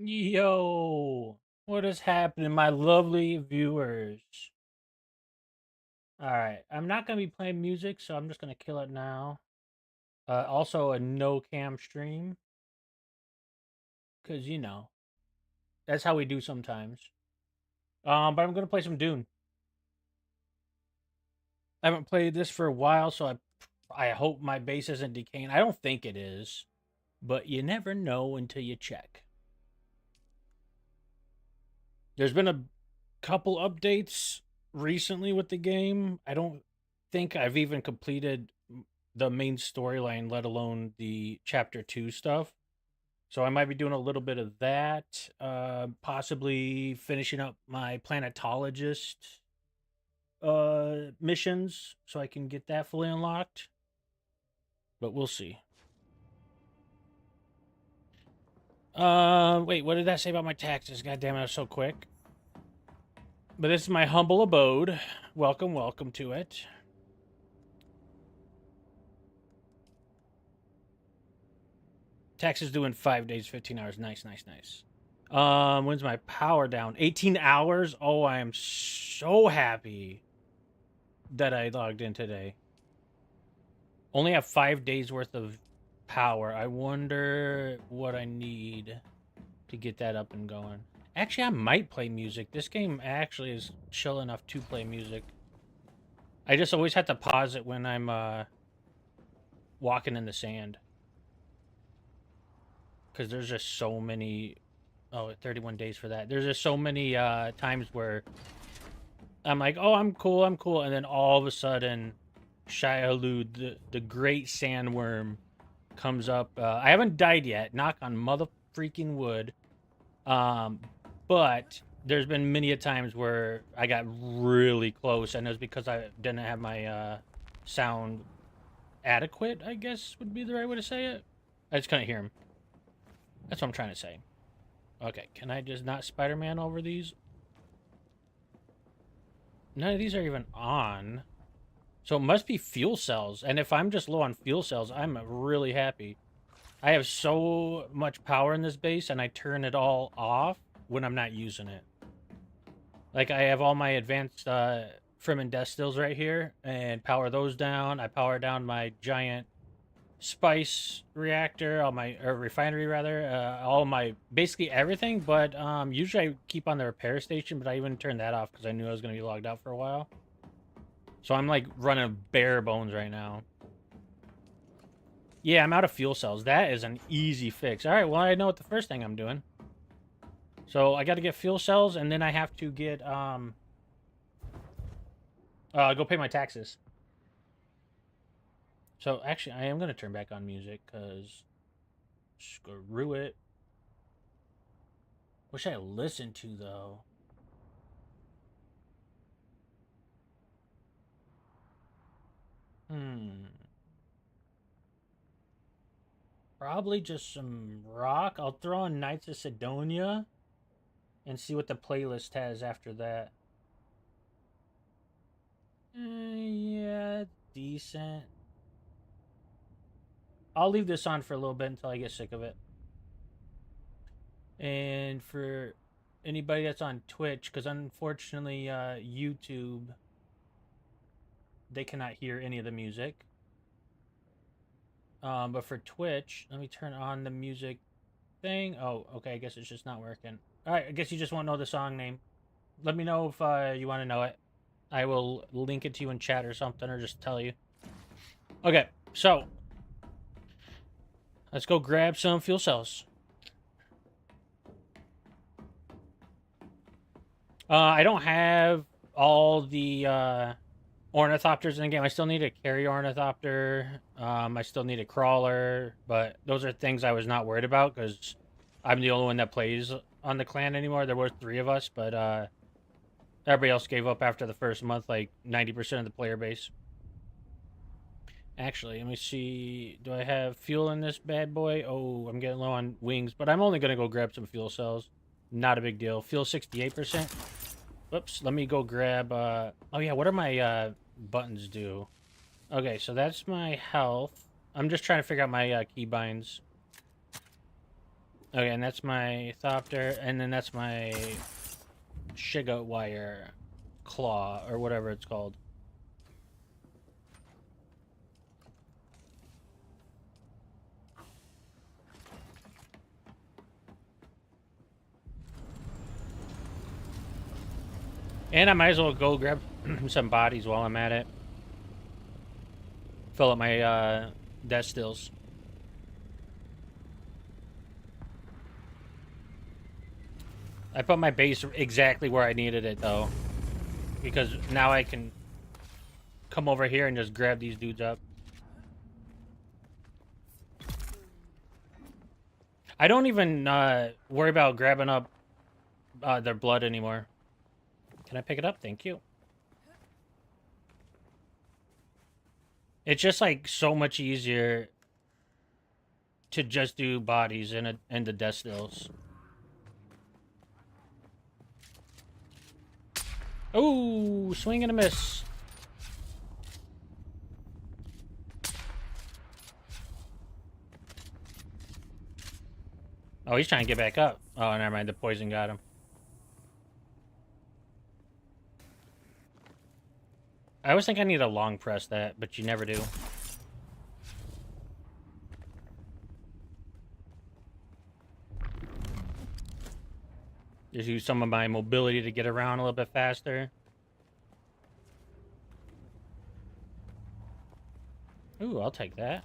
Yo, what is happening, my lovely viewers? All right, I'm not gonna be playing music, so I'm just gonna kill it now. Also, a no cam stream, cause that's how we do sometimes. But I'm gonna play some Dune. I haven't played this for a while, so I hope my base isn't decaying. I don't think it is, but you never know until you check. There's been a couple updates recently with the game. I don't think I've even completed the main storyline, let alone the chapter 2 stuff. So I might be doing a little bit of that, possibly finishing up my planetologist missions so I can get that fully unlocked. But we'll see. Wait, what did that say about my taxes? God damn it, I was so quick. But this is my humble abode. Welcome, welcome to it. Taxes due in 5 days, 15 hours. Nice, nice, nice. When's my power down? 18 hours? Oh, I am so happy that I logged in today. Only have 5 days worth of power. I wonder what I need to get that up and going. Actually, I might play music. This game actually is chill enough to play music. I just always have to pause it when I'm walking in the sand. Because there's just so many... Oh, 31 days for that. There's just so many times where I'm like, oh, I'm cool, I'm cool. And then all of a sudden, Shai-Hulud, the great sandworm, comes up. I haven't died yet. Knock on mother freaking wood. But there's been many a times where I got really close, and it was because I didn't have my sound adequate, I guess would be the right way to say it. I just couldn't hear him. That's what I'm trying to say. Okay, can I just not Spider-Man over these? None of these are even on. So it must be fuel cells. And if I'm just low on fuel cells, I'm really happy. I have so much power in this base, and I turn it all off when I'm not using it. Like, I have all my advanced Frim and Death stills right here, and power those down. I power down my giant spice reactor, all my or refinery rather, all my basically everything. But usually I keep on the repair station, but I even turned that off because I knew I was going to be logged out for a while. So I'm like running bare bones right now. Yeah, I'm out of fuel cells. That is an easy fix. All right, well I know what the first thing I'm doing. So I got to get fuel cells, and then I have to get go pay my taxes. So actually, I am gonna turn back on music because screw it. Wish I listened to though. Hmm. Probably just some rock. I'll throw on Knights of Sidonia and see what the playlist has after that. Yeah, decent. I'll leave this on for a little bit until I get sick of it. And for anybody that's on Twitch, because unfortunately, YouTube, they cannot hear any of the music. But for Twitch, let me turn on the music thing. Oh, okay. I guess it's just not working. All right. I guess you just won't know the song name. Let me know if you want to know it. I will link it to you in chat or something, or just tell you. Okay. So let's go grab some fuel cells. I don't have all the ornithopters in the game. I still need a carry ornithopter. I still need a crawler, but those are things I was not worried about because I'm the only one that plays on the clan anymore. There were 3 of us, but everybody else gave up after the first month, like 90% of the player base. Actually, let me see. Do I have fuel in this bad boy? Oh, I'm getting low on wings, but I'm only going to go grab some fuel cells. Not a big deal. Fuel 68%. Whoops, let me go grab... oh, yeah, what are my buttons do? Okay, so that's my health. I'm just trying to figure out my keybinds. Okay, and that's my Thopter, and then that's my Shiga Wire Claw, or whatever it's called. And I might as well go grab some bodies while I'm at it. Fill up my death stills. I put my base exactly where I needed it, though. Because now I can come over here and just grab these dudes up. I don't even worry about grabbing up their blood anymore. Can I pick it up? Thank you. It's just like so much easier to just do bodies and the death stills. Oh, swing and a miss. Oh, he's trying to get back up. Oh, never mind. The poison got him. I always think I need to long press that, but you never do. Just use some of my mobility to get around a little bit faster. Ooh, I'll take that.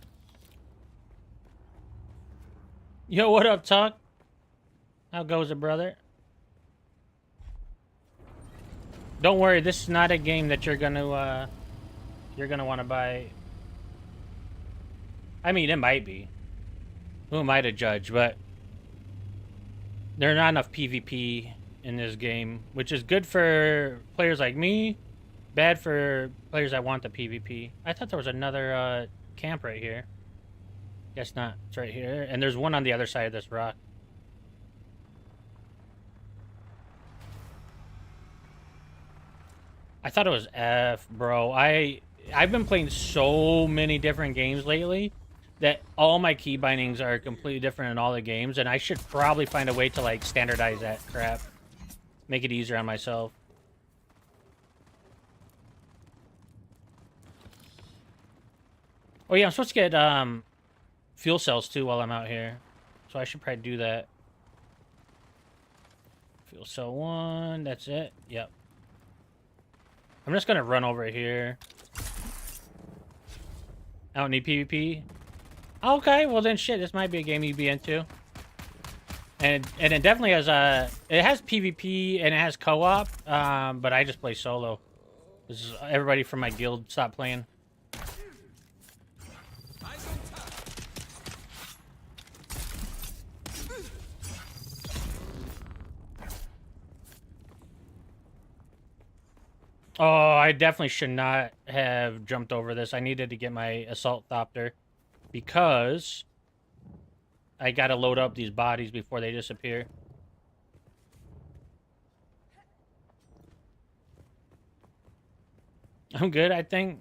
Yo, what up, Tuck? How goes it, brother? Don't worry, this is not a game that you're gonna want to buy. I mean, it might be. Who am I to judge? But there's not enough PvP in this game, which is good for players like me, bad for players that want the PvP. I thought there was another camp right here. Guess not. It's right here. And there's one on the other side of this rock. I thought it was F, bro. I've been playing so many different games lately that all my key bindings are completely different in all the games, and I should probably find a way to like standardize that crap. Make it easier on myself. Oh yeah, I'm supposed to get fuel cells too while I'm out here. So I should probably do that. Fuel cell 1, that's it. Yep. I'm just gonna run over here. I don't need PvP. Okay, well then shit, this might be a game you'd be into. And it definitely has it has PvP and it has co-op, but I just play solo. This is everybody from my guild stopped playing. Oh, I definitely should not have jumped over this. I needed to get my assault thopter because I gotta load up these bodies before they disappear. I'm good, I think.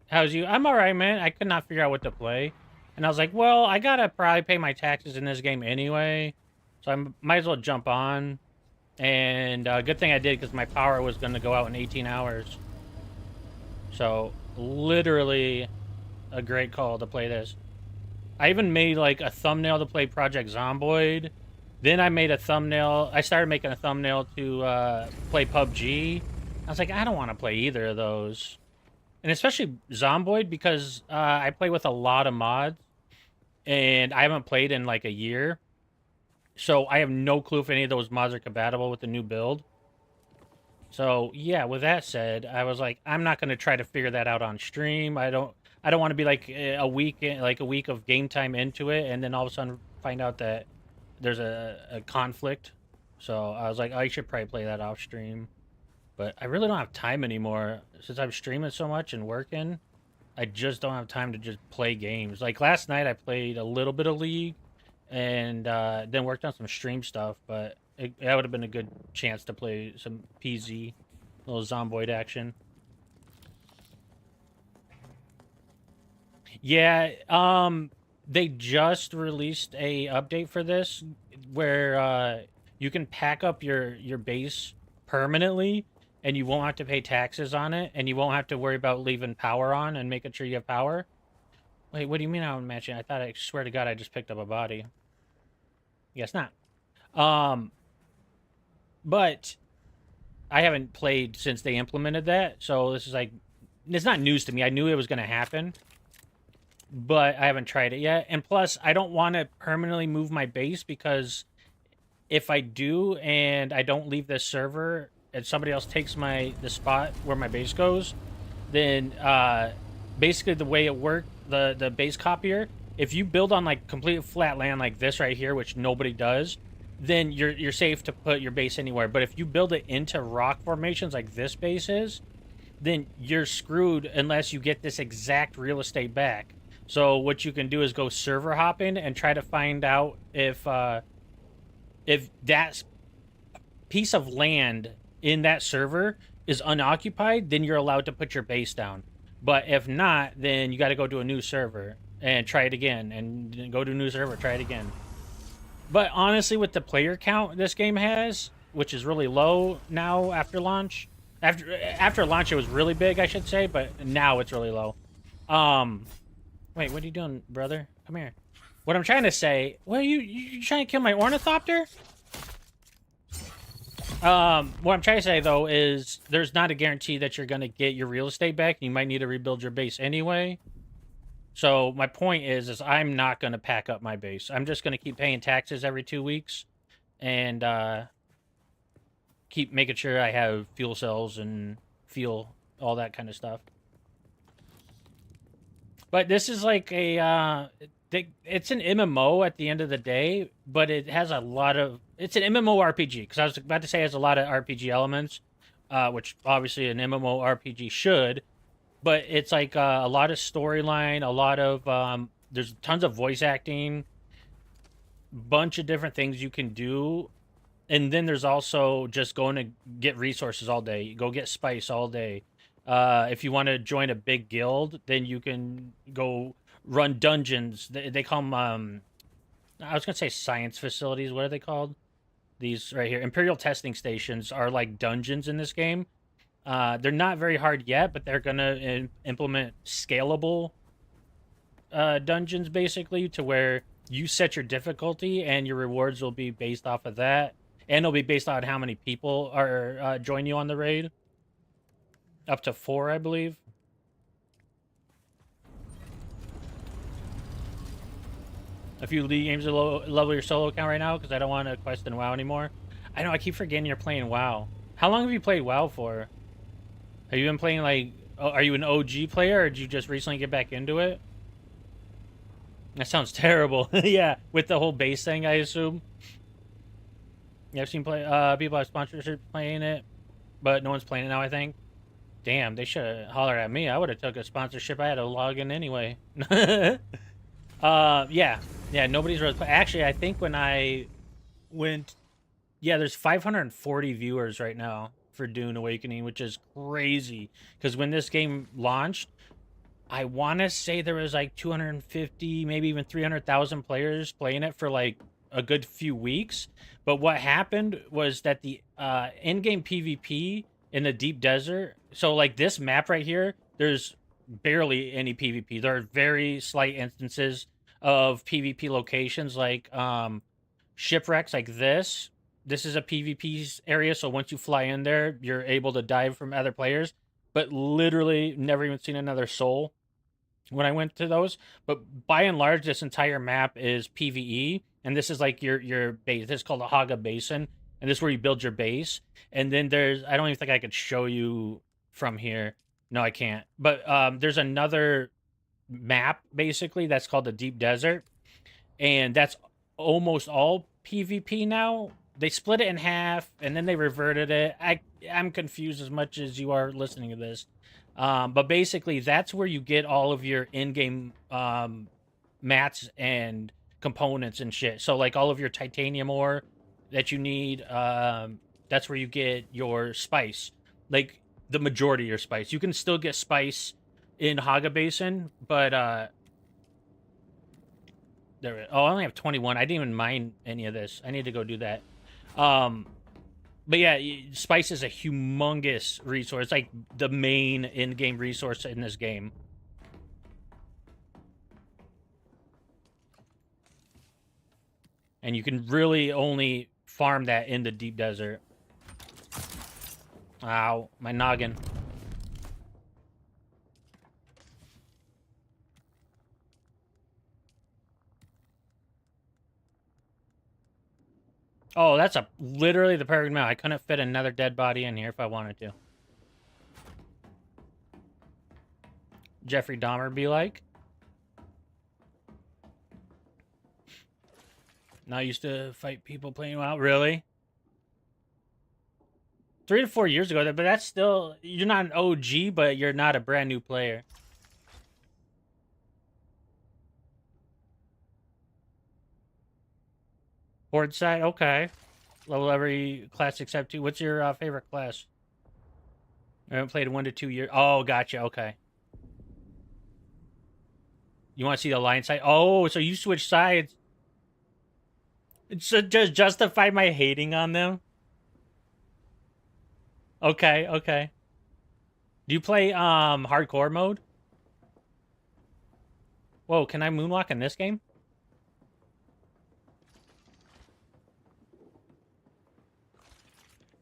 How's you? I'm alright, man. I could not figure out what to play. And I was like, well, I gotta probably pay my taxes in this game anyway. So I might as well jump on. And good thing I did because my power was going to go out in 18 hours. So literally a great call to play this. I even made like a thumbnail to play Project Zomboid. Then I made a thumbnail. I started making a thumbnail to play PUBG. I was like, I don't want to play either of those. And especially Zomboid because I play with a lot of mods. And I haven't played in like a year. So I have no clue if any of those mods are compatible with the new build. So yeah, with that said, I was like, I'm not going to try to figure that out on stream. I don't want to be like a week of game time into it, and then all of a sudden find out that there's a conflict. So I was like, I should probably play that off stream. But I really don't have time anymore since I'm streaming so much and working. I just don't have time to just play games. Like last night, I played a little bit of League. And then worked on some stream stuff, but that would have been a good chance to play some PZ, little Zomboid action. Yeah, they just released a update for this. where you can pack up your base permanently, and you won't have to pay taxes on it, and you won't have to worry about leaving power on and making sure you have power. Wait, what do you mean I'm matching? I thought, I swear to God, I just picked up a body. Guess not. But I haven't played since they implemented that, so this is like, it's not news to me. I knew it was going to happen, but I haven't tried it yet. And plus, I don't want to permanently move my base, because if I do and I don't leave this server and somebody else takes the spot where my base goes, then basically the way it worked, the base copier, if you build on like complete flat land like this right here, which nobody does, then you're safe to put your base anywhere. But if you build it into rock formations like this base is, then you're screwed unless you get this exact real estate back. So what you can do is go server hopping and try to find out if that piece of land in that server is unoccupied, then you're allowed to put your base down. But if not, then you got to go to a new server and try it again, and go to a new server, try it again. But honestly, with the player count this game has, which is really low now after launch, after launch it was really big, I should say, but now it's really low. Wait, what are you doing, brother? Come here. What I'm trying to say, what are you trying to kill my ornithopter? What I'm trying to say, though, is there's not a guarantee that you're going to get your real estate back. You might need to rebuild your base anyway. So my point is I'm not going to pack up my base. I'm just going to keep paying taxes every 2 weeks and keep making sure I have fuel cells and fuel, all that kind of stuff. But this is like a... it's an MMO at the end of the day, but it has a lot of... It's an MMORPG, because I was about to say it has a lot of RPG elements, which obviously an MMORPG should, but it's like a lot of storyline, a lot of... there's tons of voice acting, bunch of different things you can do, and then there's also just going to get resources all day. Go get spice all day. If you want to join a big guild, then you can go run dungeons. They call them, I was going to say science facilities. What are they called? These right here. Imperial testing stations are like dungeons in this game. They're not very hard yet, but they're going to implement scalable dungeons, basically, to where you set your difficulty and your rewards will be based off of that. And it'll be based on how many people are join you on the raid. Up to 4, I believe. A few league games to level your solo account right now, because I don't want to quest in WoW anymore. I know, I keep forgetting you're playing WoW. How long have you played WoW for? Have you been playing, like... are you an OG player, or did you just recently get back into it? That sounds terrible. Yeah, with the whole base thing, I assume. Yeah, I've seen people have sponsorship playing it, but no one's playing it now, I think. Damn, they should have hollered at me. I would have took a sponsorship. I had to log in anyway. Yeah, nobody's really... Actually, I think when I went... Yeah, there's 540 viewers right now for Dune Awakening, which is crazy. Because when this game launched, I want to say there was like 250, maybe even 300,000 players playing it for like a good few weeks. But what happened was that the in-game PvP in the deep desert... So like this map right here, there's barely any PvP. There are very slight instances of PvP locations, like shipwrecks like this. This is a PvP area, so once you fly in there, you're able to dive from other players. But literally never even seen another soul when I went to those. But by and large, this entire map is PvE, and this is like your base. This is called the Haga Basin, and this is where you build your base. And then there's... I don't even think I could show you from here. No, I can't. But there's another map, basically, that's called the Deep Desert, and that's almost all PvP now. They split it in half, and then they reverted it. I'm confused as much as you are listening to this. But basically, that's where you get all of your in-game mats and components and shit. So, like, all of your titanium ore that you need, that's where you get your spice. Like, the majority of your spice. You can still get spice in Haga Basin, but There. Oh, I only have 21. I didn't even mine any of this. I need to go do that. But yeah, spice is a humongous resource. It's like the main in-game resource in this game. And you can really only farm that in the deep desert. Ow, my noggin. Oh, that's literally the perfect amount. I couldn't fit another dead body in here if I wanted to. Jeffrey Dahmer be like. Not used to fight people playing WoW. Really? 3 to 4 years ago, but that's still... You're not an OG, but you're not a brand new player. Horde side? Okay. Level every class except 2. What's your favorite class? I haven't played in 1 to 2 years. Oh, gotcha. Okay. You want to see the Alliance side? Oh, so you switch sides. So just justify my hating on them? Okay, okay. Do you play hardcore mode? Whoa, can I moonwalk in this game?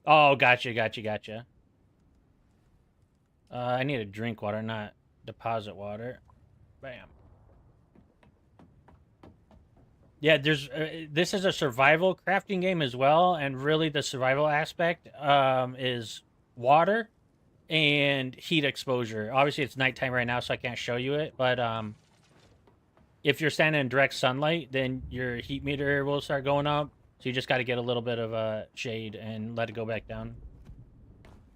Oh, gotcha, gotcha, gotcha. I need to drink water, not deposit water. Bam. Yeah, there's this is a survival crafting game as well, and really the survival aspect is water and heat exposure. Obviously, it's nighttime right now, so I can't show you it, but if you're standing in direct sunlight, then your heat meter will start going up. So you just got to get a little bit of shade and let it go back down.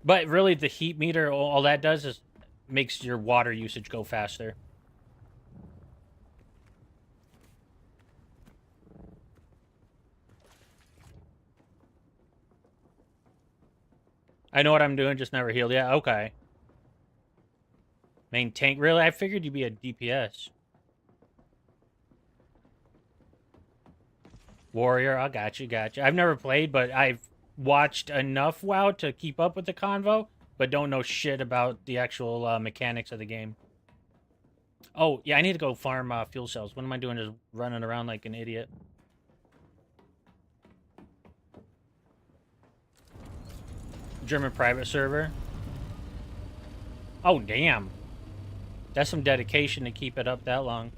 But really, the heat meter, all that does is makes your water usage go faster. I know what I'm doing, just never healed. Yeah, okay. Main tank. Really? I figured you'd be a DPS. Warrior. I got you, got you. I've never played, but I've watched enough WoW to keep up with the convo, but don't know shit about the actual mechanics of the game. Oh, yeah, I need to go farm fuel cells. What am I doing just running around like an idiot? German private server. Oh, damn. That's some dedication to keep it up that long.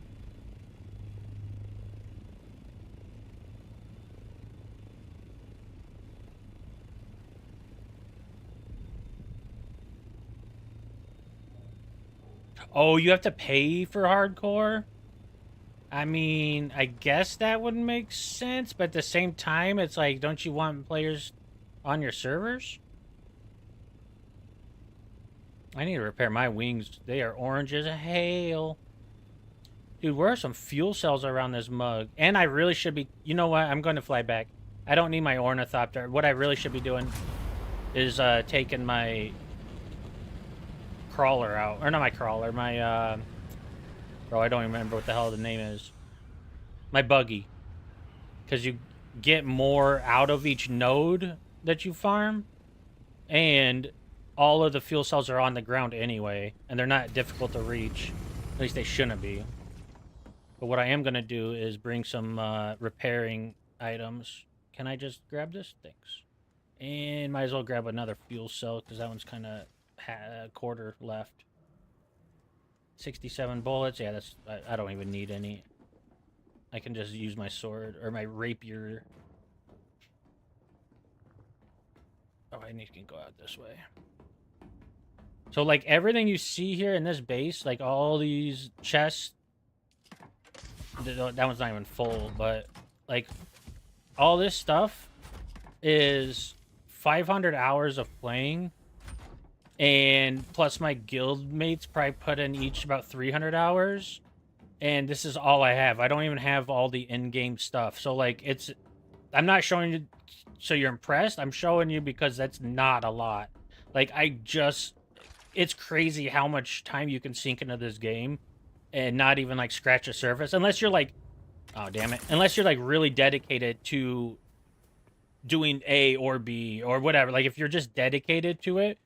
Oh, you have to pay for hardcore? I mean, I guess that would make sense, but at the same time, it's like, don't you want players on your servers? I need to repair my wings. They are orange as hail. Dude, where are some fuel cells around this mug? And I really should be... You know what? I'm going to fly back. I don't need my ornithopter. What I really should be doing is taking my crawler out. Or not my crawler, my... Bro, I don't even remember what the hell the name is. My buggy. Because you get more out of each node that you farm. And all of the fuel cells are on the ground anyway. And they're not difficult to reach. At least they shouldn't be. But what I am going to do is bring some repairing items. Can I just grab this? Thanks. And might as well grab another fuel cell because that one's kind of a quarter left. 67 bullets. Yeah, that's... I don't even need any. I can just use my sword or my rapier. Oh, I need to go out this way. So, like, everything you see here in this base, like all these chests... That one's not even full, but, like, all this stuff is 500 hours of playing. And plus my guild mates probably put in each about 300 hours. And this is all I have. I don't even have all the in-game stuff. So, like, it's... I'm not showing you so you're impressed. I'm showing you because that's not a lot. Like, I just... It's crazy how much time you can sink into this game and not even, like, scratch the surface. Unless you're, like, Oh, damn it. Unless you're, like, really dedicated to doing A or B or whatever. Like, if you're just dedicated to it,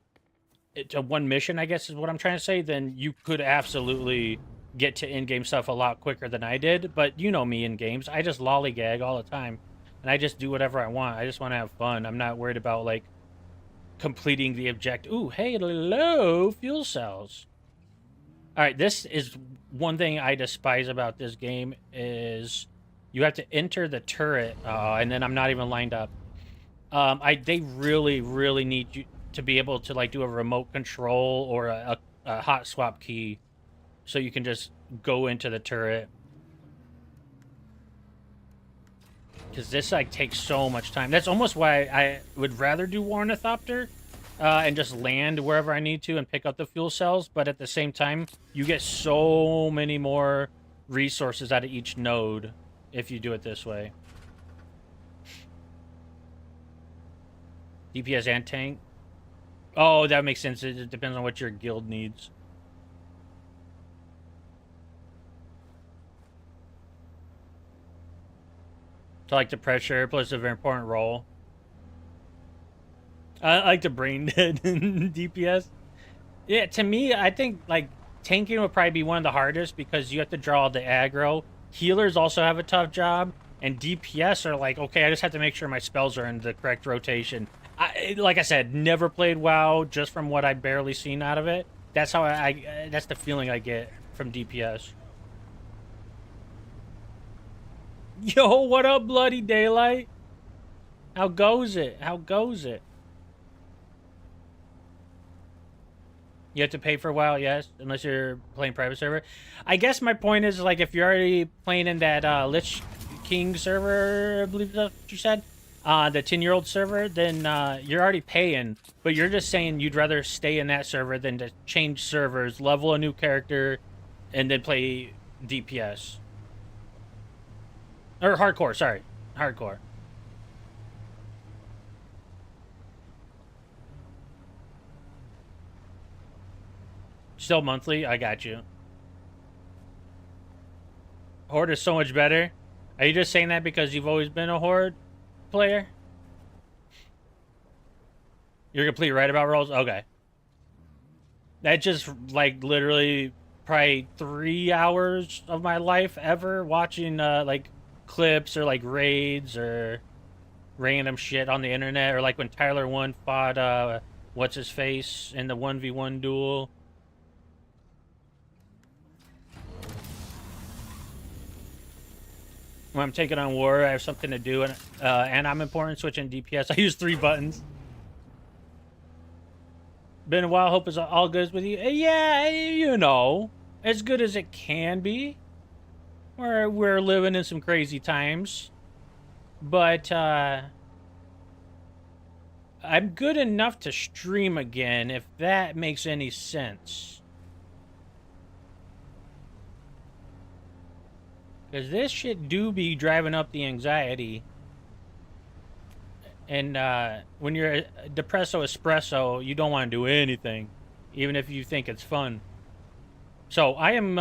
to one mission, I guess is what I'm trying to say, then you could absolutely get to in-game stuff a lot quicker than I did. But you know me in games. I just lollygag all the time. And I just do whatever I want. I just want to have fun. I'm not worried about, like, completing the objective. Ooh, hey, hello, fuel cells. All right, this is one thing I despise about this game is you have to enter the turret, and then I'm not even lined up. They really need you to be able to like do a remote control or a hot swap key, so you can just go into the turret. Because this like takes so much time. That's almost why I would rather do Ornithopter. And just land wherever I need to and pick up the fuel cells. But at the same time, you get so many more resources out of each node if you do it this way. DPS and tank. Oh, that makes sense. It depends on what your guild needs. So like the pressure plays a very important role. I like the brain dead in DPS. Yeah, to me, I think like tanking would probably be one of the hardest because you have to draw the aggro. Healers also have a tough job, and DPS are like, okay, I just have to make sure my spells are in the correct rotation. Like I said, never played WoW, just from what I barely seen out of it. That's how that's the feeling I get from DPS. Yo, what up, Bloody Daylight? How goes it? How goes it? You have to pay for a while, yes, unless you're playing private server. I guess my point is, like, if you're already playing in that Lich King server, I believe that's what you said, the 10-year-old server, then you're already paying, but you're just saying you'd rather stay in that server than to change servers, level a new character, and then play DPS. Or hardcore, sorry. Hardcore. Still monthly? I got you. Horde is so much better. Are you just saying that because you've always been a Horde player? You're completely right about rolls? Okay. That just, like, literally probably 3 hours of my life ever watching, like, clips or, like, raids or random shit on the internet. Or, like, when Tyler 1 fought, what's-his-face in the 1v1 duel. When I'm taking on war, I have something to do, and I'm important. Switching DPS. I use 3 buttons. Been a while. Hope it's all good with you. Yeah, you know, as good as it can be. We're living in some crazy times, but I'm good enough to stream again, if that makes any sense. Because this shit do be driving up the anxiety. And when you're a depresso espresso, you don't want to do anything, even if you think it's fun. So I am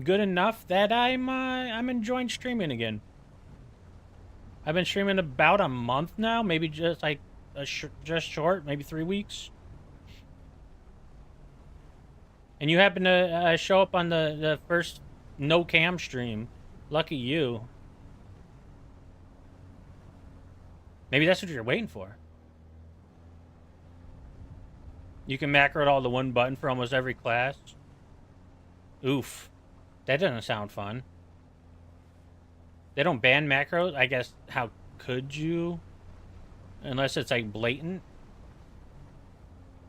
good enough that I'm enjoying streaming again. I've been streaming about a month now, maybe just like just short, maybe 3 weeks. And you happen to show up on the first no cam stream. Lucky you. Maybe that's what you're waiting for. You can macro it all to one button for almost every class. Oof. That doesn't sound fun. They don't ban macros? I guess, how could you? Unless it's like blatant.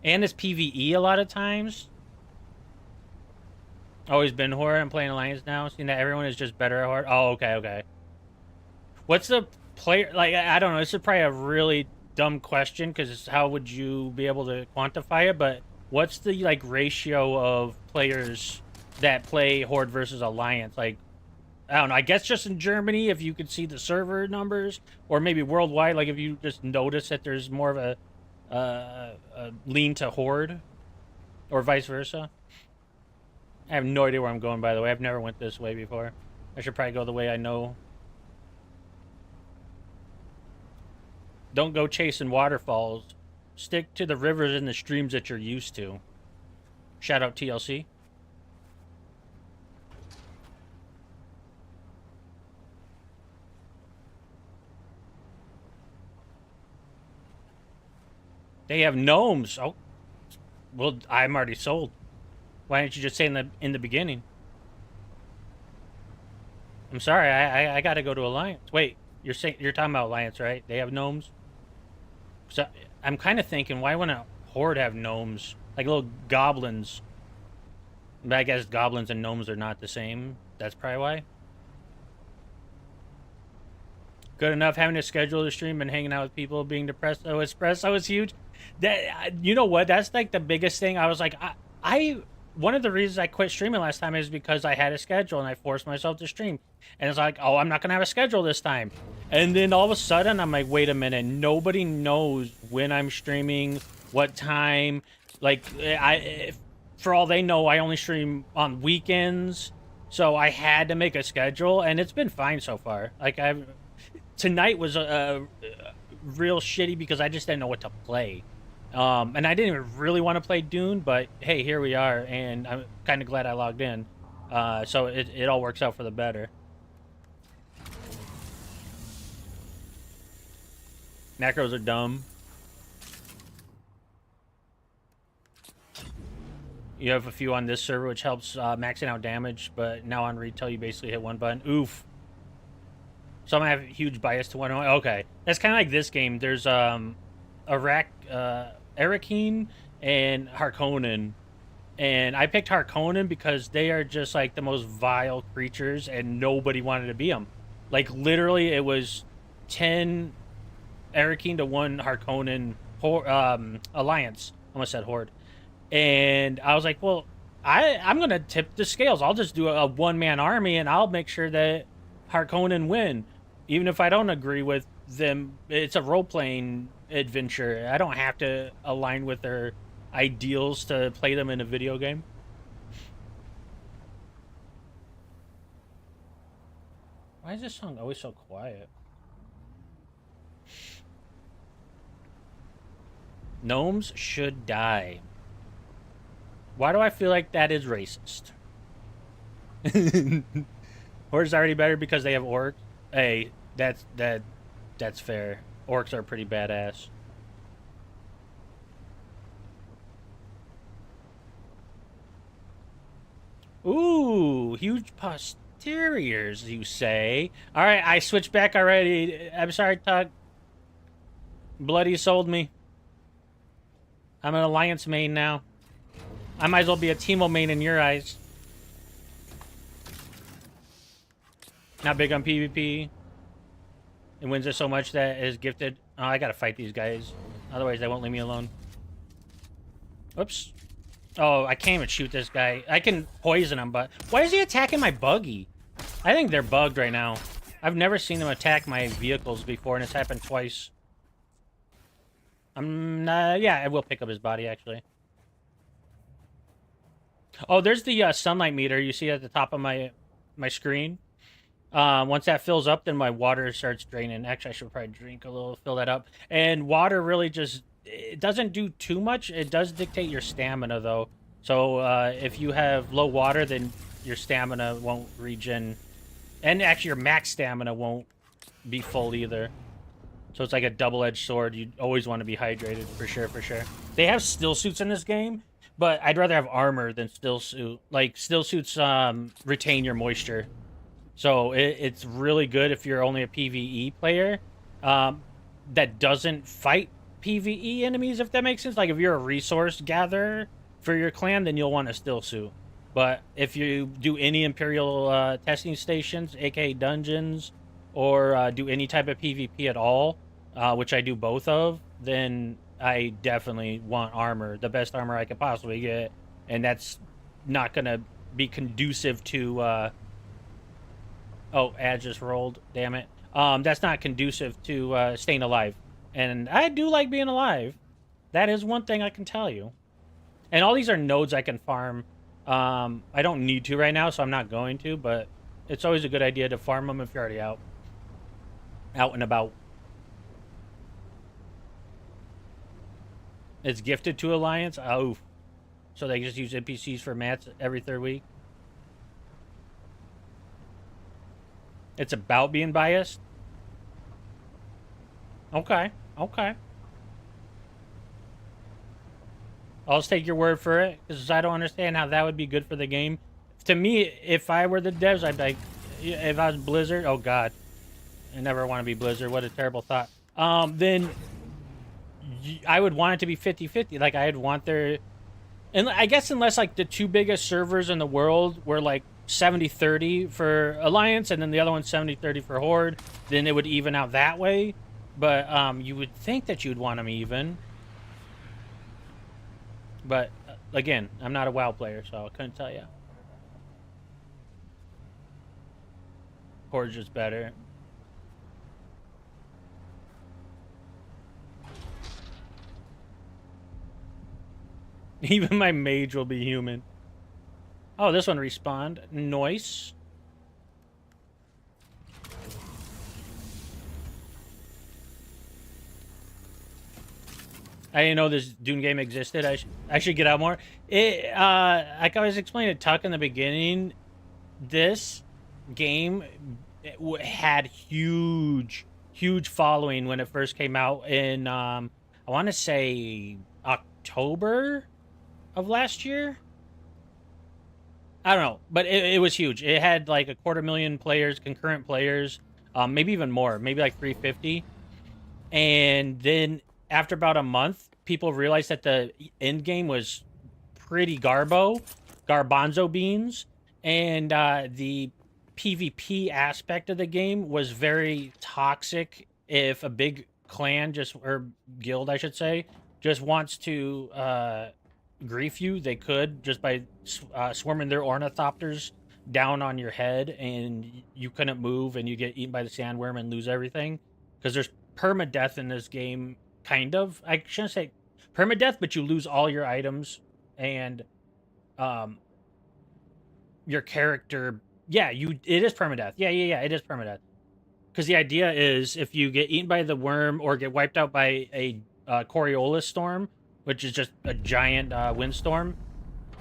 And it's PvE a lot of times. Always been Horde. I'm playing Alliance now. Seeing that everyone is just better at Horde. Oh, okay, okay. What's the player... Like, I don't know. This is probably a really dumb question, because how would you be able to quantify it? But what's the, like, ratio of players that play Horde versus Alliance? Like, I don't know. I guess just in Germany, if you could see the server numbers, or maybe worldwide, like if you just notice that there's more of a lean to Horde, or vice versa. I have no idea where I'm going, by the way. I've never went this way before. I should probably go the way I know Don't go chasing waterfalls. Stick to the rivers and the streams that you're used to. Shout out TLC. They have gnomes. Oh, well, I'm already sold. Why didn't you just say in the beginning? I'm sorry, I gotta go to Alliance. Wait, you're talking about Alliance, right? They have gnomes. So I'm kind of thinking, why wouldn't a Horde have gnomes, like little goblins? But I guess goblins and gnomes are not the same. That's probably why. Good enough having to schedule the stream and hanging out with people, being depressed. Oh, espresso is huge. That, you know what? That's like the biggest thing. I was like, I one of the reasons I quit streaming last time is because I had a schedule and I forced myself to stream. And it's like, oh, I'm not gonna have a schedule this time. And then all of a sudden, I'm like, wait a minute, nobody knows when I'm streaming, what time. Like, for all they know, I only stream on weekends. So I had to make a schedule, and it's been fine so far. Like, tonight was a real shitty because I just didn't know what to play. And I didn't even really want to play Dune, but hey, here we are, and I'm kind of glad I logged in. So it all works out for the better. Necros are dumb. You have a few on this server, which helps maxing out damage, but now on retail, you basically hit one button. Oof. Some have a huge bias to one. Okay, that's kind of like this game. There's Arakeen and Harkonnen, and I picked Harkonnen because they are just like the most vile creatures, and nobody wanted to be them. Like literally, it was 10 Arakeen to 1 Harkonnen alliance. Almost said horde, and I was like, well, I'm gonna tip the scales. I'll just do a one-man army, and I'll make sure that Harkonnen win. Even if I don't agree with them, it's a role-playing adventure. I don't have to align with their ideals to play them in a video game. Why is this song always so quiet? Gnomes should die. Why do I feel like that is racist? Horde's already better because they have orcs. Hey, that's fair. Orcs are pretty badass. Ooh, huge posteriors, you say? All right, I switched back already. I'm sorry, Tug. Bloody sold me. I'm an Alliance main now. I might as well be a Teemo main in your eyes. Not big on PvP. It wins it so much that it is gifted. Oh, I gotta fight these guys. Otherwise, they won't leave me alone. Oops. Oh, I can't even shoot this guy. I can poison him, but... Why is he attacking my buggy? I think they're bugged right now. I've never seen them attack my vehicles before, and it's happened twice. Yeah, I will pick up his body, actually. Oh, there's the sunlight meter you see at the top of my screen. Once that fills up, then my water starts draining. Actually, I should probably drink a little, fill that up. And water really just, it doesn't do too much. It does dictate your stamina, though. So if you have low water, then your stamina won't regen. And actually, your max stamina won't be full either. So it's like a double-edged sword. You always want to be hydrated, for sure, for sure. They have still suits in this game, but I'd rather have armor than still suit. Like, still suits retain your moisture. So it's really good if you're only a PvE player that doesn't fight PvE enemies, if that makes sense. Like, if you're a resource gatherer for your clan, then you'll want a still suit. But if you do any Imperial testing stations, aka dungeons, or do any type of PvP at all, which I do both of, then I definitely want armor, the best armor I could possibly get. And that's not going to be conducive to... Oh, ad just rolled. Damn it. That's not conducive to staying alive. And I do like being alive. That is one thing I can tell you. And all these are nodes I can farm. I don't need to right now, so I'm not going to. But it's always a good idea to farm them if you're already out and about. It's gifted to Alliance. Oh, so they just use NPCs for mats every 3rd week. It's about being biased. Okay. Okay. I'll just take your word for it, because I don't understand how that would be good for the game. To me, if I were the devs, I'd like, if I was Blizzard, oh god, I never want to be Blizzard. What a terrible thought. Then I would want it to be 50-50. Like, I'd want their, and I guess unless like the 2 biggest servers in the world were like 70-30 for Alliance, and then the other one's 70-30 for Horde, then it would even out that way. But you would think that you'd want them even. But again, I'm not a WoW player, so I couldn't tell you. Horde's just better. Even my mage will be human. Oh, this one respawned. Nice. I didn't know this Dune game existed. I should get out more. It like I was explaining to Tuck in the beginning, this game had huge following when it first came out in I want to say October of last year. I don't know, but it was huge. It had like 250,000 players, concurrent players, maybe even more, maybe like 350. And then after about a month, people realized that the end game was pretty garbanzo beans, and the PvP aspect of the game was very toxic. If a big clan or guild, I should say, just wants to grief you, they could just by swarming their ornithopters down on your head, and you couldn't move, and you get eaten by the sandworm and lose everything, because there's permadeath in this game. Kind of, I shouldn't say permadeath, but you lose all your items, and your character, yeah, it is permadeath. Yeah, it is permadeath. Because the idea is, if you get eaten by the worm or get wiped out by a Coriolis storm, which is just a giant windstorm,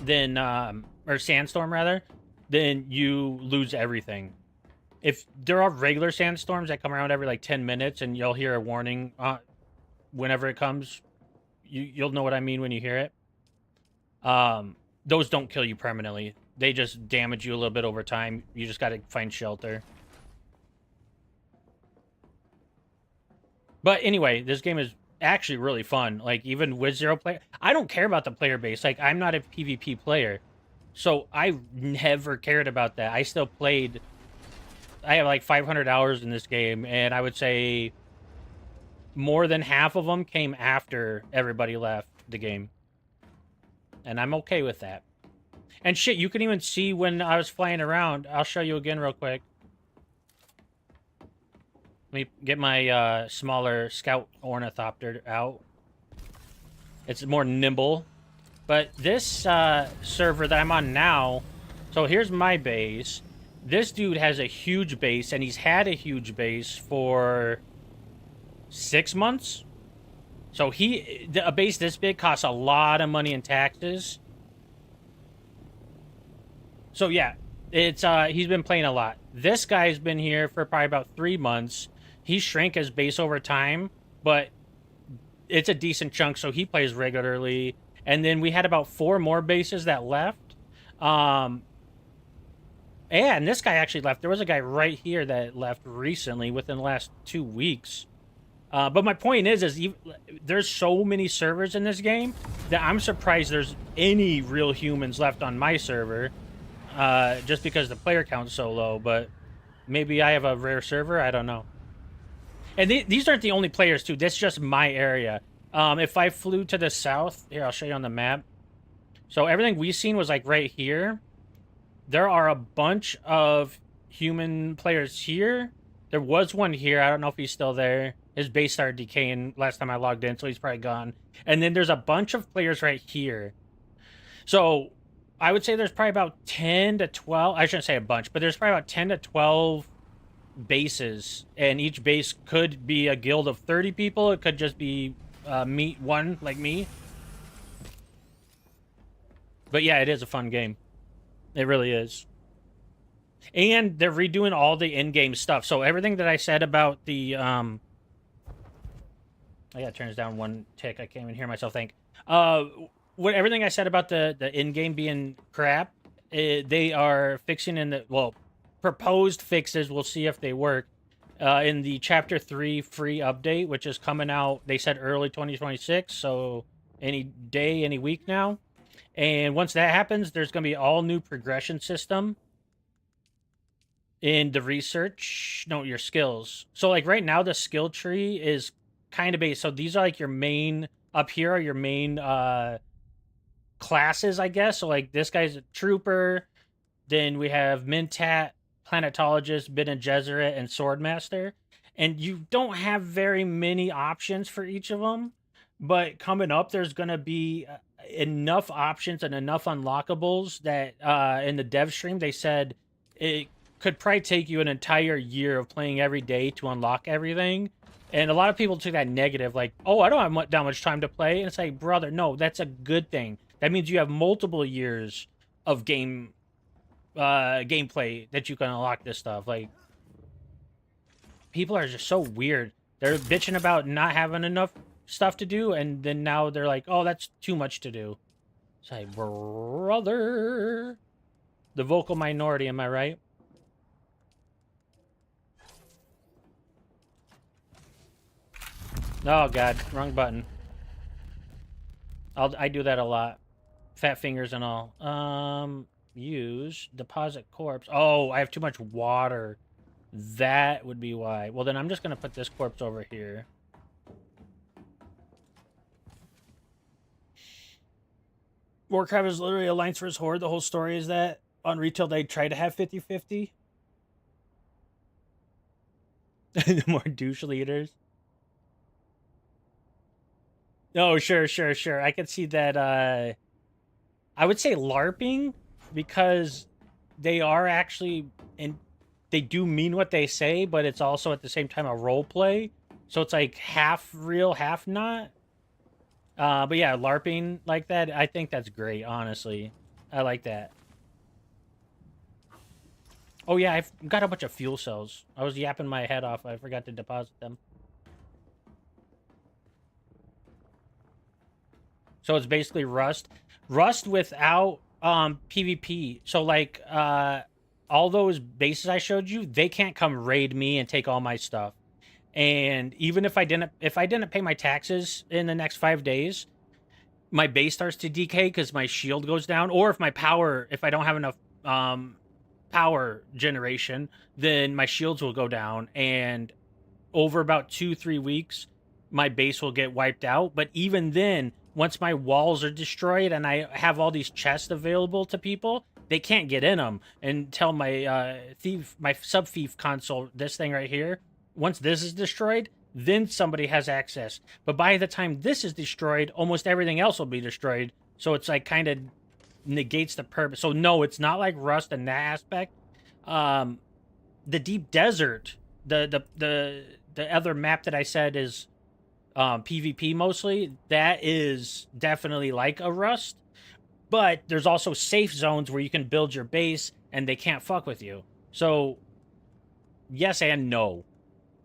then or sandstorm rather, then you lose everything. If there are regular sandstorms that come around every like 10 minutes, and you'll hear a warning whenever it comes, you'll know what I mean when you hear it. Those don't kill you permanently. They just damage you a little bit over time. You just got to find shelter. But anyway, this game is actually really fun. Like, even with 0 player, I don't care about the player base. Like, I'm not a PvP player, so I never cared about that. I still played. I have like 500 hours in this game, and I would say more than half of them came after everybody left the game. And I'm okay with that. And shit, you can even see when I was flying around. I'll show you again real quick. Let me get my smaller scout ornithopter out. It's more nimble. But this server that I'm on now, so here's my base. This dude has a huge base, and he's had a huge base for 6 months. So a base this big costs a lot of money in taxes. So yeah, it's he's been playing a lot. This guy's been here for probably about 3 months. He shrank his base over time, but it's a decent chunk, so he plays regularly. And then we had about 4 more bases that left. And this guy actually left. There was a guy right here that left recently, within the last 2 weeks. But my point is there's so many servers in this game that I'm surprised there's any real humans left on my server, just because the player count's so low. But maybe I have a rare server, I don't know. And these aren't the only players too. That's just my area. If I flew to the south, here, I'll show you on the map. So everything we've seen was like right here. There are a bunch of human players here. There was one here. I don't know if he's still there. His base started decaying last time I logged in, so he's probably gone. And then there's a bunch of players right here. So I would say there's probably about 10 to 12. I shouldn't say a bunch, but there's probably about 10 to 12 bases. And each base could be a guild of 30 people. It could just be one like me. But yeah, it is a fun game. It really is. And they're redoing all the in-game stuff. So everything that I said about the I gotta turn this down one tick. I can't even hear myself think. Uh, what everything I said about the in-game being crap, they are fixing in the proposed fixes. We'll see if they work. In the Chapter 3 free update, which is coming out, they said early 2026, so any day, any week now. And once that happens, there's going to be all new progression system in the research. No, your skills. So like right now, the skill tree is kind of based. So these are like your main, up here are your main classes, I guess. So like this guy's a trooper. Then we have Mentat, Planetologist, Bene Gesserit, and Swordmaster. And you don't have very many options for each of them. But coming up, there's going to be enough options and enough unlockables that in the dev stream, they said it could probably take you an entire year of playing every day to unlock everything. And a lot of people took that negative, like, oh, I don't have that much time to play. And it's like, brother, no, that's a good thing. That means you have multiple years of gameplay that you can unlock this stuff. Like, people are just so weird. They're bitching about not having enough stuff to do, and then now they're like, oh, that's too much to do. It's like, brother. The vocal minority, am I right? Oh, God. Wrong button. I do that a lot. Fat fingers and all. Use deposit corpse. Oh, I have too much water. That would be why. Well, then I'm just going to put this corpse over here. Warcraft is literally Alliance vs. Horde. The whole story is that on retail they try to have 50-50. More douche leaders. Oh, sure. I can see that. I would say LARPing, because they are actually, and they do mean what they say, but it's also at the same time a role play. So it's like half real, half not. But yeah, LARPing like that, I think that's great, honestly. I like that. Oh yeah, I've got a bunch of fuel cells. I was yapping my head off. I forgot to deposit them. So it's basically Rust. Rust without PvP. So like all those bases I showed you, they can't come raid me and take all my stuff. And even if I didn't pay my taxes in the next 5 days, my base starts to decay because my shield goes down. Or if I don't have enough power generation, then my shields will go down. And over about 2-3 weeks, my base will get wiped out. But even then, once my walls are destroyed and I have all these chests available to people, they can't get in them until my my sub thief console, this thing right here. Once this is destroyed, then somebody has access. But by the time this is destroyed, almost everything else will be destroyed. So it's like kind of negates the purpose. So no, it's not like Rust in that aspect. The Deep Desert, the other map that I said is PvP mostly, that is definitely like a Rust. But there's also safe zones where you can build your base and they can't fuck with you. So yes and no,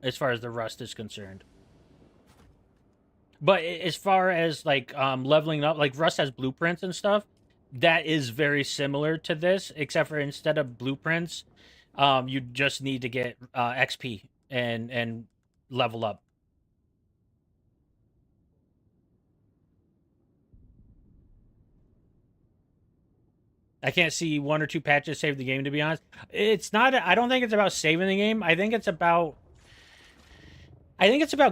as far as the Rust is concerned. But as far as like leveling up, like Rust has blueprints and stuff, that is very similar to this, except for instead of blueprints, you just need to get XP and level up. I can't see 1 or 2 patches save the game, to be honest. It's not. I don't think it's about saving the game. I think it's about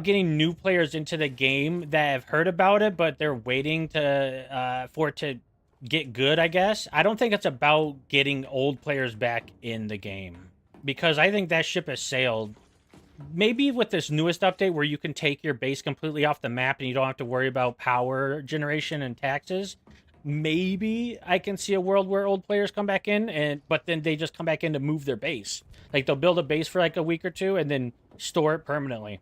getting new players into the game that have heard about it, but they're waiting to for it to get good, I guess. I don't think it's about getting old players back in the game, because I think that ship has sailed. Maybe with this newest update where you can take your base completely off the map and you don't have to worry about power generation and taxes, maybe I can see a world where old players come back in, but then they just come back in to move their base. Like they'll build a base for like a week or two and then store it permanently.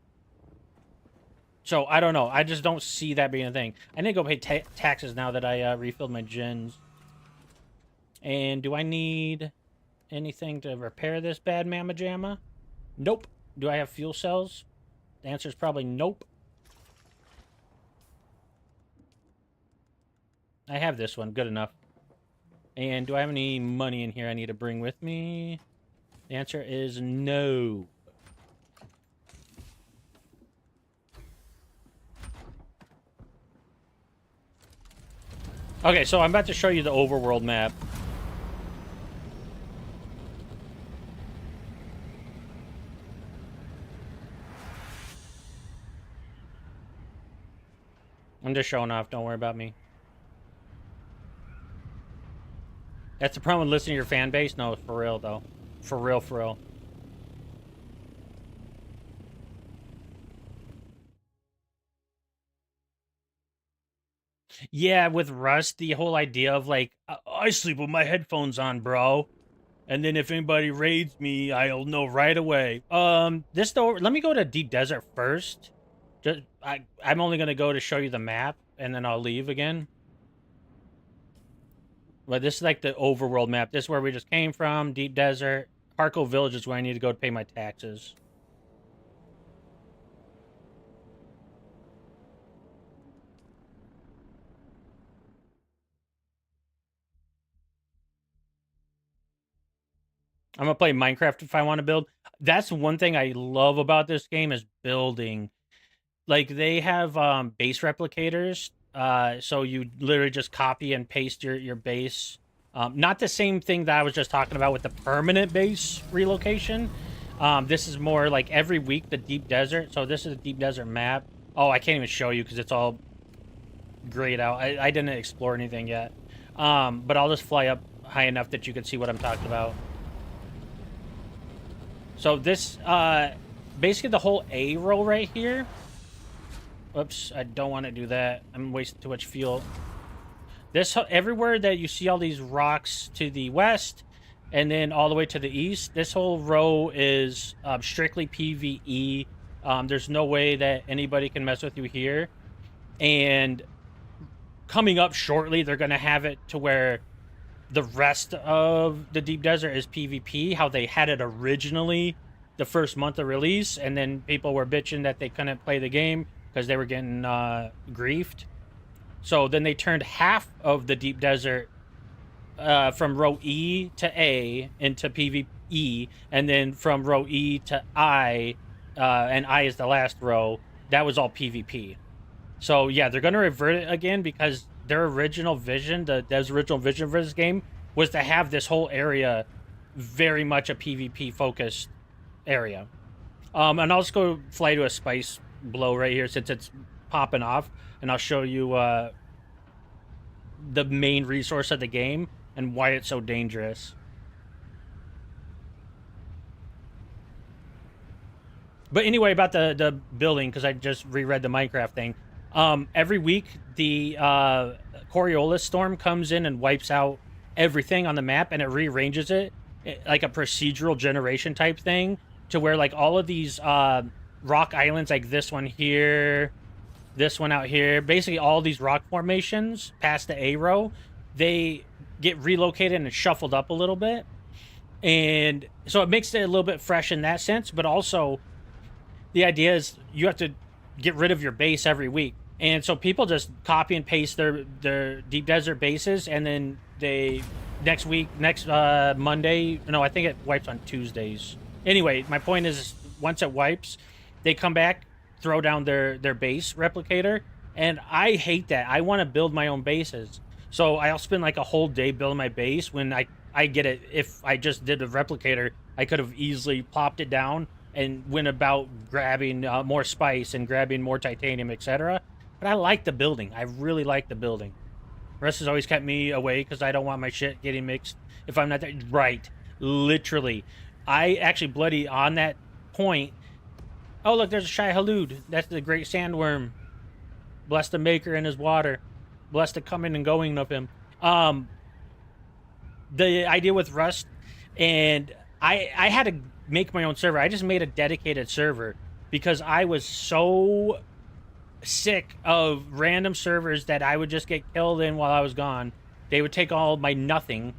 So I don't know. I just don't see that being a thing. I need to go pay taxes now that I refilled my gens. And do I need anything to repair this bad mamma jamma? Nope. Do I have fuel cells? The answer is probably nope. I have this one. Good enough. And do I have any money in here I need to bring with me? The answer is no. Okay, so I'm about to show you the overworld map. I'm just showing off. Don't worry about me. That's the problem with listening to your fan base? No, for real, though. For real, for real. Yeah, with Rust, the whole idea of like, I sleep with my headphones on, bro. And then if anybody raids me, I'll know right away. This though, let me go to Deep Desert first. Just, I'm only gonna go to show you the map, and then I'll leave again. But this is like the overworld map. This is where we just came from, Deep Desert. Harco Village is where I need to go to pay my taxes. I'm gonna play Minecraft if I want to build. That's one thing I love about this game is building. Like they have base replicators, so you literally just copy and paste your base. Not the same thing that I was just talking about with the permanent base relocation. This is more like every week the Deep Desert. So this is a Deep Desert map. Oh, I can't even show you because it's all grayed out. I didn't explore anything yet. But I'll just fly up high enough that you can see what I'm talking about. So this, basically the whole A row right here. Oops, I don't want to do that. I'm wasting too much fuel. This, everywhere that you see all these rocks to the west, and then all the way to the east, this whole row is strictly PvE. There's no way that anybody can mess with you here. And coming up shortly, they're going to have it to where the rest of the Deep Desert is PvP, how they had it originally the first month of release, and then people were bitching that they couldn't play the game because they were getting griefed. So then they turned half of the Deep Desert from row E to A into PvE, and then from row E to I, and I is the last row, that was all PvP. So yeah, they're going to revert it again because their original vision, Dev's original vision for this game, was to have this whole area very much a PvP focused area. And I'll just go fly to a spice blow right here since it's popping off, and I'll show you the main resource of the game and why it's so dangerous. But anyway, about the building, because I just reread the Minecraft thing. Every week, the Coriolis storm comes in and wipes out everything on the map, and it rearranges it like a procedural generation type thing to where like all of these rock islands, like this one here, this one out here, basically all these rock formations past the A row, they get relocated and shuffled up a little bit. And so it makes it a little bit fresh in that sense, but also the idea is you have to get rid of your base every week. And so people just copy and paste their Deep Desert bases, and then they next Monday, no, I think it wipes on Tuesdays. Anyway, my point is once it wipes, they come back, throw down their base replicator, and I hate that. I want to build my own bases. So I'll spend like a whole day building my base when I get it. If I just did a replicator, I could have easily plopped it down and went about grabbing more spice and grabbing more titanium, etc. But I like the building. I really like the building. Russ has always kept me away because I don't want my shit getting mixed if I'm not there. Right. Literally. I actually bloody on that point. Oh, look, there's a Shai-Hulud. That's the great sandworm. Bless the maker and his water. Bless the coming and going of him. The idea with Rust, and I had to make my own server. I just made a dedicated server because I was so sick of random servers that I would just get killed in while I was gone. They would take all my nothing,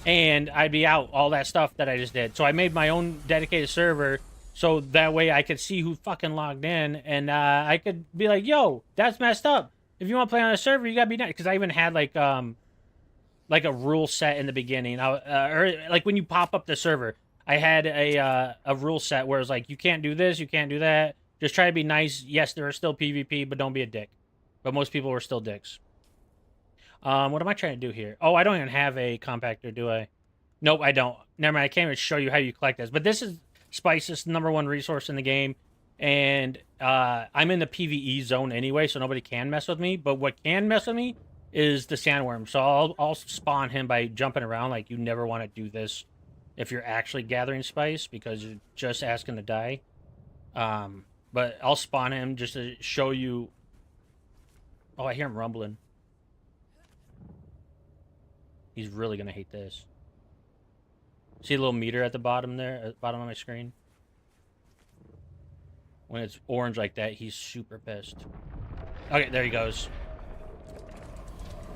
and I'd be out all that stuff that I just did. So I made my own dedicated server so that way I could see who fucking logged in, and I could be like, "Yo, that's messed up. If you want to play on a server, you gotta be nice." Because I even had like a rule set in the beginning, or like when you pop up the server, I had a rule set where it's like, you can't do this, you can't do that. Just try to be nice. Yes, there are still PvP, but don't be a dick. But most people were still dicks. What am I trying to do here? Oh, I don't even have a compactor, do I? Nope, I don't. Never mind. I can't even show you how you collect this. But this is Spice's #1 resource in the game, and I'm in the PvE zone anyway, so nobody can mess with me. But what can mess with me is the sandworm. So I'll spawn him by jumping around. Like, you never want to do this if you're actually gathering spice, because you're just asking to die. But I'll spawn him just to show you. Oh, I hear him rumbling. He's really gonna hate this. See a little meter at the bottom there, at the bottom of my screen? When it's orange like that, he's super pissed. Okay, there he goes.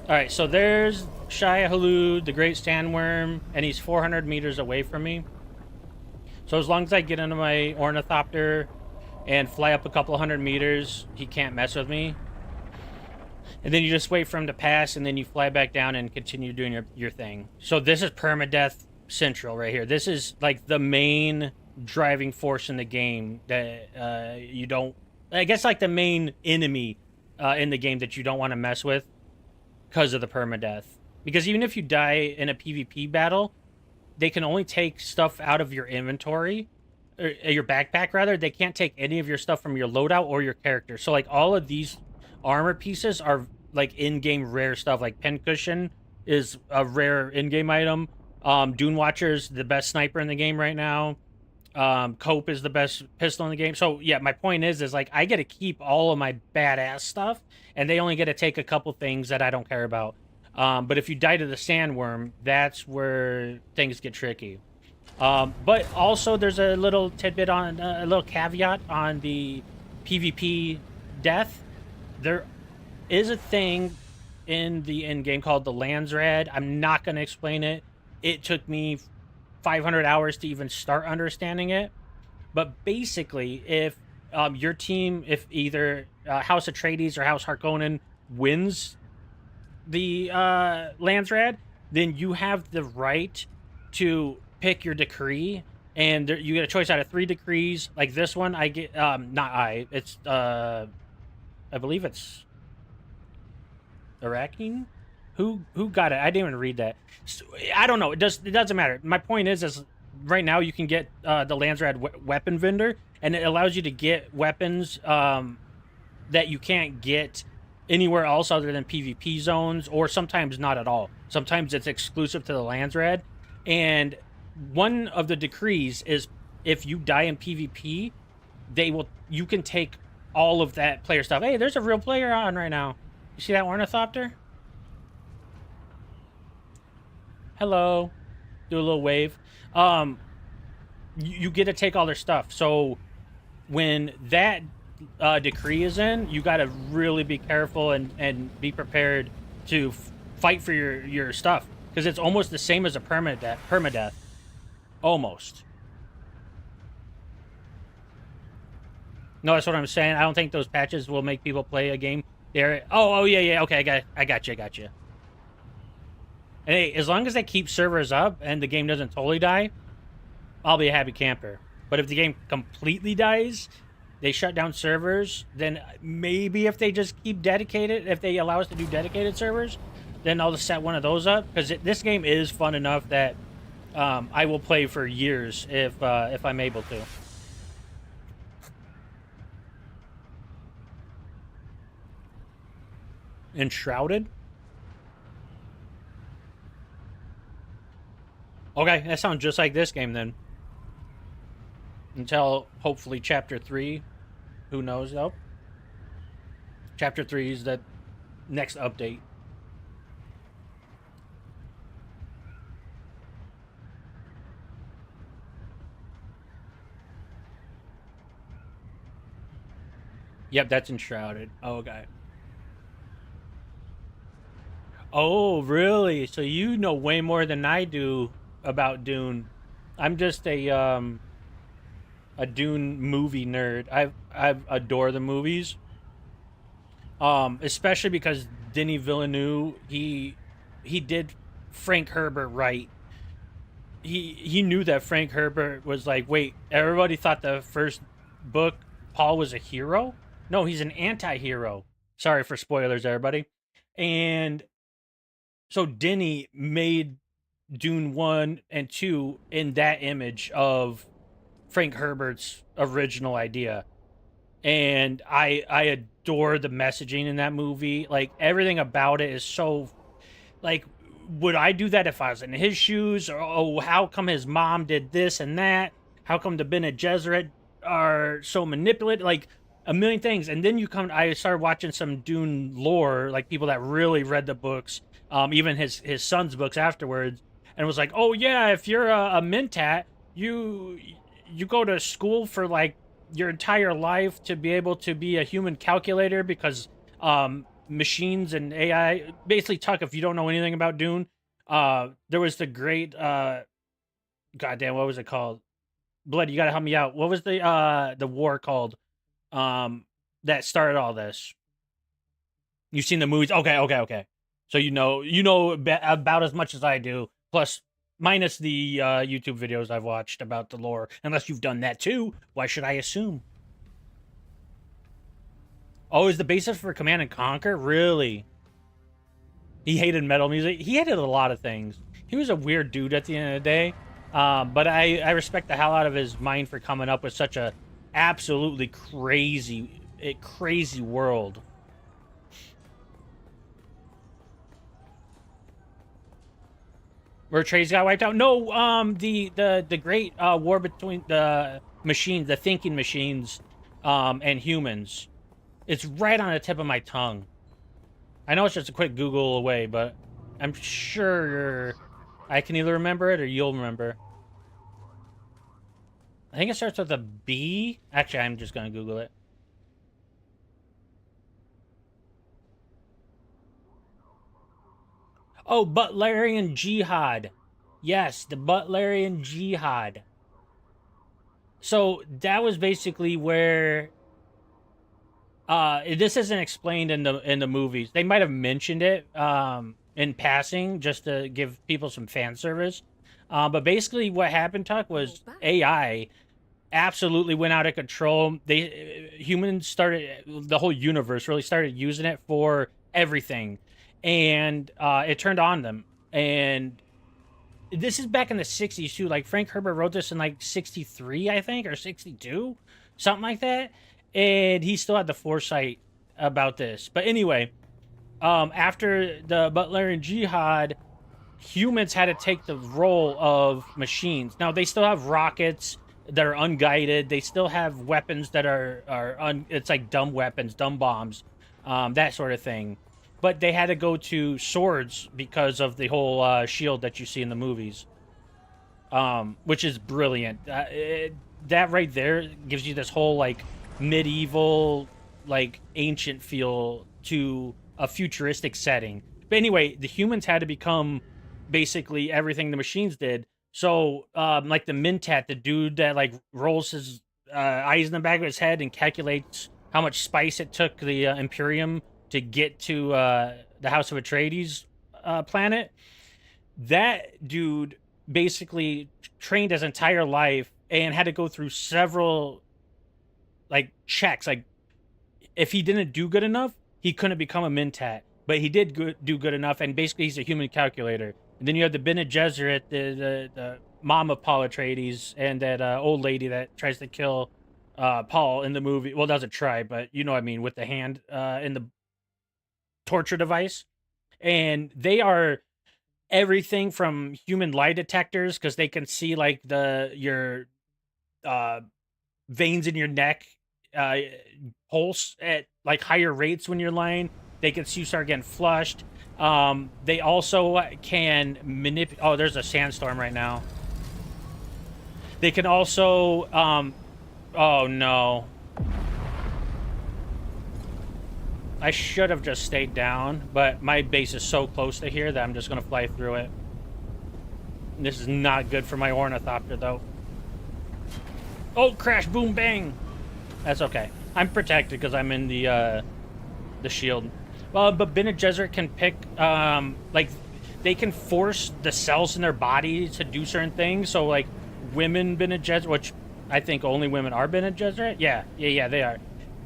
Alright, so there's Shai-Hulud, the great sandworm, and he's 400 meters away from me. So as long as I get into my ornithopter and fly up a couple hundred meters, he can't mess with me. And then you just wait for him to pass, and then you fly back down and continue doing your thing. So this is permadeath central right here. This is like the main driving force in the game that you don't... I guess like the main enemy in the game that you don't want to mess with because of the permadeath. Because even if you die in a PvP battle, they can only take stuff out of your inventory, or your backpack rather. They can't take any of your stuff from your loadout or your character. So like all of these armor pieces are like in-game rare stuff. Like Pincushion is a rare in-game item. Dune Watcher's the best sniper in the game right now. Cope is the best pistol in the game. So yeah, my point is like I get to keep all of my badass stuff, and they only get to take a couple things that I don't care about. But if you die to the sandworm, that's where things get tricky. But also there's a little tidbit on a little caveat on the PvP death. There is a thing in the end game called the Landsrad. I'm not going to explain it. It took me 500 hours to even start understanding it. But basically, if your team, if either House Atreides or House Harkonnen wins the Landsrad, then you have the right to pick your decree, and you get a choice out of 3 decrees. Like this one, I get it's I believe it's Arachne. Who got it? I didn't even read that. So, I don't know. It doesn't matter. My point is right now you can get the Landsrad weapon vendor, and it allows you to get weapons that you can't get anywhere else other than PvP zones, or sometimes not at all. Sometimes it's exclusive to the Landsrad. And one of the decrees is if you die in PvP, you can take all of that player stuff. Hey, there's a real player on right now. You see that ornithopter? Hello. Do a little wave. You get to take all their stuff. So when that decree is in, you got to really be careful and be prepared to fight for your stuff, because it's almost the same as a permadeath. Almost. No, that's what I'm saying. I don't think those patches will make people play a game there. Oh yeah. Okay, I got you. And hey, as long as they keep servers up and the game doesn't totally die, I'll be a happy camper. But if the game completely dies, they shut down servers, then maybe if they just keep dedicated, if they allow us to do dedicated servers, then I'll just set one of those up. Because this game is fun enough that I will play for years if I'm able to. Enshrouded? Okay, that sounds just like this game then. Until, hopefully, Chapter 3. Who knows, though? Chapter 3 is the next update. Yep, that's Enshrouded. Oh, okay. Oh, really? So you know way more than I do about Dune. I'm just a Dune movie nerd. I adore the movies. Especially because Denis Villeneuve, he did Frank Herbert right. He knew that Frank Herbert was like, wait, everybody thought the first book Paul was a hero? No, he's an anti-hero. Sorry for spoilers, everybody. And so Denny made Dune 1 and 2 in that image of Frank Herbert's original idea. And I adore the messaging in that movie. Like everything about it is so like would I do that if I was in his shoes? Or oh, how come his mom did this and that? How come the Bene Gesserit are so manipulated? Like a million things. And then I started watching some Dune lore, like people that really read the books, even his son's books afterwards, and was like, oh yeah, if you're a Mentat, you you go to school for like your entire life to be able to be a human calculator because machines and AI basically Tuck, if you don't know anything about Dune, there was the great goddamn, what was it called? Blood, you gotta help me out. What was the war called? That started all this. You've seen the movies. Okay. So you know about as much as I do, plus minus the YouTube videos I've watched about the lore. Unless you've done that too. Why should I assume? Oh, is the basis for Command and Conquer? Really? He hated metal music. He hated a lot of things. He was a weird dude at the end of the day. But I respect the hell out of his mind for coming up with such a absolutely crazy world. Where trades got wiped out? No, the great war between the machines, the thinking machines, and humans. It's right on the tip of my tongue. I know it's just a quick Google away, but I'm sure I can either remember it or you'll remember. I think it starts with a B. Actually, I'm just gonna Google it. Oh, Butlerian Jihad. Yes, the Butlerian Jihad. So that was basically where this isn't explained in the movies. They might have mentioned it in passing just to give people some fan service. But basically what happened, Tuck, was AI absolutely went out of control. Humans started, the whole universe really started using it for everything, and it turned on them. And this is back in the 60s too. Like Frank Herbert wrote this in like 63, I think, or 62, something like that. And he still had the foresight about this. But anyway, after the Butlerian Jihad, humans had to take the role of machines. Now they still have rockets that are unguided. They still have weapons that it's like dumb weapons, dumb bombs, that sort of thing. But they had to go to swords because of the whole shield that you see in the movies, which is brilliant. That right there gives you this whole like medieval, like ancient feel to a futuristic setting. But anyway, the humans had to become basically everything the machines did. So, like the Mentat, the dude that like rolls his eyes in the back of his head and calculates how much spice it took the Imperium to get to the House of Atreides planet. That dude basically trained his entire life and had to go through several like checks. Like if he didn't do good enough, he couldn't become a Mentat. But he did do good enough, and basically he's a human calculator. And then you have the Bene Gesserit, the mom of Paul Atreides, and that old lady that tries to kill Paul in the movie. Well, doesn't try, but you know what I mean, with the hand in the torture device. And they are everything from human lie detectors because they can see like your veins in your neck pulse at like higher rates when you're lying. They can see you start getting flushed. They also can manipulate. Oh, there's a sandstorm right now. They can also oh no, I should have just stayed down, but my base is so close to here that I'm just going to fly through it. This is not good for my ornithopter, though. Oh, crash, boom, bang. That's okay. I'm protected because I'm in the shield. Well, but Bene Gesserit can pick, like, they can force the cells in their body to do certain things. So, like, women Bene Gesserit, which I think only women are Bene Gesserit. Yeah, they are.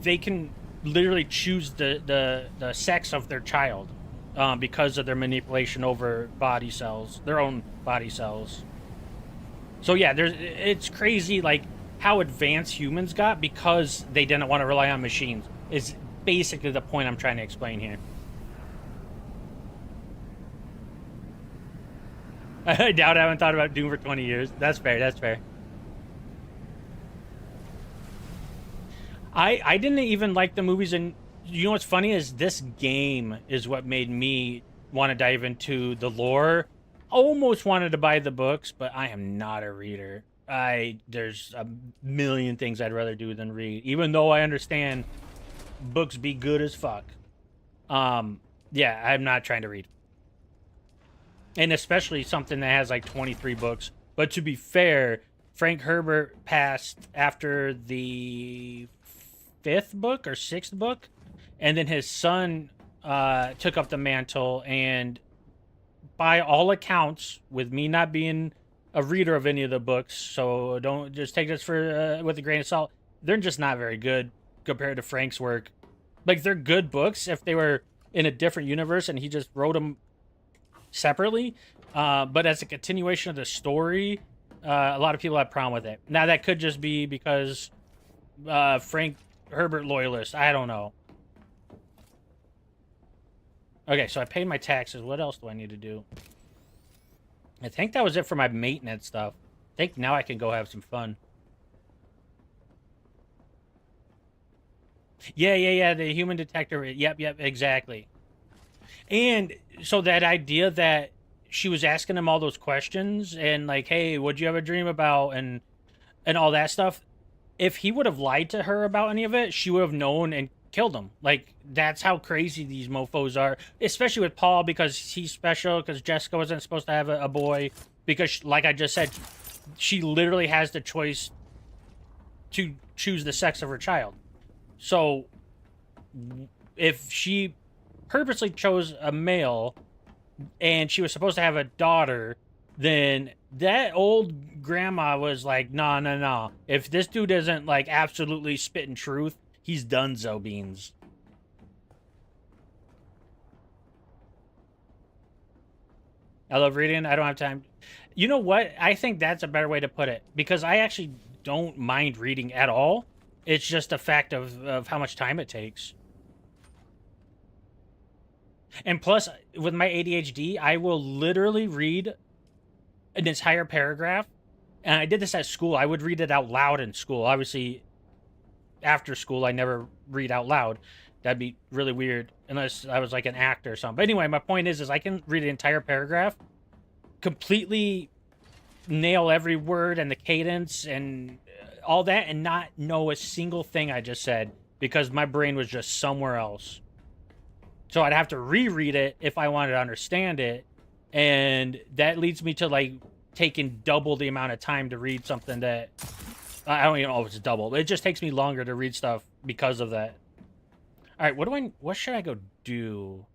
They can literally choose the sex of their child because of their manipulation over body cells, their own body cells. So yeah, it's crazy like how advanced humans got because they didn't want to rely on machines. Is basically the point I'm trying to explain here. I doubt I haven't thought about Dune for 20 years. That's fair. That's fair. I didn't even like the movies, and you know what's funny is this game is what made me want to dive into the lore. Almost wanted to buy the books, but I am not a reader. There's a million things I'd rather do than read, even though I understand books be good as fuck. Yeah, I'm not trying to read. And especially something that has like 23 books. But to be fair, Frank Herbert passed after the fifth book or sixth book, and then his son took up the mantle. And by all accounts, with me not being a reader of any of the books, so don't just take this for with a grain of salt, they're just not very good compared to Frank's work. Like, they're good books if they were in a different universe and he just wrote them separately, but as a continuation of the story, a lot of people have a problem with it. Now, that could just be because Frank Herbert loyalist. I don't know. Okay, so I paid my taxes. What else do I need to do? I think that was it for my maintenance stuff. I think now I can go have some fun. Yeah, the human detector. Yep, exactly. And so that idea that she was asking him all those questions and like, hey, what'd you have a dream about, and all that stuff. If he would have lied to her about any of it, she would have known and killed him. Like, that's how crazy these mofos are, especially with Paul, because he's special, because Jessica wasn't supposed to have a boy, because like I just said, she literally has the choice to choose the sex of her child. So if she purposely chose a male and she was supposed to have a daughter, then that old grandma was like, no. If this dude isn't like absolutely spitting truth, he's donezo beans. I love reading. I don't have time. You know what? I think that's a better way to put it, because I actually don't mind reading at all. It's just a fact of how much time it takes. And plus, with my ADHD, I will literally read an entire paragraph. And I did this at school. I would read it out loud in school. Obviously, after school, I never read out loud. That'd be really weird unless I was like an actor or something. But anyway, my point is I can read an entire paragraph, completely nail every word and the cadence and all that, and not know a single thing I just said because my brain was just somewhere else. So I'd have to reread it if I wanted to understand it. And that leads me to like taking double the amount of time to read something that I don't even know if it's double, but it just takes me longer to read stuff because of that. All right, what should I go do?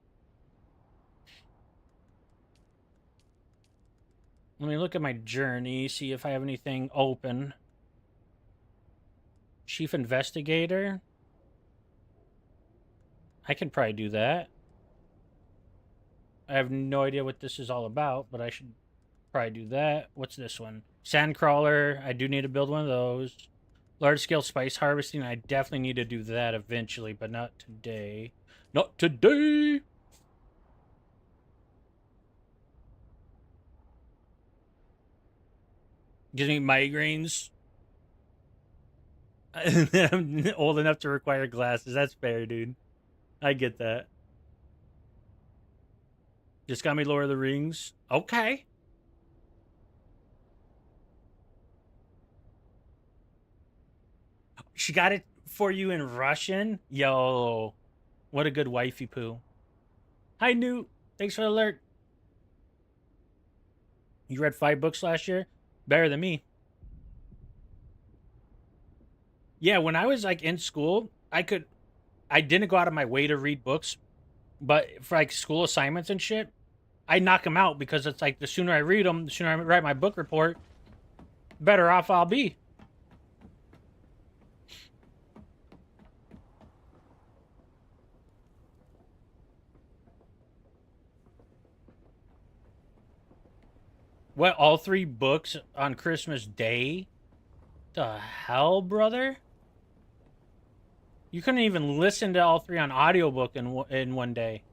Let me look at my journey, see if I have anything open. Chief Investigator. I can probably do that. I have no idea what this is all about, but I should probably do that. What's this one? Sandcrawler. I do need to build one of those. Large-scale spice harvesting. I definitely need to do that eventually, but not today. Not today! Gives me migraines. I'm old enough to require glasses. That's fair, dude. I get that. Just got me Lord of the Rings. Okay. She got it for you in Russian? Yo. What a good wifey poo. Hi, Newt. Thanks for the alert. You read 5 books last year? Better than me. Yeah, when I was like in school, I didn't go out of my way to read books, but for like school assignments and shit, I knock them out because it's like the sooner I read them, the sooner I write my book report, better off I'll be. What, all 3 books on Christmas Day? The hell, brother? You couldn't even listen to all 3 on audiobook in one day.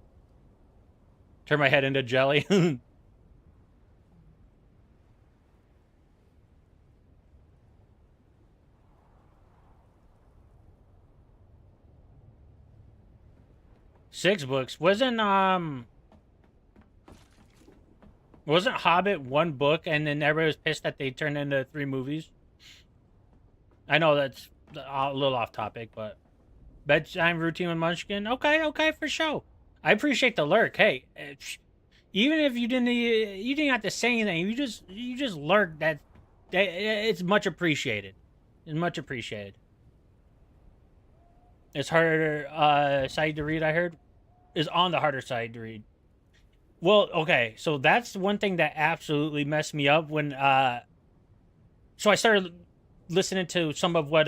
Turn my head into jelly. 6 books. Wasn't Hobbit 1 book and then everybody was pissed that they turned into 3 movies? I know that's a little off topic, but bedtime routine with Munchkin. Okay, for sure. I appreciate the lurk. Hey, even if you didn't have to say anything, you just lurk. That it's much appreciated. It's much appreciated. It's harder side to read. I heard is on the harder side to read. Well, okay, so that's one thing that absolutely messed me up when so I started listening to some of what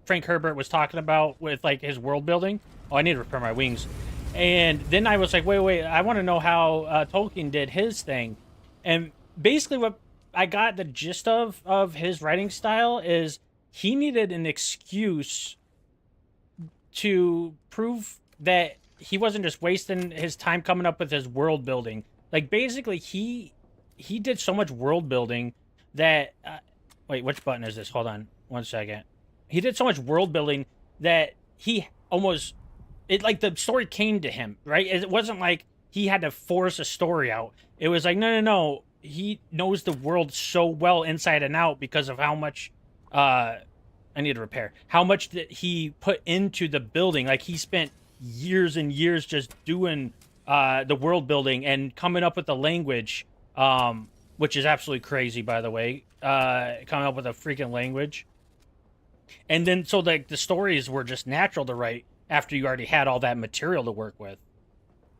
Frank Herbert was talking about with like his world building. Oh, I need to repair my wings. And then I was like, wait, I want to know how Tolkien did his thing. And basically what I got the gist of his writing style is he needed an excuse to prove that he wasn't just wasting his time coming up with his world building. Like basically he did so much world building that wait, which button is this? Hold on 1 second. He did so much world building that he almost like the story came to him, right? It wasn't like he had to force a story out. It was like no. He knows the world so well inside and out because of how much I need to repair. How much that he put into the building. Like he spent years and years just doing the world building and coming up with the language, which is absolutely crazy, by the way. Coming up with a freaking language. And then so like the stories were just natural to write after you already had all that material to work with.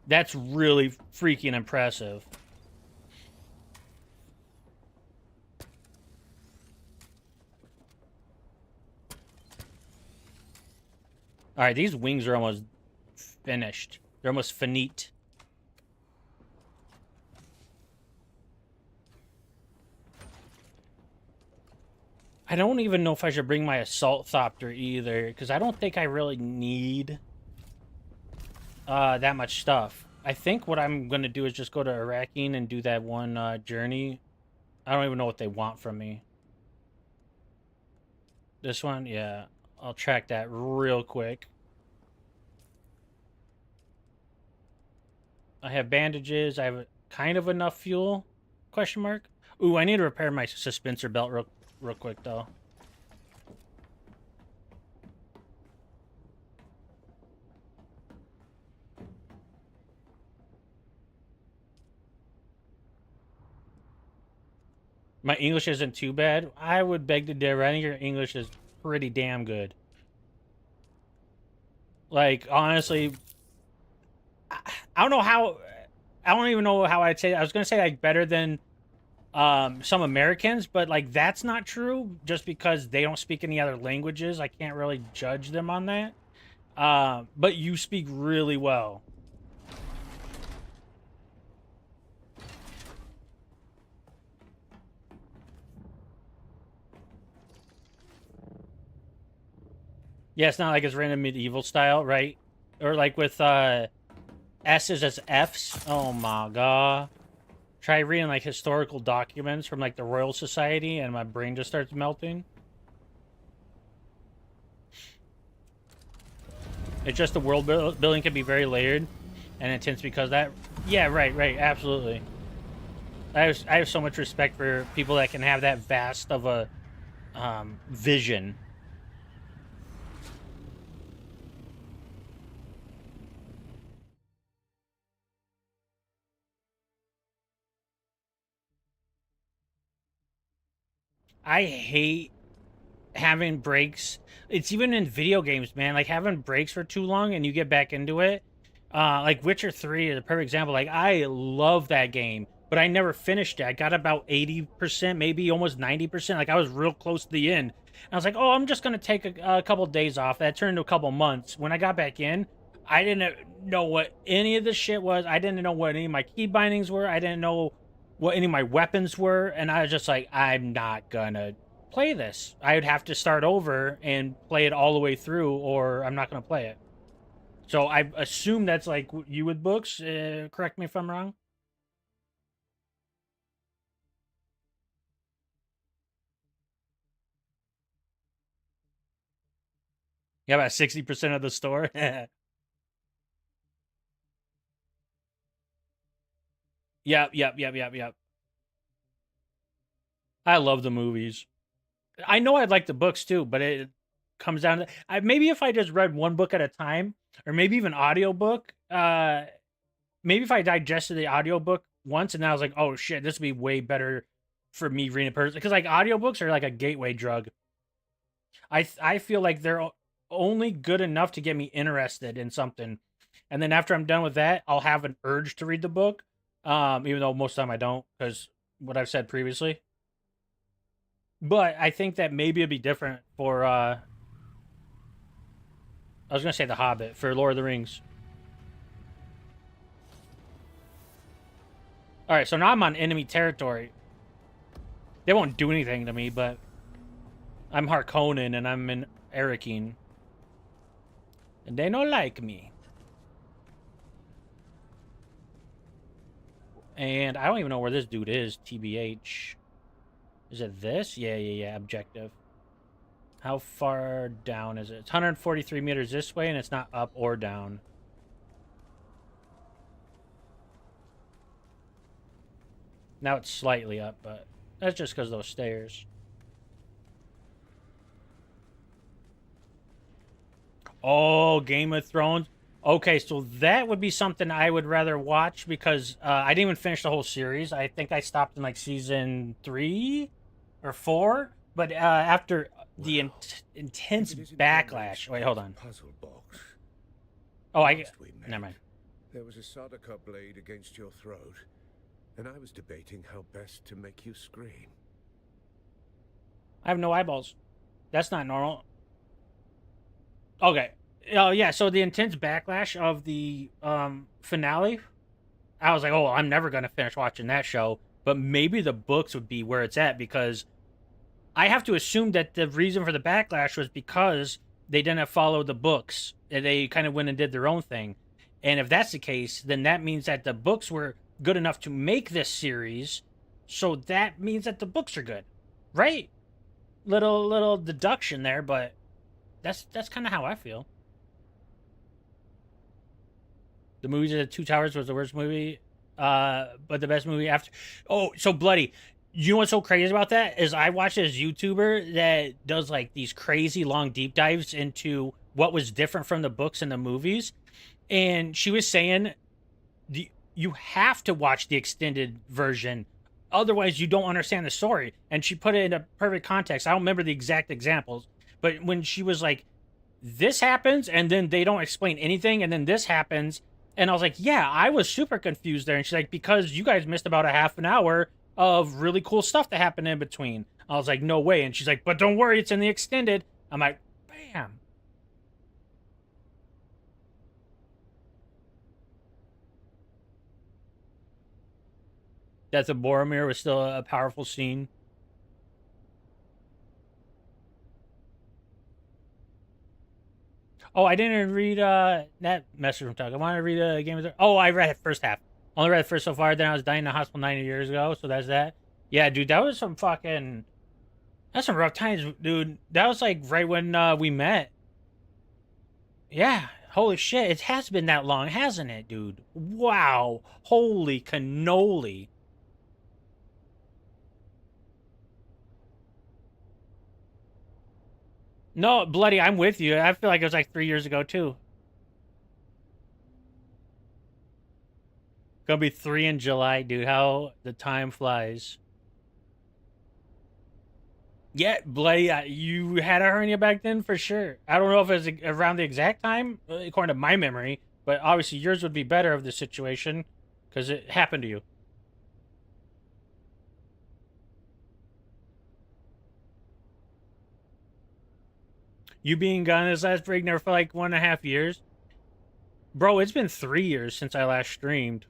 That's really freaking impressive. All right, these wings are almost finished. They're almost finite. I don't even know if I should bring my assault thopter either, because I don't think I really need that much stuff. I think what I'm going to do is just go to Iraqine and do that one journey. I don't even know what they want from me. This one? Yeah. I'll track that real quick. I have bandages. I have kind of enough fuel? Question mark. Ooh, I need to repair my suspensor belt real quick, though. My English isn't too bad. I would beg to differ. I think your English is pretty damn good. Like, honestly, I don't know how... I don't even know how I'd say... I was going to say, like, better than some Americans, but, like, that's not true. Just because they don't speak any other languages, I can't really judge them on that. But you speak really well. Yeah, it's not like it's random medieval style, right? Or like with S's as F's. Oh my god. Try reading like historical documents from like the Royal Society and my brain just starts melting. It's just the world building can be very layered and intense because that. Yeah, right, absolutely. I have so much respect for people that can have that vast of a vision. I hate having breaks. It's even in video games, man. Like having breaks for too long and you get back into it. Like Witcher 3 is a perfect example. Like I love that game, but I never finished it. I got about 80%, maybe almost 90%. Like I was real close to the end. And I was like, oh, I'm just gonna take a couple days off. That turned into a couple months. When I got back in, I didn't know what any of the shit was. I didn't know what any of my key bindings were. I didn't know what any of my weapons were. And I was just like, I'm not gonna play this. I would have to start over and play it all the way through, or I'm not going to play it. So I assume that's like you with books. Correct me if I'm wrong. Yeah, about 60% of the store. Yep, yep, yep, yep, yep. I love the movies. I know I'd like the books too, but it comes down to maybe if I just read one book at a time, or maybe even audiobook. Maybe if I digested the audiobook once and then I was like, oh shit, this would be way better for me reading it person, because like audiobooks are like a gateway drug. I feel like they're only good enough to get me interested in something, and then after I'm done with that, I'll have an urge to read the book. Even though most of the time I don't, because what I've said previously. But I think that maybe it'd be different for I was gonna say The Hobbit, for Lord of the Rings. All right, so now I'm on enemy territory. They won't do anything to me, but I'm Harkonnen and I'm in Erikine. And they don't like me. And I don't even know where this dude is, TBH. Is it this? Yeah, yeah, yeah, objective. How far down is it? It's 143 meters this way, and it's not up or down. Now it's slightly up, but that's just because of those stairs. Oh, Game of Thrones. Okay, so that would be something I would rather watch because I didn't even finish the whole series. I think I stopped in like season 3 or 4. But after the Well, intense if it isn't backlash. Wait, hold on. puzzle box. Oh, Last we met, never mind. there was a Sardaukar blade against your throat, and I was debating how best to make you scream. I have no eyeballs. That's not normal. Okay. Oh yeah. So the intense backlash of the finale, I was like, oh, I'm never gonna finish watching that show. But maybe the books would be where it's at, because I have to assume that the reason for the backlash was because they didn't follow the books. They kind of went and did their own thing. And if that's the case, then that means that the books were good enough to make this series. So that means that the books are good, right? Little deduction there, but that's kind of how I feel. The movies of the Two Towers was the worst movie, but the best movie after. Oh, so bloody! You know what's so crazy about that is I watched this YouTuber that does like these crazy long deep dives into what was different from the books and the movies, and she was saying you have to watch the extended version, otherwise you don't understand the story. And she put it in a perfect context. I don't remember the exact examples, but when she was like, this happens and then they don't explain anything and then this happens, and I was like, yeah, I was super confused there. And she's like, because you guys missed about a half an hour of really cool stuff that happened in between. I was like, no way. And she's like, but don't worry, it's in the extended. I'm like, bam. That the Boromir was still a powerful scene. Oh, I didn't read that message from Tug. I wanted to read a Game of Thrones. Oh, I read the first half. Only read the first so far. Then I was dying in the hospital 90 years ago, so that's that. Yeah, dude, that was some fucking. That's some rough times, dude. That was like right when we met. Yeah, holy shit, it has been that long, hasn't it, dude? Wow, holy cannoli. No, bloody, I'm with you. I feel like it was like 3 years ago too. Gonna be 3 in July, dude. How the time flies. Yeah, Blay, you had a hernia back then for sure. I don't know if it was around the exact time, according to my memory, but obviously yours would be better of the situation because it happened to you. You being gone this last break never for like 1.5 years. Bro, it's been 3 years since I last streamed.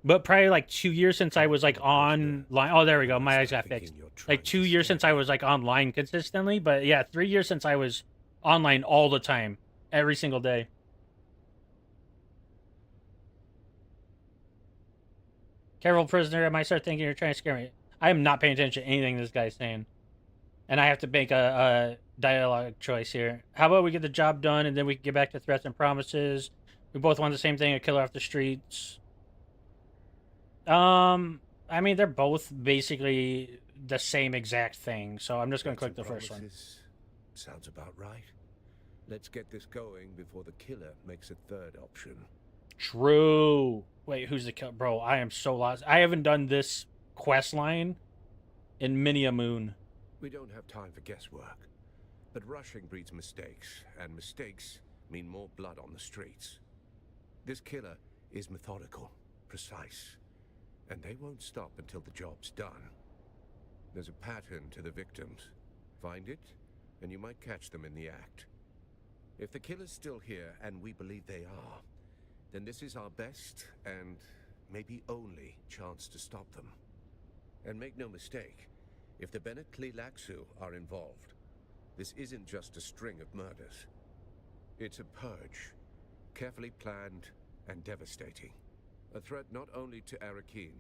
But probably like 2 years since I was like Prisoner. online. Oh, there we go. Or My is eyes that got thinking fixed. you're trying Like to 2 years scare since I me? was like online consistently. But yeah, 3 years since I was online all the time, every single day. Careful, prisoner. I might start thinking you're trying to scare me. I am not paying attention to anything this guy's saying. And I have to make a dialogue choice here. How about we get the job done and then we can get back to threats and promises? We both want the same thing, a killer off the streets. I mean, they're both basically the same exact thing, so I'm just going to Threats click the and first one. promises. Sounds about right. Let's get this going before the killer makes a third option. True. Wait, who's the killer? Bro, I am so lost. I haven't done this quest line in many a moon. We don't have time for guesswork. But rushing breeds mistakes, and mistakes mean more blood on the streets. This killer is methodical, precise, and they won't stop until the job's done. There's a pattern to the victims. Find it, and you might catch them in the act. If the killer's still here, and we believe they are, then this is our best and maybe only chance to stop them. And make no mistake, if the Bennett Tleilaxu are involved, this isn't just a string of murders. It's a purge, carefully planned and devastating. A threat not only to Arakeen,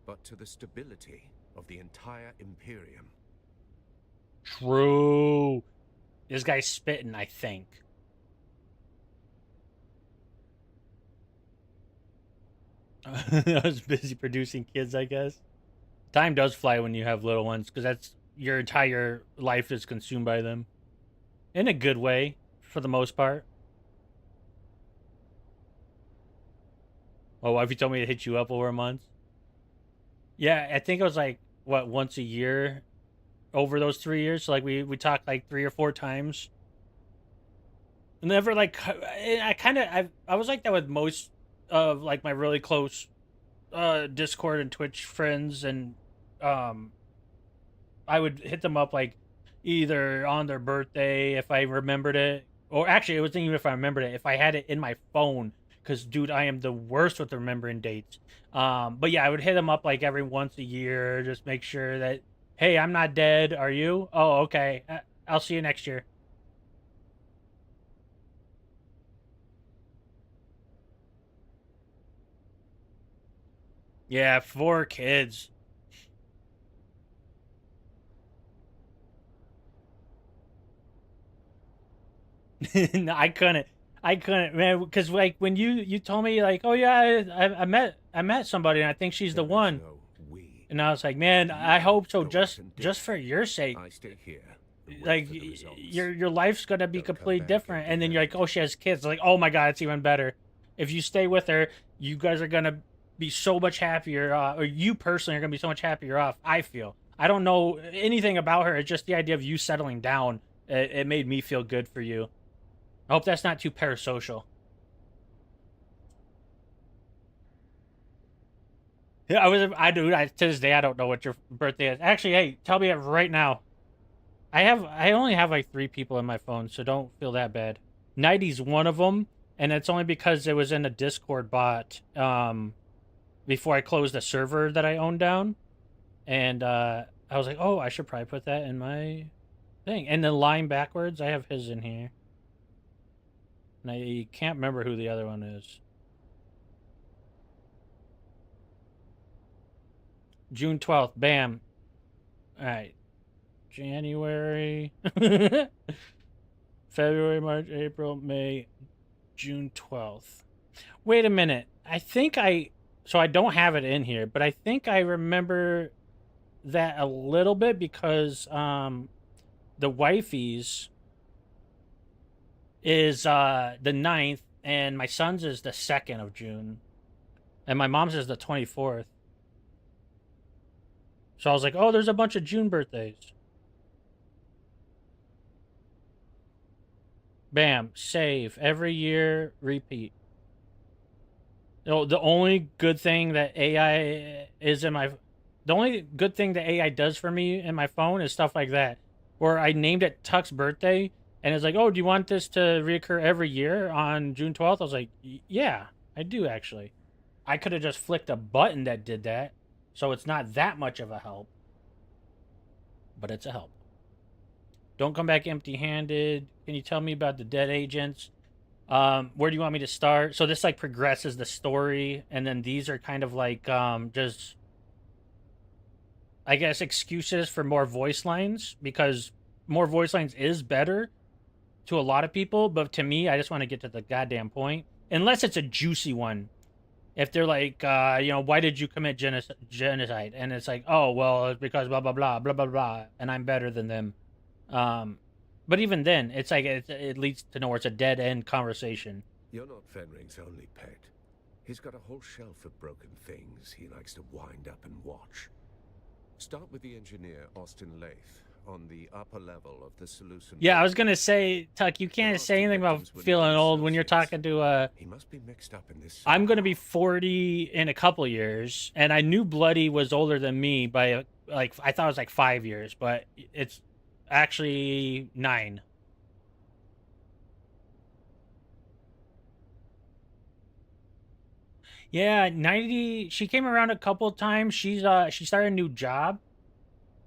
but to the stability of the entire Imperium. True. This guy's spitting, I think. I was busy producing kids, I guess. Time does fly when you have little ones, because that's your entire life is consumed by them. In a good way, for the most part. My wife told me to hit you up over a month. Yeah, I think it was like, what, once a year over those 3 years. So like we talked like 3 or 4 times. Never like I was like that with most of like my really close Discord and Twitch friends, and um I would hit them up like either on their birthday if I remembered it, or actually it wasn't even if I remembered it, if I had it in my phone, because dude, I am the worst with remembering dates. But yeah, I would hit them up like every once a year, just make sure that, hey, I'm not dead. Are you? Oh, okay. I'll see you next year. Yeah, 4 kids. No, I couldn't, man, because like when you told me like, oh yeah, I met somebody and I think she's the There is one, no we. and I was like, man, I You hope so, go out just and dig. just for your sake. I stay here and wait Like for the results. your life's gonna be Don't come completely back different, and then you're like, empty-handed. oh, she has kids. Like, oh my god, it's even better. If you stay with her, you guys are gonna be so much happier, or you personally are gonna be so much happier off. I feel. I don't know anything about her. It's just the idea of you settling down. It made me feel good for you. I hope that's not too parasocial. Yeah, to this day I don't know what your birthday is. Actually, hey, tell me it right now. I only have like 3 people in my phone, so don't feel that bad. Nighty's one of them, and it's only because it was in a Discord bot before I closed the server that I owned down, and I was like, oh, I should probably put that in my thing. And then line backwards, I have his in here, and I can't remember who the other one is. June 12th, bam. All right, January, February, March, April, May, June 12th. Wait a minute. So I don't have it in here, but I think I remember that a little bit because the wifey's is the 9th, and my son's is the 2nd of June, and my mom's is the 24th. So I was like, oh, there's a bunch of June birthdays. Bam. Save. Every year, repeat. No, the only good thing that AI is in my... The only good thing that AI does for me in my phone is stuff like that. Where I named it Tuck's birthday, and it's like, oh, do you want this to reoccur every year on June 12th? I was like, yeah, I do actually. I could have just flicked a button that did that, so it's not that much of a help. But it's a help. Don't come back empty-handed. Can you tell me about the dead agents? Where do you want me to start? So this like progresses the story, and then these are kind of like just, I guess, excuses for more voice lines, because more voice lines is better to a lot of people, but to me, I just want to get to the goddamn point. Unless it's a juicy one. If they're like, why did you commit genocide? And it's like, oh, well, it's because blah, blah, blah, blah, blah, blah, and I'm better than them. But even then, it's like it leads to nowhere. It's a dead end conversation. You're not Fenring's only pet. He's got a whole shelf of broken things he likes to wind up and watch. Start with the engineer, Austin Lath, on the upper level of the Seleucid. Yeah, I was gonna say, Tuck, you can't say anything about feeling old when you're talking to He must be mixed up in this. I'm gonna be 40 in a couple years, and I knew Bloody was older than me by like I thought it was like 5 years, but it's actually 9. Yeah, 90. She came around a couple of times. She started a new job,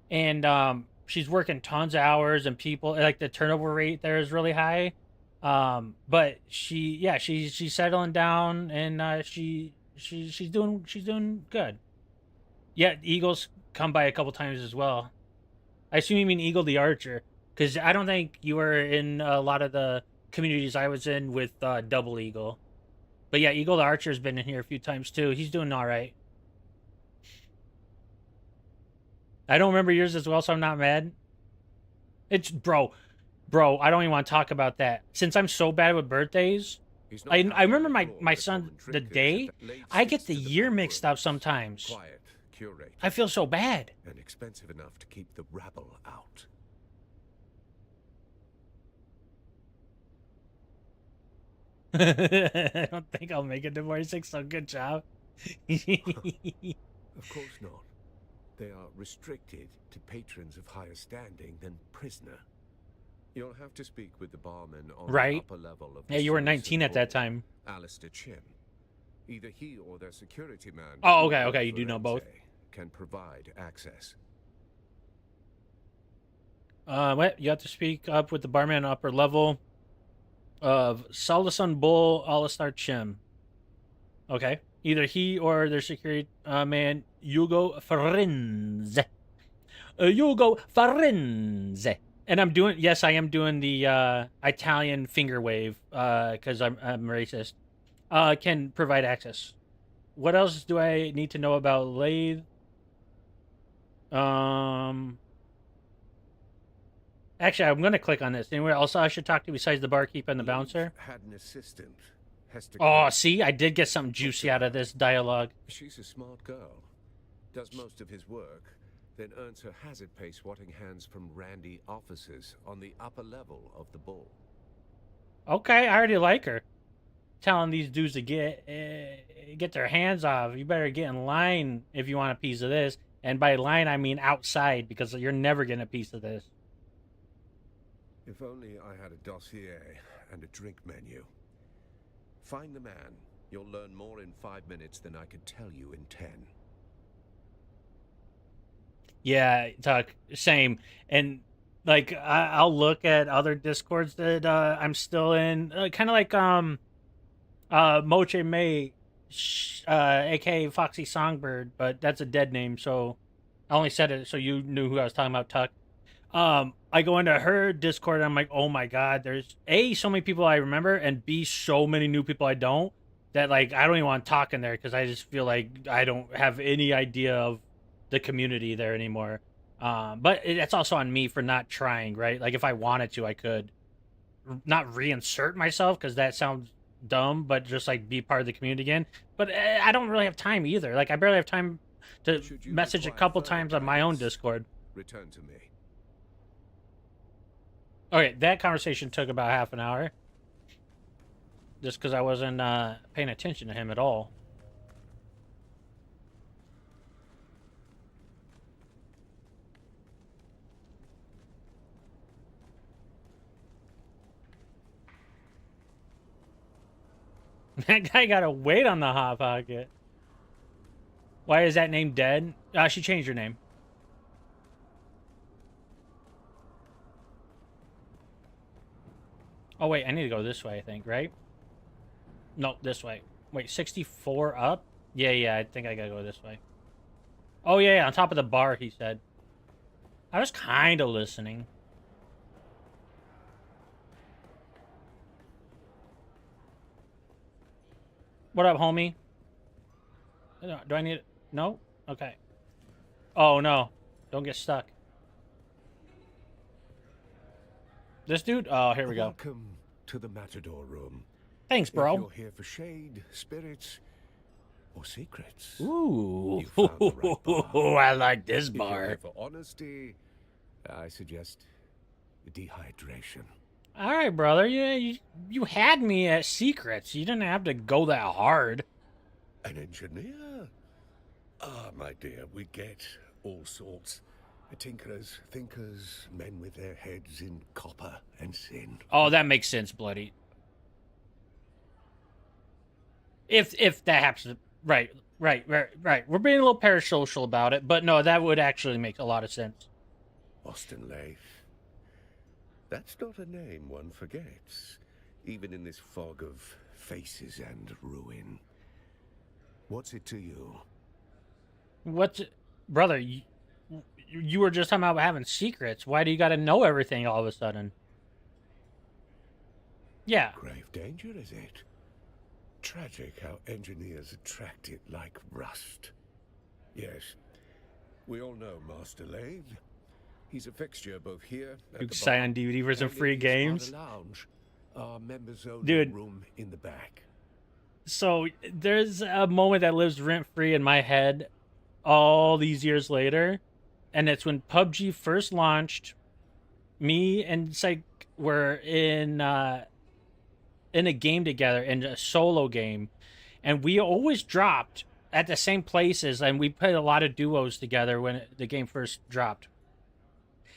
and she's working tons of hours, and people like the turnover rate there is really high. But she's settling down, and she's doing good. Yeah, Eagles come by a couple times as well. I assume you mean Eagle the Archer, because I don't think you were in a lot of the communities I was in with Double Eagle. But yeah, Eagle the Archer's been in here a few times too. He's doing all right. I don't remember yours as well, so I'm not mad. It's bro. I don't even want to talk about that. Since I'm so bad with birthdays, I remember my son the day. I get the year mixed up sometimes. Quiet, curated, I feel so bad. and expensive enough to keep the rabble out. I don't think I'll make it to 46, so good job. Of course not. They are restricted to patrons of higher standing than prisoner. You'll have to speak with the barman on Right. the upper level of the Yeah, you were Seleucid 19 at that Hall, time. Alistair Chim. Either he or their security man. Oh, okay, you do know both. Can provide access. What? You have to speak up with the barman on upper level of Salasun Bull Alistar Chim. Okay. Either he or their security man, Hugo Farinze. Hugo Farinze. And I am doing the Italian finger wave because I'm racist. Can provide access. What else do I need to know about Lathe? Actually, I'm going to click on this. Anywhere else I should talk to besides the barkeep and the bouncer? Had an assistant. Hester Oh, Cole. see? I did get something juicy out of this dialogue. She's a smart girl. Does most of his work, then earns her hazard pay swatting hands from randy officers on the upper level of the Bull. Okay, I already like her. Telling these dudes to get their hands off. You better get in line if you want a piece of this. And by line, I mean outside, because you're never getting a piece of this. If only I had a dossier and a drink menu. Find the man. You'll learn more in 5 minutes than I could tell you in 10. Yeah, Tuck, same. And like I'll look at other discords that I'm still in, kind of like Moche May, aka Foxy Songbird, but that's a dead name, so I only said it so you knew who I was talking about, Tuck. I go into her Discord and I'm like, oh my god, there's A, so many people I remember, and B, so many new people I don't, that like I don't even want to talk in there because I just feel like I don't have any idea of the community there anymore. But it's also on me for not trying, right? Like if I wanted to, I could not reinsert myself because that sounds dumb, but just like be part of the community again. But I don't really have time either. Like I barely have time to message a couple times on my own Discord. Return to me. Okay, that conversation took about half an hour. Just because I wasn't paying attention to him at all. That guy got to wait on the Hot Pocket. Why is that name dead? She changed her name. Oh, wait, I need to go this way, I think, right? No, this way. Wait, 64 up? Yeah, I think I gotta go this way. Oh, yeah, on top of the bar, he said. I was kind of listening. What up, homie? Do I need... No? Okay. Oh, no. Don't get stuck. This dude? Oh, here we go. Welcome to the Matador Room. Thanks, If bro. you're here for shade, spirits, or secrets, Ooh. you found the right bar. I like this If you're bar. here for honesty, I suggest dehydration. All right, brother. You had me at secrets. You didn't have to go that hard. An engineer? Ah, my dear, we get all sorts. Tinkerers, thinkers, men with their heads in copper and sin. Oh, that makes sense, bloody. If that happens, right. We're being a little parasocial about it, but no, that would actually make a lot of sense. Austin Leith. That's not a name one forgets, even in this fog of faces and ruin. What's it to you? What's it, brother? You were just talking about having secrets. Why do you got to know everything all of a sudden? Yeah. Grave danger, is it? Tragic how engineers attract it like rust. Yes, we all know Master Leith. He's a fixture both here at You the can sign bar on DVD for some and in free his games. other lounge, our members-only Dude. room in the back. So there's a moment that lives rent-free in my head all these years later, and it's when PUBG first launched. Me and Psych were in a game together, in a solo game, and we always dropped at the same places, and we played a lot of duos together when the game first dropped.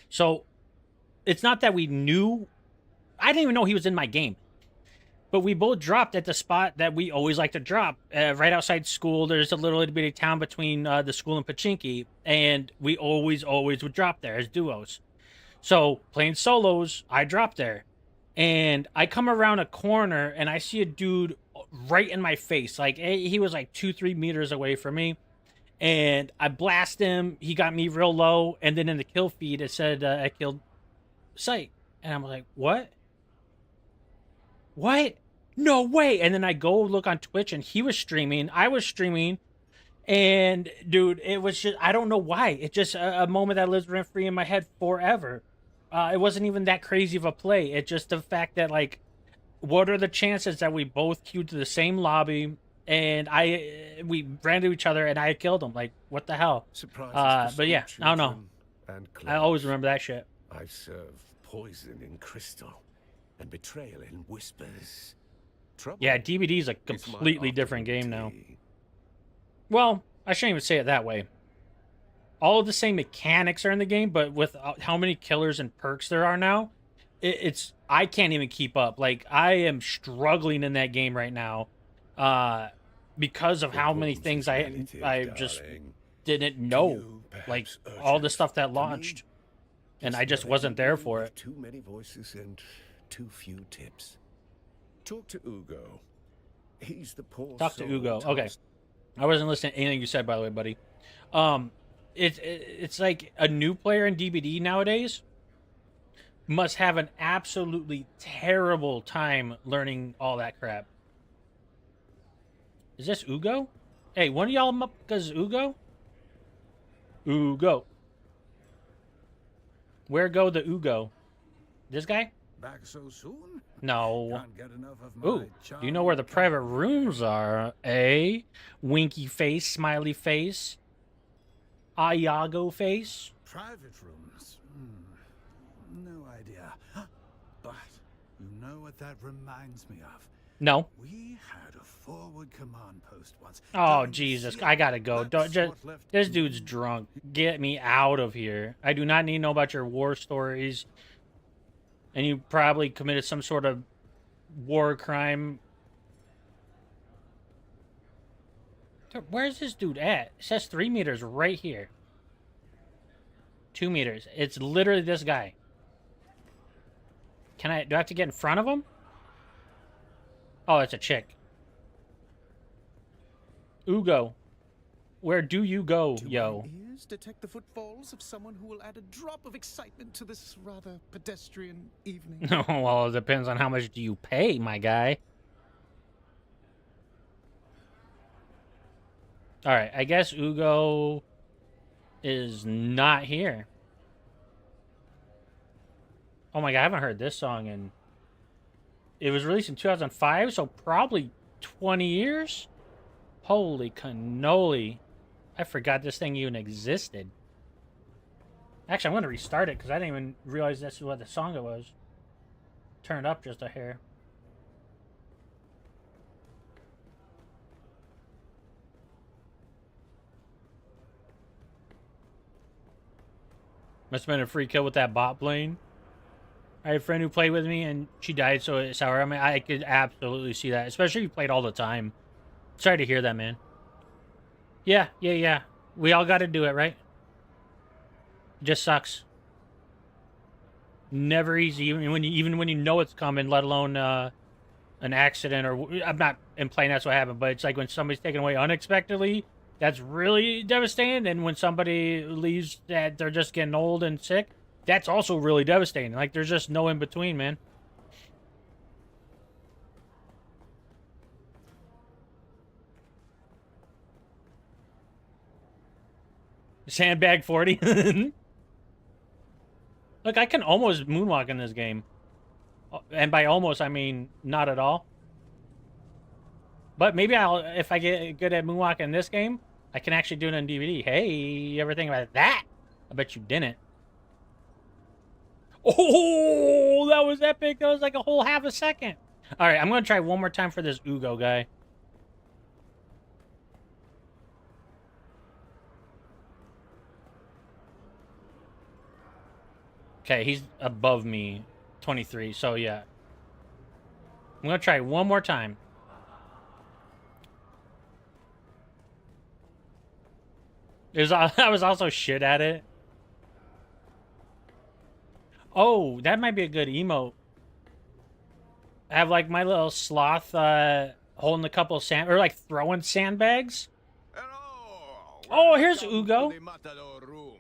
So it's not that we knew. I didn't even know he was in my game. But we both dropped at the spot that we always like to drop, right outside school. There's a little bitty town between the school and Pachinki, and we always would drop there as duos. So playing solos, I drop there, and I come around a corner and I see a dude right in my face. Like he was like 2-3 meters away from me, and I blast him. He got me real low, and then in the kill feed it said I killed Sight, and I'm like, what? What? No way. And then I go look on Twitch and he was streaming. I was streaming. And dude, it was just, I don't know why. It's just a moment that lives rent free in my head forever. It wasn't even that crazy of a play. It's just the fact that, like, what are the chances that we both queued to the same lobby and we ran to each other and I killed him? Like, what the hell? But yeah, I don't know. I always remember that shit. I serve poison in crystal and betrayal in whispers. Trouble Yeah, DBD is a completely different game now. Well, I shouldn't even say it that way. All of the same mechanics are in the game, but with how many killers and perks there are now, it's I can't even keep up. Like, I am struggling in that game right now, because of how many things I just didn't know, like all the stuff that launched, and I just wasn't there for it. Too many voices and too few tips. Talk to Ugo. He's the poor Talk to soul Ugo. tossed- Okay. I wasn't listening to anything you said, by the way, buddy. It's like a new player in DBD nowadays must have an absolutely terrible time learning all that crap. Is this Ugo? Hey, one of y'all up because Ugo? Ugo. Where go the Ugo? This guy? Back so soon? No. Can't get enough of my Ooh, do you know where the private rooms are, eh? Winky face, smiley face, Iago face. Private rooms? No idea. You know what that reminds me of? No. We had a forward command post once. Oh, during the Jesus. Siege. I gotta go. That's Don't, just, what left this dude's Dune. drunk. Get me out of here. I do not need to know about your war stories. And you probably committed some sort of war crime. Where's this dude at? It says 3 meters right here. 2 meters. It's literally this guy. Do I have to get in front of him? Oh, it's a chick. Ugo. Where do you go, yo? My ears detect the footfalls of someone who will add a drop of excitement to this rather pedestrian evening. Well, it depends on how much do you pay, my guy. Alright, I guess Ugo is not here. Oh my god, I haven't heard this song in... It was released in 2005, so probably 20 years? Holy cannoli. I forgot this thing even existed. Actually, I'm going to restart it because I didn't even realize that's what the song it was. Turn it up just a hair. Must have been a free kill with that bot plane. I had a friend who played with me and she died, so it's sour. I mean, I could absolutely see that, especially if you played all the time. Sorry to hear that, man. Yeah. We all got to do it, right? Just sucks. Never easy, even when you know it's coming, let alone an accident or... I'm not implying that's what happened, but it's like when somebody's taken away unexpectedly, that's really devastating. And when somebody leaves that they're just getting old and sick, that's also really devastating. Like, there's just no in between, man. Sandbag 40. Look, I can almost moonwalk in this game. And by almost, I mean not at all. But maybe if I get good at moonwalking in this game, I can actually do it on DVD. Hey, you ever think about that? I bet you didn't. Oh, that was epic. That was like a whole half a second. All right, I'm going to try one more time for this Ugo guy. Okay, he's above me, 23, so yeah. I'm going to try one more time. I was also shit at it. Oh, that might be a good emote. I have like my little sloth holding a couple of sand... Or like throwing sandbags. Hello! Oh, here's Welcome Ugo. to the Matador room,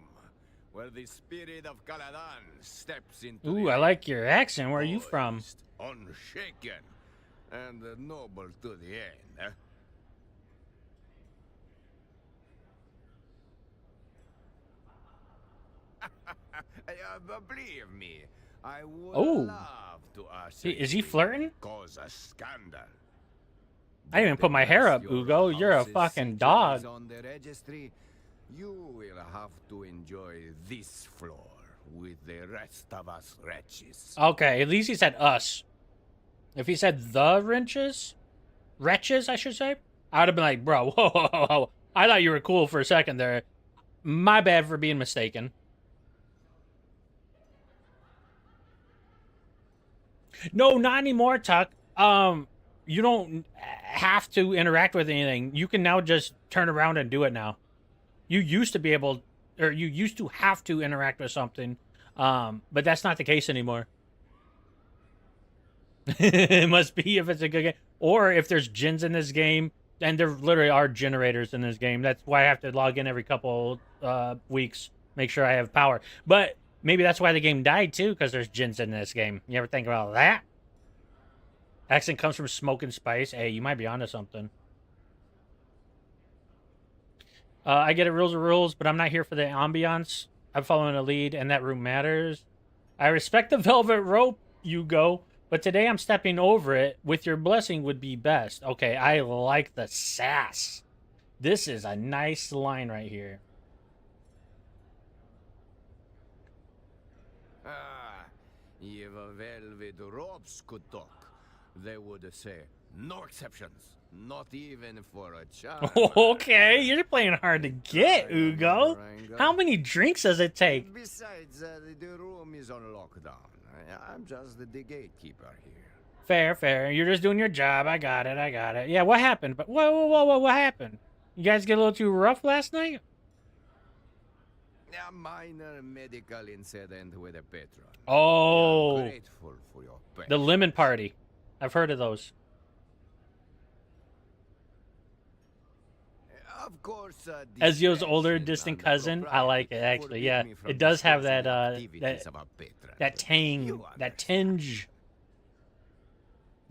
where the spirit of Caladan steps into Ooh, the I like your accent. Where are you from? poised, unshaken, and noble to the end. Eh? Believe me, I would Oh. love to ask Is he flirting? cause a scandal. I didn't even put my hair up, Your Ugo. You're a house's fucking signature dog. is on the registry. You will have to enjoy this floor with the rest of us wretches. Okay, at least he said us. If he said the wretches, I should say, I would have been like, bro, whoa. I thought you were cool for a second there. My bad for being mistaken. No, not anymore, Tuck. You don't have to interact with anything. You can now just turn around and do it now. You used to be able, or you used to have to interact with something, but that's not the case anymore. It must be if it's a good game. Or if there's gens in this game, and there literally are generators in this game. That's why I have to log in every couple weeks, make sure I have power. But maybe that's why the game died, too, because there's gens in this game. You ever think about that? Accent comes from smoke and spice. Hey, you might be onto something. I get it, rules are rules, but I'm not here for the ambiance. I'm following a lead, and that room matters. I respect the velvet rope, Ugo, but today I'm stepping over it. With your blessing would be best. Okay, I like the sass. This is a nice line right here. If a velvet ropes could talk, they would say, no exceptions, not even for a child. Okay, you're playing hard to get, Ugo. How many drinks does it take? Besides, the room is on lockdown. I'm just the gatekeeper here. Fair, fair. You're just doing your job. I got it. I got it. Yeah, what happened? But whoa, what happened? You guys get a little too rough last night? A minor medical incident with a patron. Oh, I'm grateful for your pay. the lemon party. I've heard of those. Of course, Ezio's older distant cousin. I like it actually. Yeah, it does have that that tang, that tinge.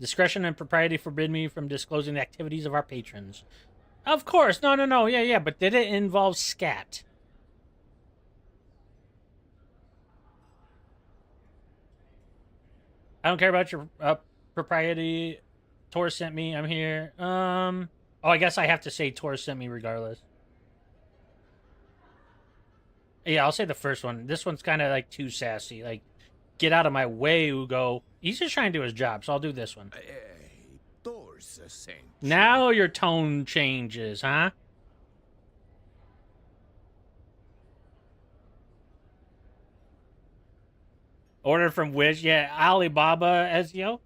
Discretion and propriety forbid me from disclosing the activities of our patrons. Of course, no. Yeah. But did it involve scat? I don't care about your propriety. Tor sent me. I'm here. Oh, I guess I have to say Tor sent me regardless. Yeah, I'll say the first one. This one's kind of like too sassy. Like, get out of my way, Ugo. He's just trying to do his job, so I'll do this one. Hey, Thor's a saint. Now your tone changes, huh? Order from Wish. Yeah, Alibaba Ezio.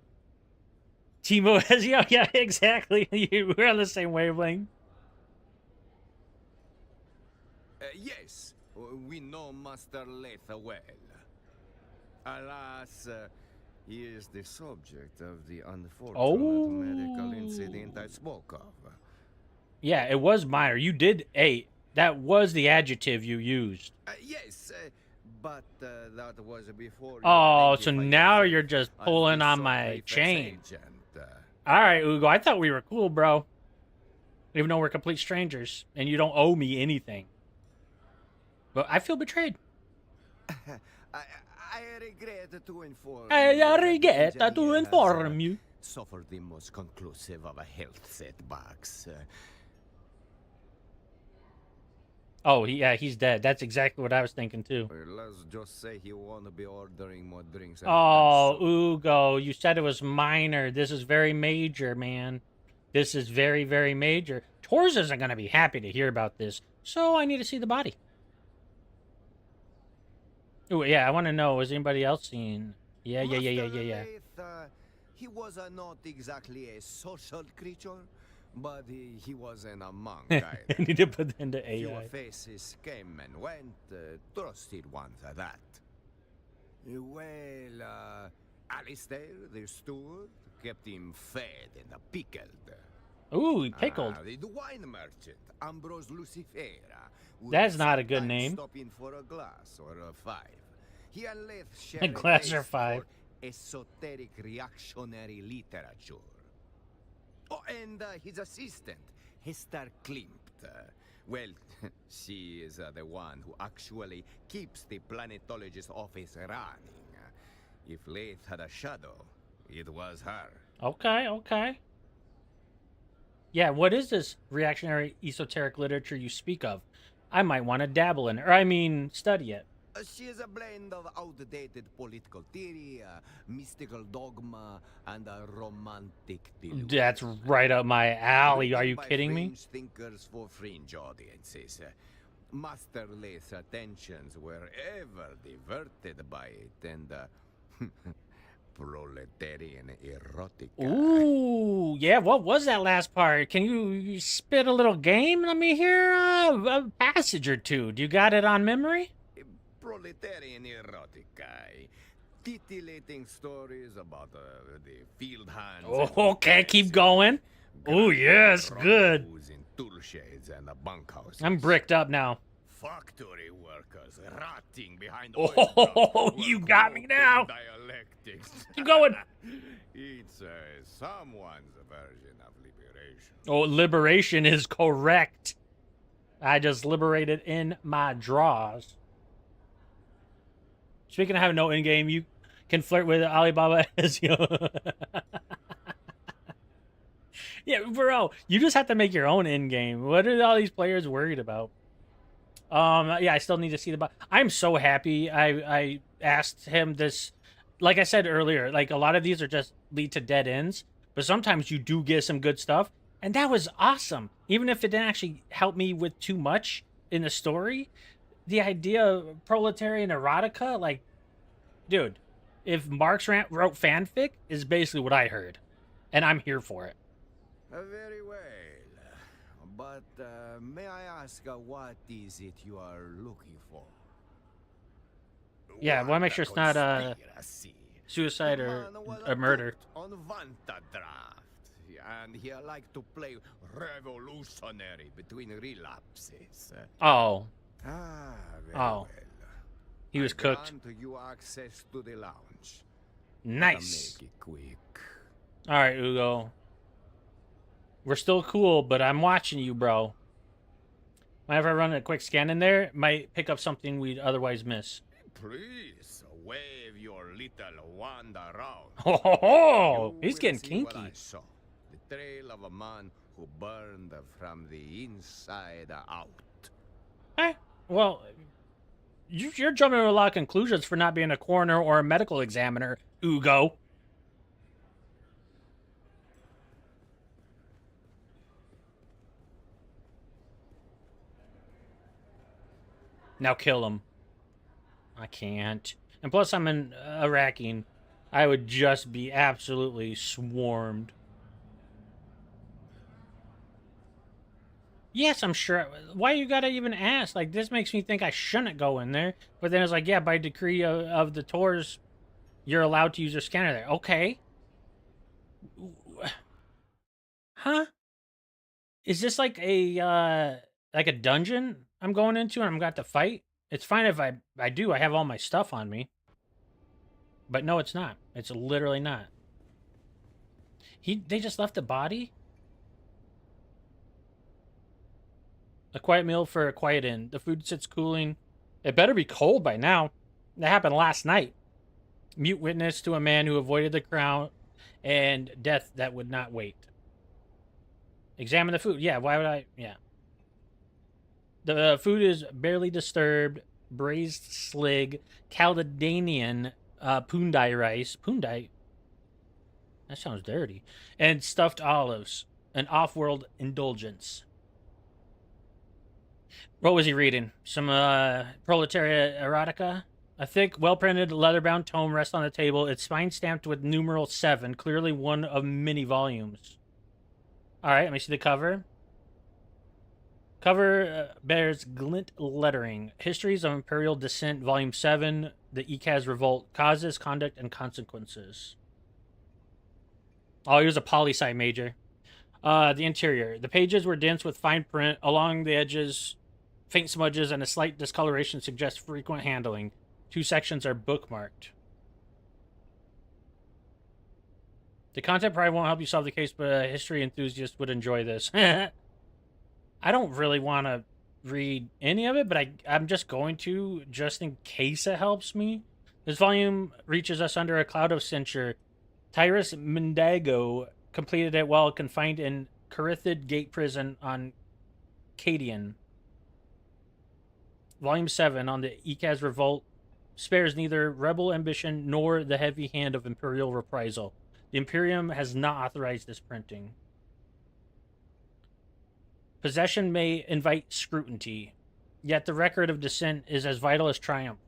Timo Ezio. Yeah, exactly. We're on the same wavelength. Yes, we know Master Letha well. Alas, he is the subject of the unfortunate medical incident I spoke of. Yeah, it was minor. You did, hey, that was the adjective you used. Yes, but that was before. Oh, so now you're just pulling on my chain. All right, Ugo, I thought we were cool, bro. Even though we're complete strangers, and you don't owe me anything. But I feel betrayed. I regret to inform I regret to inform you. Suffered the most conclusive of a health setbacks. Oh, yeah, he's dead. That's exactly what I was thinking, too. Let's just say he won't be ordering more drinks. Oh, Ugo, you said it was minor. This is very major, man. This is very, very major. Tors isn't going to be happy to hear about this, so I need to see the body. Oh, yeah, I want to know, has anybody else seen? Yeah. He was not exactly a social creature, but he wasn't a monk either. I need to put that into Few AI. faces came and went, trusted ones at that. Well, Alistair, the steward, kept him fed and pickled. Ooh, pickled. The wine merchant, Ambrose Lucifera. That's not a good name. Stop in for a glass or a five. He and Leth share A glass or taste five. for esoteric reactionary literature. Oh, and his assistant, Hester Klimt. Well, she is the one who actually keeps the planetologist office running. If Leth had a shadow, it was her. Okay. Yeah, what is this reactionary esoteric literature you speak of? I might want to dabble in it, or I mean, study it. She is a blend of outdated political theory, mystical dogma, and a romantic delusion. That's right up my alley. Are you By kidding me? fringe thinkers for fringe audiences. Master Leith's attentions were ever diverted by it, and proletarian erotica. Ooh, yeah, what was that last part? Can you spit a little game? Let me hear a passage or two. Do you got it on memory? Proletarian erotica. Titillating stories about the field hands. Oh, okay, keep going. Oh, yes, good. In tool shades and bunkhouses. I'm bricked up now. Factory workers rotting behind Oh, you got me now. Dialectics. Keep going. It's someone's version of liberation. Oh, liberation is correct. I just liberated in my drawers. Speaking of having no in-game, you can flirt with Alibaba Ezio. Yeah, bro, you just have to make your own in-game. What are all these players worried about? Yeah, I still need to see the body. I'm so happy I asked him this like I said earlier, like a lot of these are just lead to dead ends, but sometimes you do get some good stuff, and that was awesome. Even if it didn't actually help me with too much in the story, the idea of proletarian erotica, like, dude, if Marx wrote fanfic, is basically what I heard, and I'm here for it. Very well. But may I ask what is it you are looking for? Yeah, I want to make sure it's not Conspiracy. suicide The or man was a murder. on Vanta draft, and he liked to play revolutionary between relapses. Oh, Very Oh. well. he was I cooked. grant you access to the lounge. Nice. Make it quick. All right, Ugo. We're still cool, but I'm watching you, bro. Whenever I run a quick scan in there, might pick up something we'd otherwise miss. Please wave your little wand around. Oh, ho, ho. You He's will getting see what kinky. I saw. The trail of a man who burned from the inside out. Well, you're jumping to a lot of conclusions for not being a coroner or a medical examiner, Ugo. Now kill him. I can't. And plus, I'm an Iraqi. I would just be absolutely swarmed. Yes, I'm sure. Why you gotta even ask? Like, this makes me think I shouldn't go in there. But then it's like, yeah, by decree of the Tours, you're allowed to use your scanner there. Okay. Huh? Is this like a dungeon I'm going into and I'm got to fight? It's fine if I do. I have all my stuff on me. But no, it's not. It's literally not. They just left the body? A quiet meal for a quiet inn. The food sits cooling. It better be cold by now. That happened last night. Mute witness to a man who avoided the crown and death that would not wait. Examine the food. Yeah, why would I? Yeah. The food is barely disturbed. Braised slig, Caledonian pundai rice. Pundai? That sounds dirty. And stuffed olives. An off-world indulgence. What was he reading? Some proletariat erotica? A thick, well-printed, leather-bound tome rests on the table. Its spine stamped with numeral 7, clearly one of many volumes. All right, let me see the cover. Cover bears glint lettering. Histories of Imperial Descent, Volume 7, The Ikaz Revolt, Causes, Conduct, and Consequences. Oh, he was a poli-sci major. The interior. The pages were dense with fine print. Along the edges, faint smudges and a slight discoloration suggest frequent handling. 2 sections are bookmarked. The content probably won't help you solve the case, but a history enthusiast would enjoy this. I don't really want to read any of it, but I'm just going to, just in case it helps me. This volume reaches us under a cloud of censure. Tyrus Mendago completed it while confined in Carithid Gate Prison on Cadian. Volume 7 on the Ikaz Revolt spares neither rebel ambition nor the heavy hand of imperial reprisal. The Imperium has not authorized this printing. Possession may invite scrutiny, yet the record of descent is as vital as triumph,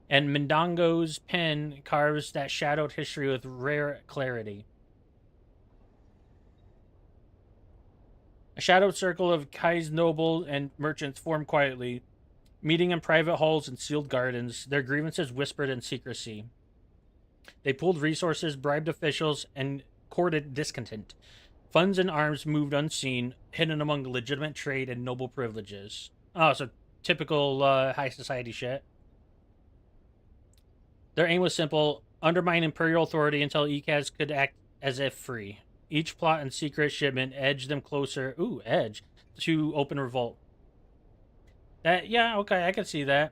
and Mendongo's pen carves that shadowed history with rare clarity. A shadowed circle of Kai's nobles and merchants formed quietly, meeting in private halls and sealed gardens, their grievances whispered in secrecy. They pooled resources, bribed officials, and courted discontent. Funds and arms moved unseen, hidden among legitimate trade and noble privileges. Oh, so typical high society shit. Their aim was simple: undermine imperial authority until Ikaz could act as if free. Each plot and secret shipment edged them closer, to open revolt. Yeah, okay, I can see that.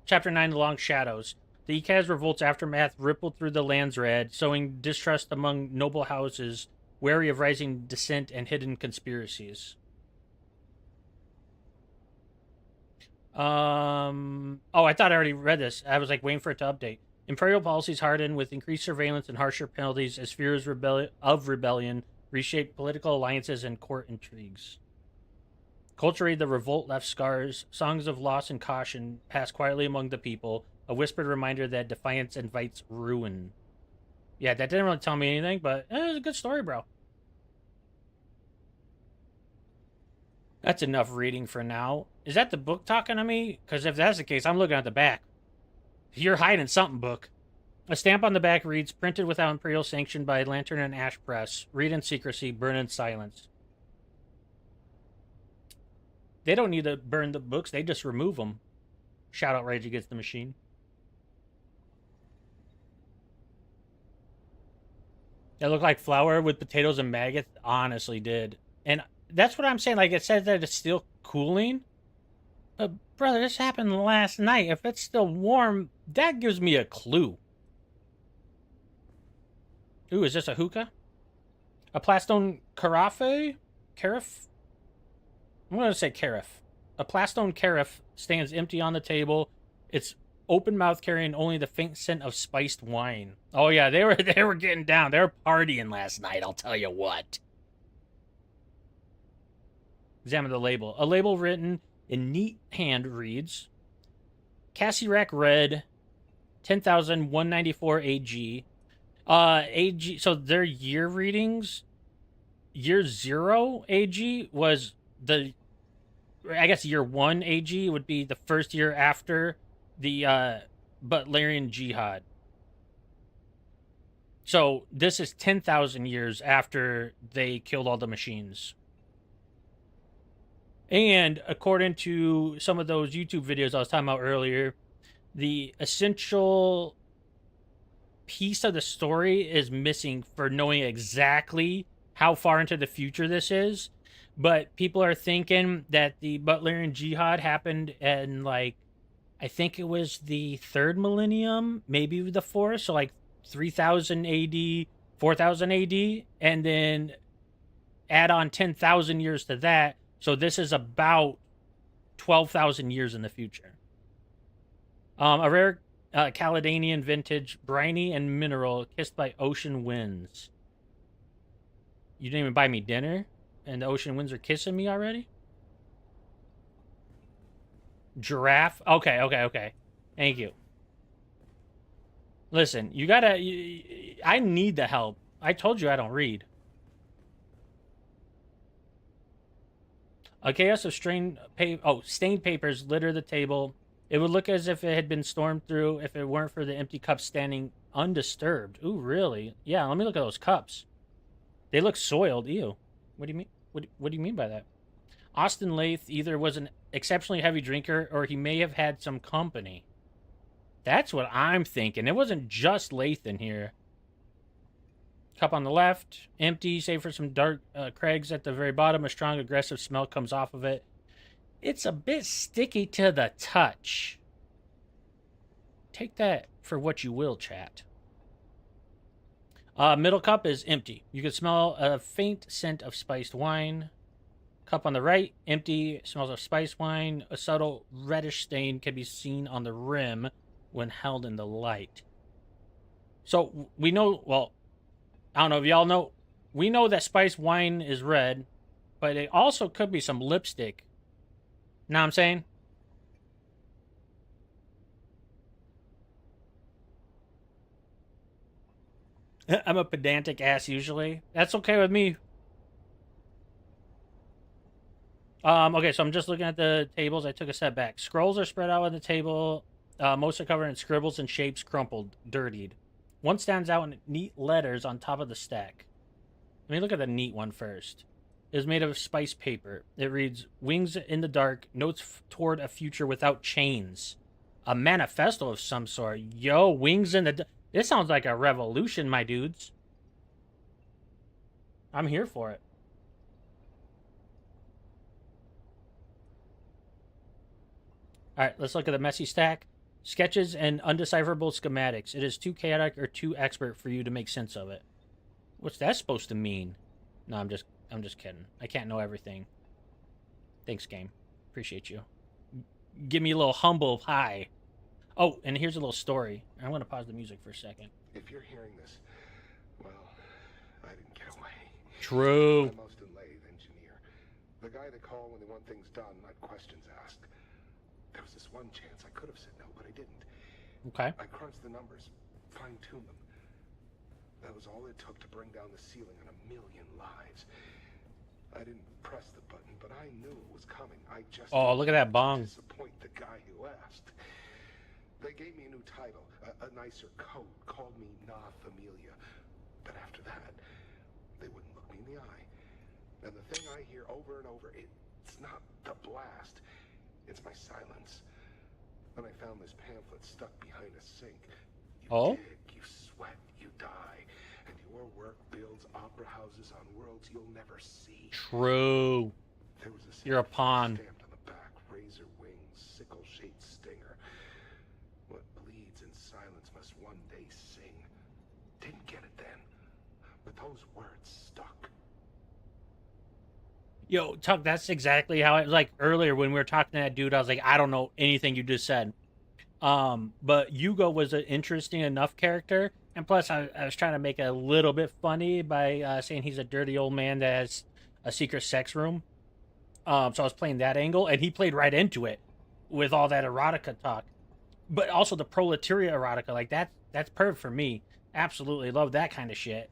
Chapter 9, The Long Shadows. The Ikaz revolt's aftermath rippled through the lands red, sowing distrust among noble houses, wary of rising dissent and hidden conspiracies. Oh, I thought I already read this. I was like waiting for it to update. Imperial policies hardened with increased surveillance and harsher penalties as fears of rebellion reshaped political alliances and court intrigues. Culturally, the revolt left scars. Songs of loss and caution passed quietly among the people, a whispered reminder that defiance invites ruin. Yeah, that didn't really tell me anything, but it was a good story, bro. That's enough reading for now. Is that the book talking to me? Because if that's the case, I'm looking at the back. You're hiding something, book. A stamp on the back reads, printed without imperial sanction by Lantern and Ash Press. Read in secrecy, burn in silence. They don't need to burn the books, they just remove them. Shout out Rage Against the Machine. That looked like flour with potatoes and maggots. Honestly did. And that's what I'm saying. Like, it says that it's still cooling. But, brother, this happened last night. If it's still warm, that gives me a clue. Ooh, is this a hookah? A plastone carafe? Carafe? I'm going to say carafe. A plastone carafe stands empty on the table. It's open mouth, carrying only the faint scent of spiced wine. Oh yeah, they were getting down. They were partying last night, I'll tell you what. Examine the label. A label written in neat hand reads, Cassirac Red, 10,194 AG. AG, so their year readings, year 0 AG was the, I guess year 1 AG would be the first year after the Butlerian Jihad. So this is 10,000 years after they killed all the machines. And according to some of those YouTube videos I was talking about earlier, the essential piece of the story is missing for knowing exactly how far into the future this is. But people are thinking that the Butlerian Jihad happened in, like, I think it was the 3rd millennium, maybe the 4th, so like 3000 AD, 4000 AD, and then add on 10,000 years to that. So this is about 12,000 years in the future. A rare Caledonian vintage, briny and mineral, kissed by ocean winds. You didn't even buy me dinner, and the ocean winds are kissing me already? Giraffe? Okay. Thank you. Listen, you gotta... I need the help. I told you I don't read. A chaos of stained papers litter the table. It would look as if it had been stormed through if it weren't for the empty cups standing undisturbed. Ooh, really? Yeah, let me look at those cups. They look soiled. Ew. What do you mean? What do you mean by that? Austin Lath either was an exceptionally heavy drinker or he may have had some company. That's what I'm thinking. It wasn't just Lath in here. Cup on the left, empty, save for some dark crags at the very bottom. A strong, aggressive smell comes off of it. It's a bit sticky to the touch. Take that for what you will, chat. Middle cup is empty. You can smell a faint scent of spiced wine. Cup on the right, empty, smells of spiced wine. A subtle reddish stain can be seen on the rim when held in the light. So we know, well, I don't know if y'all know, we know that spiced wine is red, but it also could be some lipstick. Know what I'm saying? I'm a pedantic ass usually. That's okay with me. Okay, so I'm just looking at the tables. I took a step back. Scrolls are spread out on the table. Most are covered in scribbles and shapes, crumpled, dirtied. One stands out in neat letters on top of the stack. Let me look at the neat one first. It is made of spice paper. It reads, Wings in the dark, notes toward a future without chains. A manifesto of some sort. Yo, wings in the... This sounds like a revolution, my dudes. I'm here for it. Alright, let's look at the messy stack. Sketches and undecipherable schematics. It is too chaotic or too expert for you to make sense of it. What's that supposed to mean? No, I'm just kidding. I can't know everything. Thanks, game. Appreciate you. Give me a little humble pie. Oh, and here's a little story. I'm going to pause the music for a second. If you're hearing this, well, I didn't get away. True. I'm most lathe engineer. The guy they call when they want things done, not questions asked. There was this one chance I could have said no, but I didn't. Okay. I crunched the numbers, fine-tuned them. That was all it took to bring down the ceiling on 1 million lives. I didn't press the button, but I knew it was coming. I just Oh, look at that bong. disappoint the guy who asked. They gave me a new title, a nicer coat, called me Na Familia. But after that, they wouldn't look me in the eye. And the thing I hear over and over, it's not the blast, it's my silence. When I found this pamphlet stuck behind a sink, you dig, you sweat, you die, and your work builds opera houses on worlds you'll never see. True. There was a You're a pawn. stamped on the back, razor wings, sickle-shaped stinger. What bleeds in silence must one day sing. Didn't get it then, but those words stuck. Yo, Tuck, that's exactly how I like earlier when we were talking to that dude. I was like, I don't know anything you just said. But Hugo was an interesting enough character, and plus, I was trying to make it a little bit funny by saying he's a dirty old man that has a secret sex room. So I was playing that angle, and he played right into it with all that erotica talk, but also the proletariat erotica. Like that's perfect for me. Absolutely love that kind of shit.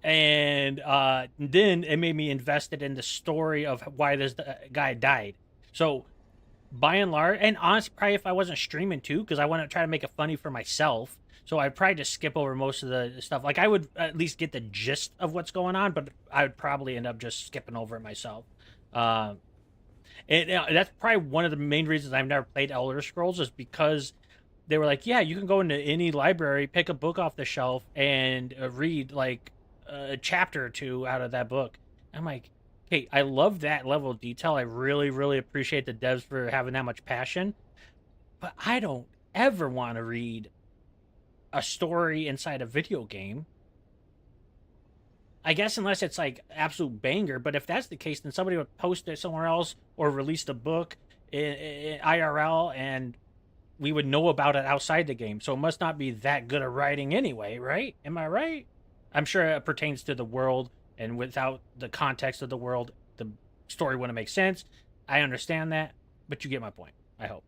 And then it made me invested in the story of why this guy died. So by and large, and honestly, probably if I wasn't streaming too, because I want to try to make it funny for myself, so I'd probably just skip over most of the stuff. Like I would at least get the gist of what's going on, but I would probably end up just skipping over it myself. That's probably one of the main reasons I've never played Elder Scrolls, is because they were like, yeah, you can go into any library, pick a book off the shelf, and read like a chapter or two out of that book. I'm like, hey, I love that level of detail. I really, really appreciate the devs for having that much passion. But I don't ever want to read a story inside a video game. I guess unless it's like absolute banger. But if that's the case, then somebody would post it somewhere else or release the book in IRL, and we would know about it outside the game. So it must not be that good of writing anyway, right? Am I right? I'm sure it pertains to the world, and without the context of the world, the story wouldn't make sense. I understand that, but you get my point, I hope.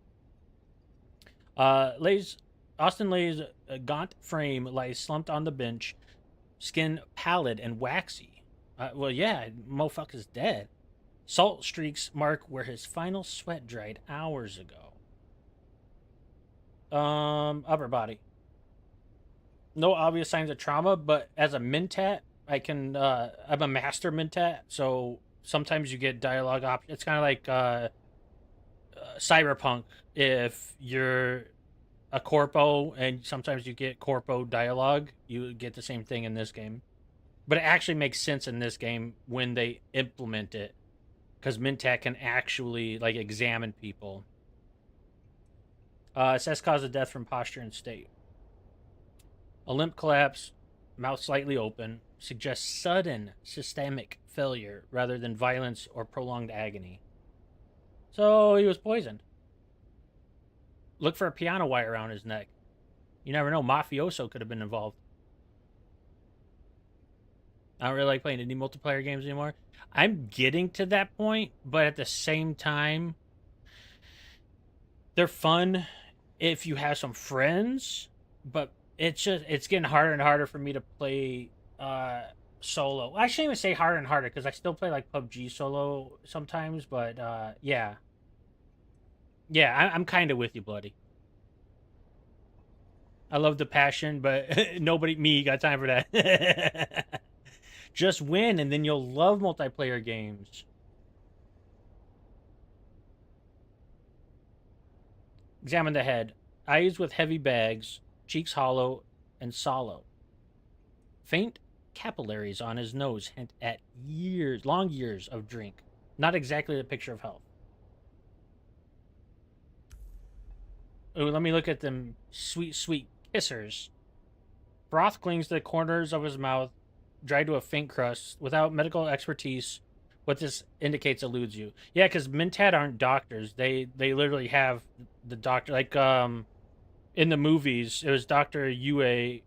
Austin Lay's gaunt frame lies slumped on the bench, skin pallid and waxy. Well, yeah, motherfucker's dead. Salt streaks mark where his final sweat dried hours ago. Upper body. No obvious signs of trauma, but as a mentat, I'm a master mentat, so sometimes you get dialogue options. It's kind of like Cyberpunk. If you're a corpo and sometimes you get corpo dialogue, you get the same thing in this game. But it actually makes sense in this game when they implement it, because mentat can actually like examine people. It says cause of death from posture and state. A limp collapse, mouth slightly open, suggests sudden systemic failure rather than violence or prolonged agony. So he was poisoned. Look for a piano wire around his neck. You never know, mafioso could have been involved. I don't really like playing any multiplayer games anymore. I'm getting to that point, but at the same time, they're fun if you have some friends, but it's getting harder and harder for me to play solo. I shouldn't even say harder and harder, because I still play like PUBG solo sometimes, but yeah. I'm kind of with you, Bloody. I love the passion, but me got time for that. Just win, and then you'll love multiplayer games. Examine the head. Eyes with heavy bags, cheeks hollow and sallow. Faint capillaries on his nose hint at long years of drink. Not exactly the picture of health. Ooh, let me look at them sweet, sweet kissers. Broth clings to the corners of his mouth, dried to a faint crust. Without medical expertise, what this indicates eludes you. Yeah, because mentat aren't doctors. They literally have the doctor, like in the movies, it was Dr. Yue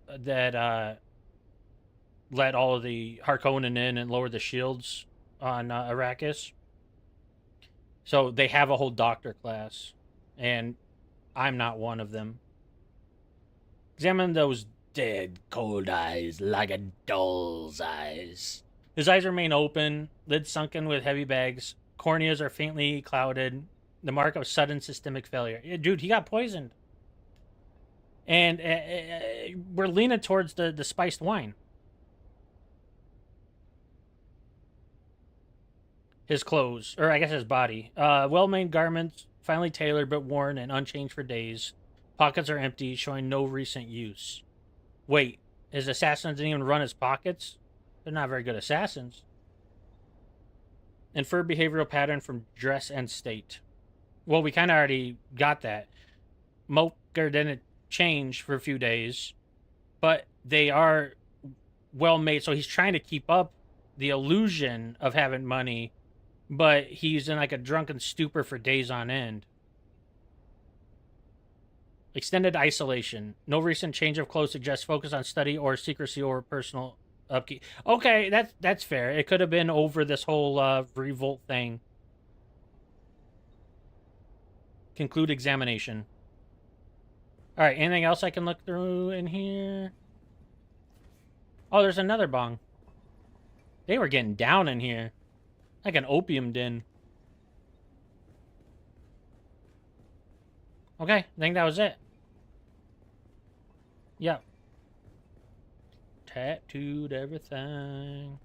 that let all of the Harkonnen in and lowered the shields on Arrakis. So they have a whole doctor class, and I'm not one of them. Examine those dead, cold eyes like a doll's eyes. His eyes remain open, lids sunken with heavy bags. Corneas are faintly clouded, the mark of sudden systemic failure. Yeah, dude, he got poisoned. And we're leaning towards the spiced wine. His clothes, or I guess his body. Well-made garments, finely tailored but worn and unchanged for days. Pockets are empty, showing no recent use. Wait, his assassins didn't even run his pockets? They're not very good assassins. Inferred behavioral pattern from dress and state. Well, we kind of already got that. Moker didn't change for a few days, but they are well made. So he's trying to keep up the illusion of having money, but he's in like a drunken stupor for days on end. Extended isolation. No recent change of clothes suggests focus on study or secrecy or personal upkeep. Okay, that's fair. It could have been over this whole revolt thing. Conclude examination. All right, anything else I can look through in here? Oh, there's another bong. They were getting down in here. Like an opium den. Okay, I think that was it. Yep. Tattooed everything.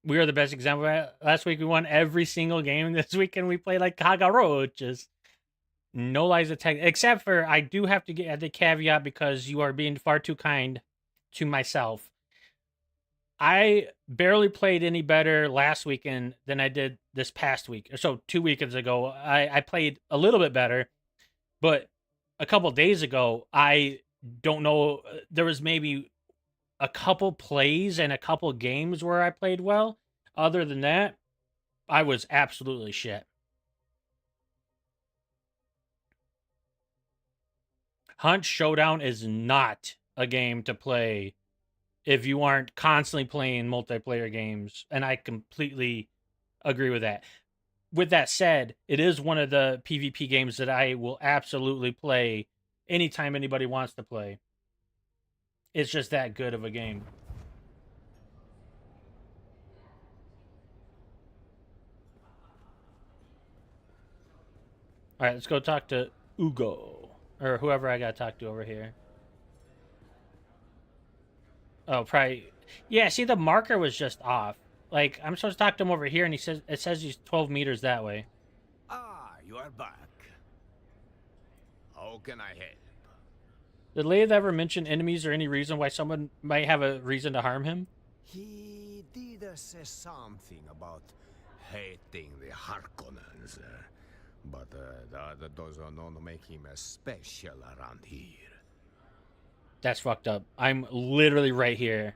We are the best example of that. Last week we won every single game. This weekend we played like Kagaroches. No lies detected. Except for I do have to get the caveat because you are being far too kind to myself. I barely played any better last weekend than I did this past week. So 2 weekends ago, I played a little bit better. But a couple days ago, I don't know. There was maybe a couple plays and a couple games where I played well. Other than that, I was absolutely shit. Hunt Showdown is not a game to play if you aren't constantly playing multiplayer games, and I completely agree with that. With that said, it is one of the PvP games that I will absolutely play anytime anybody wants to play. It's just that good of a game. All right, let's go talk to Ugo, or whoever I got to talk to over here. Oh, probably. Yeah, see, the marker was just off. Like, I'm supposed to talk to him over here, and it says he's 12 meters that way. Ah, you are back. How can I help? Did Leia ever mention enemies or any reason why someone might have a reason to harm him? He did say something about hating the Harkonnens, but that does not make him special around here. That's fucked up. I'm literally right here.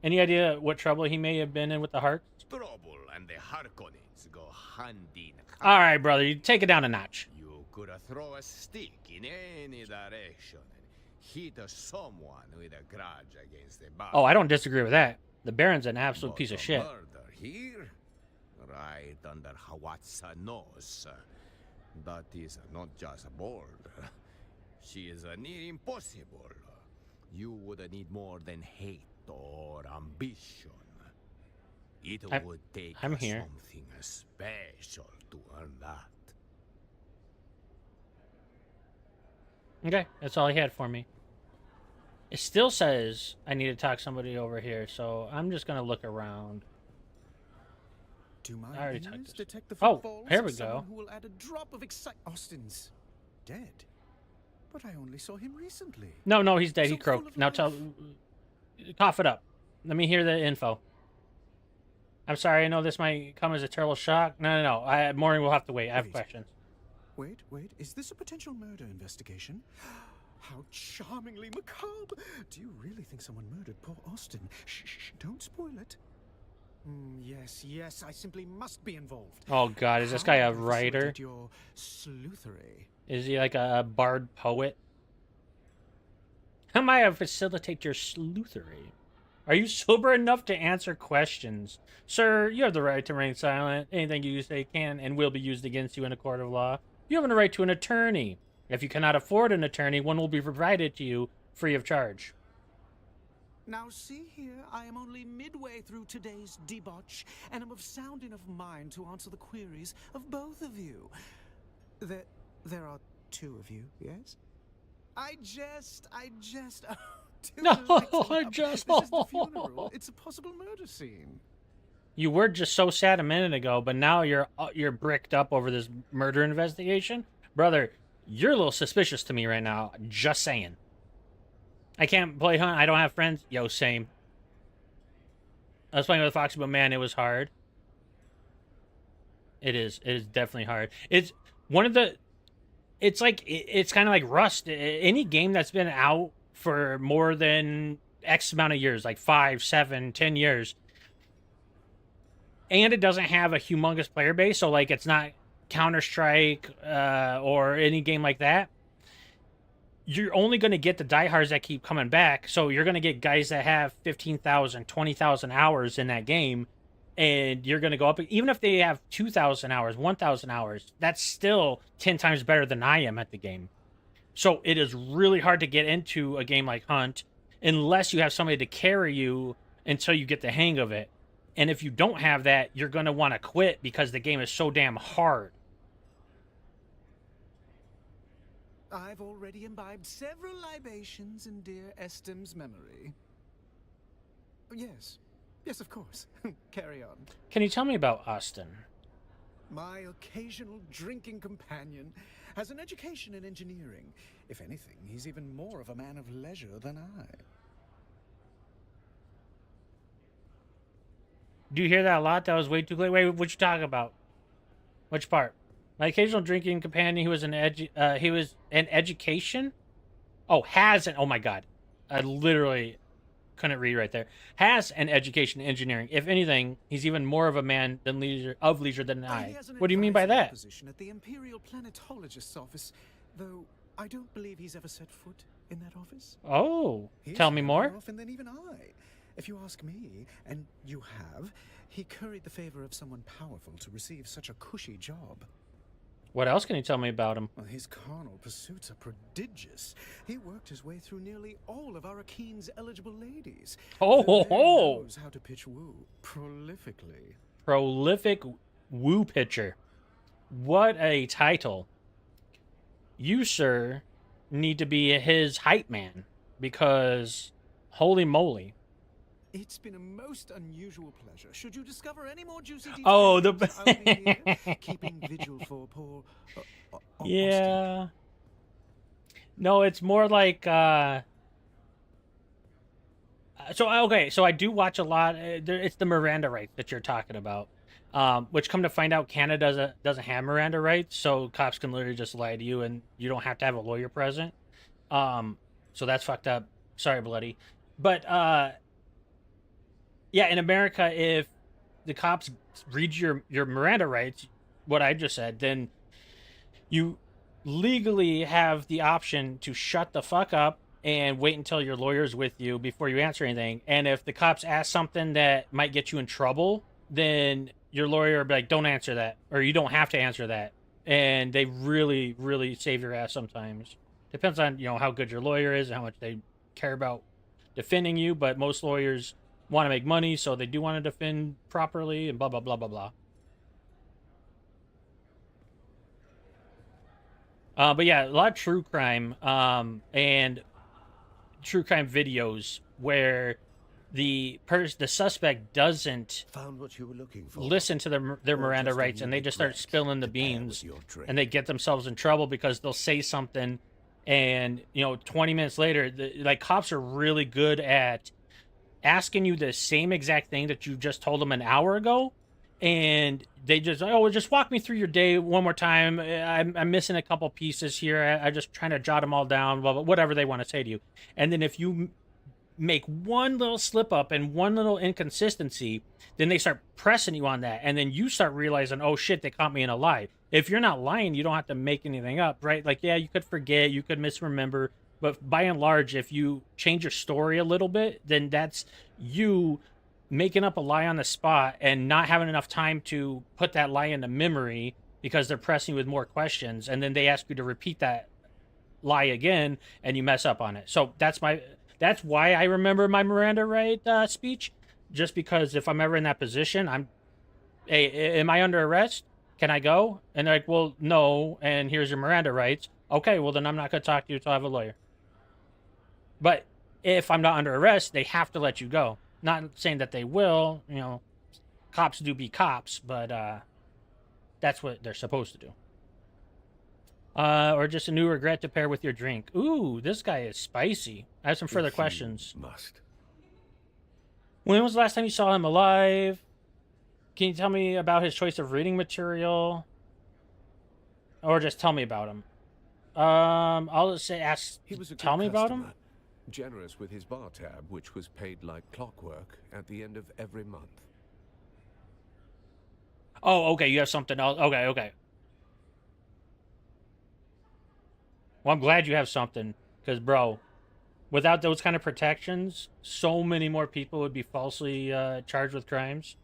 Any idea what trouble he may have been in with the Harks? Trouble and the Harkonnens go hand in hand. All right, brother, you take it down a notch. You could throw a stick in any direction and hit someone with a grudge against the Baron. Oh, I don't disagree with that. The Baron's an absolute piece of But shit. Murder here, right under Hawat's nose. That is not just bold. She is near impossible. You would need more than hate or ambition. It would take I'm here. something special to earn that. Okay, that's all he had for me. It still says I need to talk to somebody over here, so I'm just gonna look around. Do my I already ears talked this. detect the Oh, footfalls here of we someone go. who will add a drop of Austin's dead, but I only saw him recently. No, he's dead. So He croaked. full of Now life. cough it up. Let me hear the info. I'm sorry. I know this might come as a terrible shock. No. Maureen will have to wait. I have Wait. questions. Wait. Is this a potential murder investigation? How charmingly macabre! Do you really think someone murdered poor Austin? Shh, don't spoil it. Yes, I simply must be involved. Oh God, is this How guy a may I writer? facilitate your sleuthery? Is he like a bard poet? How might I facilitate your sleuthery? Are you sober enough to answer questions? Sir, you have the right to remain silent. Anything you say can and will be used against you in a court of law. You have a right to an attorney. If you cannot afford an attorney, one will be provided to you free of charge. Now see here, I am only midway through today's debauch, and am of sound enough mind to answer the queries of both of you. There are two of you, yes? I jest. Oh, do No, relax I now. just- This is the funeral. It's a possible murder scene. You were just so sad a minute ago, but now you're bricked up over this murder investigation, brother. You're a little suspicious to me right now. Just saying. I can't play hunt. I don't have friends. Yo, same. I was playing with Foxy, but man, it was hard. It is. It is definitely hard. It's one of the. It's like it's kind of like Rust. Any game that's been out for more than X amount of years, like 5, 7, 10 years, and it doesn't have a humongous player base, so like it's not Counter-Strike or any game like that. You're only going to get the diehards that keep coming back. So you're going to get guys that have 15,000, 20,000 hours in that game. And you're going to go up, even if they have 2,000 hours, 1,000 hours, that's still 10 times better than I am at the game. So it is really hard to get into a game like Hunt unless you have somebody to carry you until you get the hang of it. And if you don't have that, you're going to want to quit because the game is so damn hard. I've already imbibed several libations in dear Estim's memory. Yes, of course. Carry on. Can you tell me about Austin? My occasional drinking companion has an education in engineering. If anything, he's even more of a man of leisure than I. Do you hear that a lot? That was way too late. Wait, what you talking about? Which part? My occasional drinking companion, he was an education? Oh, has an, oh my God. I literally couldn't read right there. Has an education in engineering. If anything, he's even more of a man than leisure than I. What do you mean by that? Position at the Imperial Planetologist's office, though I don't believe he's ever set foot in that office. Oh, tell me more. More often than even I. If you ask me, and you have, he curried the favor of someone powerful to receive such a cushy job. What else can you tell me about him? Well, his carnal pursuits are prodigious. He worked his way through nearly all of Arakeen's eligible ladies. Oh, The man ho. knows how to pitch woo prolifically. Prolific woo pitcher. What a title. You, sir, need to be his hype man because holy moly. It's been a most unusual pleasure. Should you discover any more juicy details, Oh, I'll be here, keeping vigil for poor Austin. Yeah. No, it's more like so I do watch a lot. It's the Miranda rights that you're talking about, which come to find out Canada doesn't have Miranda rights, so cops can literally just lie to you, and you don't have to have a lawyer present. So that's fucked up. Sorry, bloody, but yeah, in America, if the cops read your Miranda rights, what I just said, then you legally have the option to shut the fuck up and wait until your lawyer's with you before you answer anything. And if the cops ask something that might get you in trouble, then your lawyer will be like, don't answer that, or you don't have to answer that. And they really, really save your ass sometimes. Depends on, how good your lawyer is and how much they care about defending you, but most lawyers want to make money, so they do want to defend properly and blah, blah, blah, blah, blah. But yeah, a lot of true crime and true crime videos where the suspect doesn't Found what you were looking for. listen to their Or Miranda just a rights, and they needed just start breath spilling the to pair with beans, your drink. and they get themselves in trouble because they'll say something, and 20 minutes later, like cops are really good at asking you the same exact thing that you just told them an hour ago, and they just, just walk me through your day one more time. I'm missing a couple pieces here. I'm just trying to jot them all down, blah, blah, whatever they want to say to you. And then if you make one little slip up and one little inconsistency, then they start pressing you on that, and then you start realizing, oh shit, they caught me in a lie. If you're not lying, you don't have to make anything up, right? Like, yeah, you could forget, you could misremember, but by and large, if you change your story a little bit, then that's you making up a lie on the spot and not having enough time to put that lie into memory because they're pressing you with more questions, and then they ask you to repeat that lie again, and you mess up on it. So that's why I remember my Miranda right speech, just because if I'm ever in that position, hey, am I under arrest? Can I go? And they're like, well, no, and here's your Miranda rights. Okay, well then I'm not going to talk to you until I have a lawyer. But if I'm not under arrest, they have to let you go. Not saying that they will, you know, cops do be cops, but that's what they're supposed to do. Or just a new regret to pair with your drink. Ooh, this guy is spicy. I have some further If you questions. must. When was the last time you saw him alive? Can you tell me about his choice of reading material? Or just tell me about him. I'll just say, He was a good tell me about him? customer, generous with his bar tab, which was paid like clockwork at the end of every month. Oh, okay, you have something else. Okay. Well, I'm glad you have something, because, bro, without those kind of protections, so many more people would be falsely charged with crimes.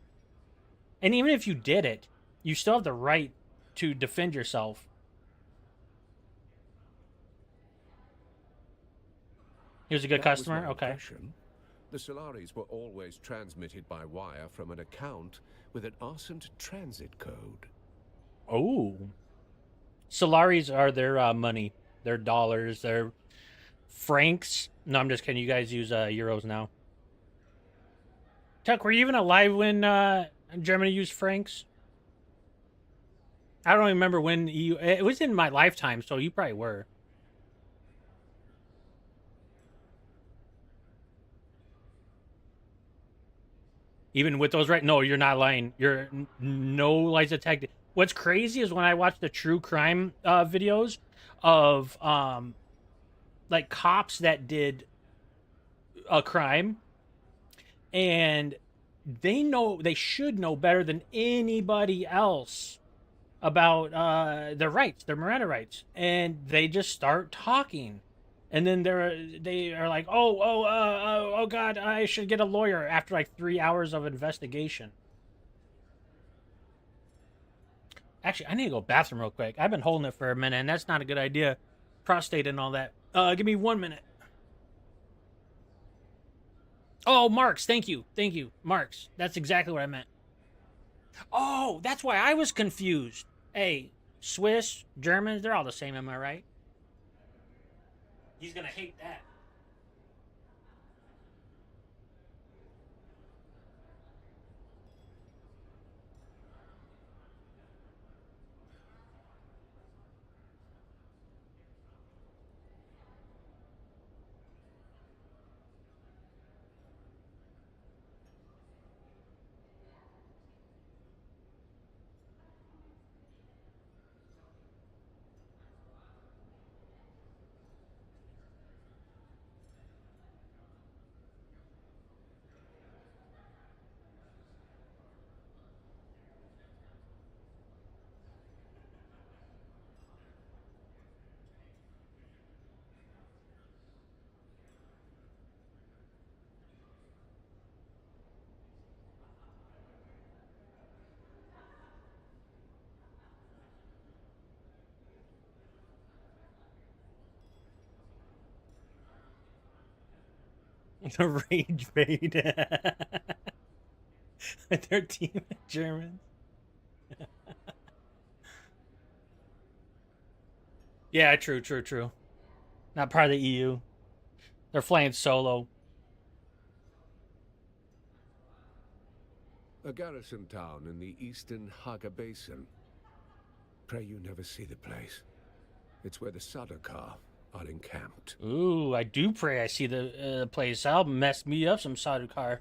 And even if you did it, you still have the right to defend yourself. He was a good That was customer? my Okay. impression. The Solaris were always transmitted by wire from an account with an arsoned transit code. Oh. Solaris are their money. Their dollars. Their francs. No, I'm just kidding. You guys use euros now. Tuck, were you even alive when Germany used francs? I don't remember when you... It was in my lifetime, so you probably were. Even with those, right? No, you're not lying. You're no lies detected. What's crazy is when I watch the true crime videos of like cops that did a crime, and they should know better than anybody else about their rights, their Miranda rights, and they just start talking. And then they are like, oh God, I should get a lawyer after like 3 hours of investigation. Actually, I need to go bathroom real quick. I've been holding it for a minute, and that's not a good idea. Prostate and all that. Give me 1 minute. Oh, Marks, thank you, Marks. That's exactly what I meant. Oh, that's why I was confused. Hey, Swiss, Germans, they're all the same, am I right? He's gonna hate that. The rage bait. 13 Germans. Yeah, true. Not part of the EU. They're flying solo. A garrison town in the eastern Haga Basin. Pray you never see the place. It's where the Sardaukar are encamped. Ooh, I do pray I see the place. That'll mess me up some Sardaukar.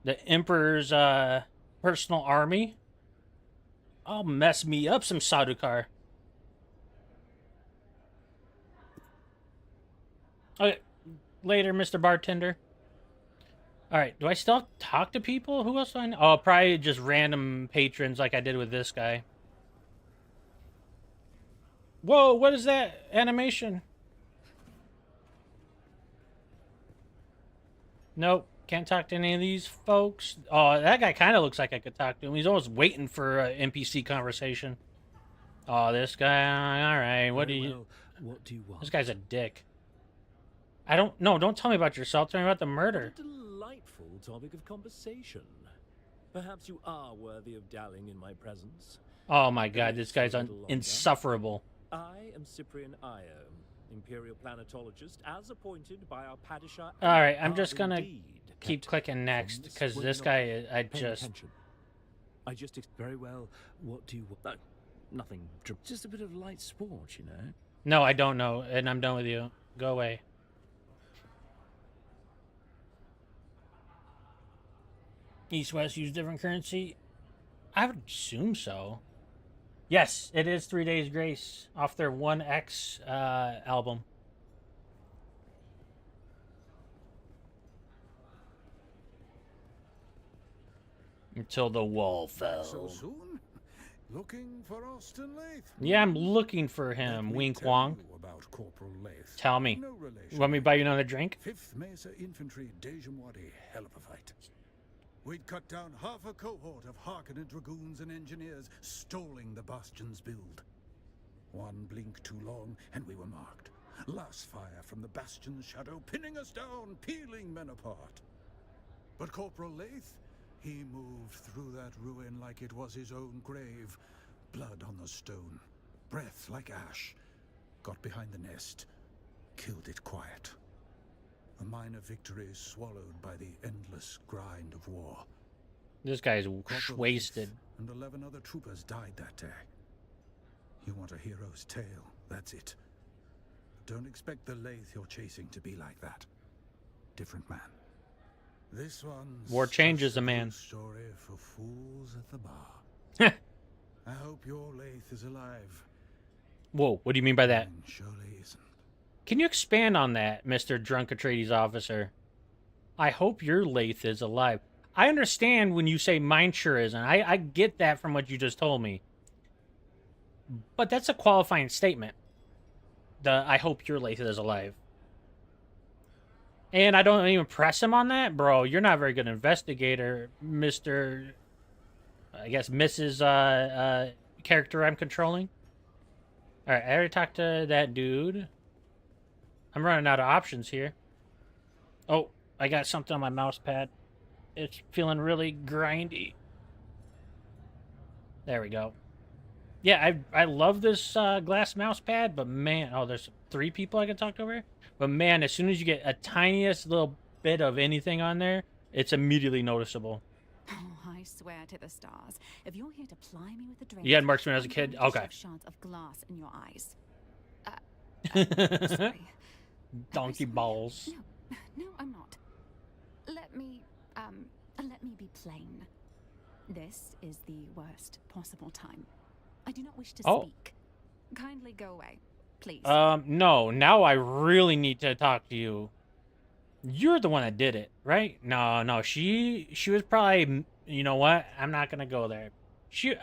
The Emperor's personal army. I'll mess me up some Sardaukar. Okay, later, Mr. Bartender. All right, do I still talk to people? Who else do I know? Oh, probably just random patrons like I did with this guy. Whoa, what is that animation? Nope, can't talk to any of these folks. Oh, that guy kind of looks like I could talk to him. He's always waiting for an NPC conversation. Oh, this guy, all right, what do you... What do you want? This guy's a dick. I don't... No, don't tell me about yourself. Tell me about the murder. What a delightful topic of conversation. Perhaps you are worthy of dallying in my presence. Oh my god, this guy's insufferable. I am Cyprian Io, Imperial Planetologist, as appointed by our Padishah. Alright, I'm just gonna keep clicking next, because this guy, I just... Very well, what do you want? Nothing, just a bit of light sport, you know? No, I don't know, and I'm done with you. Go away. East-West use different currency? I would assume so. Yes, it is 3 Days Grace off their 1X album. Until the wall fell. So soon? Looking for Austin Lathe? Yeah, I'm looking for him, Wink Wonk. About Corporal Lathe. Tell me. No relation. Want me to buy you another drink? 5th Mesa Infantry, Dejamwadi, hell of a fight. We'd cut down half a cohort of Harkonnen dragoons and engineers, stalling the Bastion's build. One blink too long, and we were marked. Last fire from the Bastion's shadow, pinning us down, peeling men apart. But Corporal Lathe, he moved through that ruin like it was his own grave. Blood on the stone, breath like ash. Got behind the nest, killed it quiet. A minor victory swallowed by the endless grind of war. This guy's Corporal wasted. Lathe and 11 other troopers died that day. You want a hero's tale, that's it. But don't expect the Lathe you're chasing to be like that. Different man. This one's War changes just a man. Story for fools at the bar. I hope your Lathe is alive. Whoa, what do you mean by that? Mine surely isn't. Can you expand on that, Mr. Drunk Atreides officer? I hope your Lathe is alive. I understand when you say mine sure isn't. I get that from what you just told me. But that's a qualifying statement. I hope your Lathe is alive. And I don't even press him on that? Bro, you're not a very good investigator, Mr. I guess Mrs. Character I'm controlling. Alright, I already talked to that dude. I'm running out of options here. Oh, I got something on my mouse pad. It's feeling really grindy. There we go. Yeah, I love this glass mouse pad, but man... Oh, there's 3 people I can talk to over here? But man, as soon as you get a tiniest little bit of anything on there, it's immediately noticeable. Oh, I swear to the stars. If you're here to ply me with the drink... You had marksman as a kid? Okay. Shards of glass in your eyes. Sorry. Donkey balls. No, I'm not. Let me be plain. This is the worst possible time. I do not wish to speak. Kindly go away, please. No. Now I really need to talk to you. You're the one that did it, right? No. She was probably... You know what? I'm not gonna go there.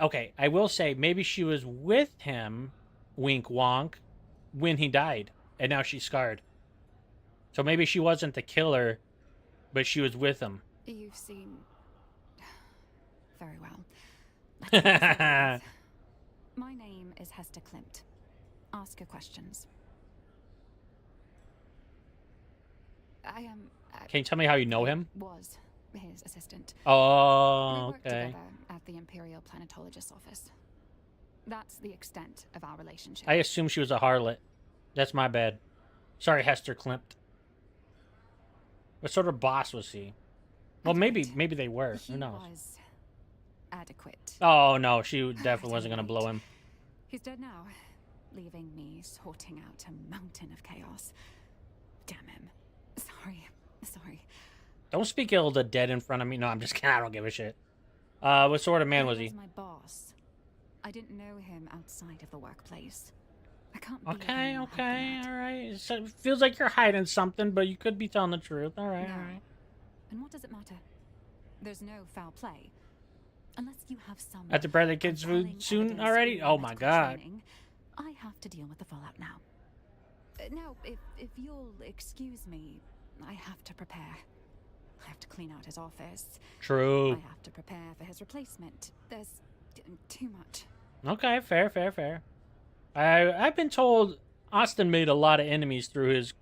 Okay, I will say maybe she was with him, Wink Wonk, when he died, and now she's scarred. So maybe she wasn't the killer, but she was with him. You've seen... Very well. My name is Hester Klimt. Ask your questions. I am... Can you tell me how you know him? Was his assistant. Oh, We worked okay. together at the Imperial Planetologist's office. That's the extent of our relationship. I assume she was a harlot. That's my bad. Sorry, Hester Klimt. What sort of boss was he? Well, maybe they were. He Who knows? was adequate. Oh, no, she definitely wasn't going to blow him. He's dead now, leaving me sorting out a mountain of chaos. Damn him. Sorry. Don't speak ill of the dead in front of me. No, I'm just kidding. I don't give a shit. What sort of man was he? My boss. I didn't know him outside of the workplace. I can't believe Okay, anyone would help okay, them out. all right. So it feels like you're hiding something, but you could be telling the truth. All right, No. all right. And what does it matter? There's no foul play. Unless you have some At the birthday kid's compelling food soon evidence already? for Oh my medical god. training, I have to deal with the fallout now. Now, if you'll excuse me, I have to prepare. I have to clean out his office. True. I have to prepare for his replacement. There's too much. Okay, fair, fair, fair. I've been told Austin made a lot of enemies through his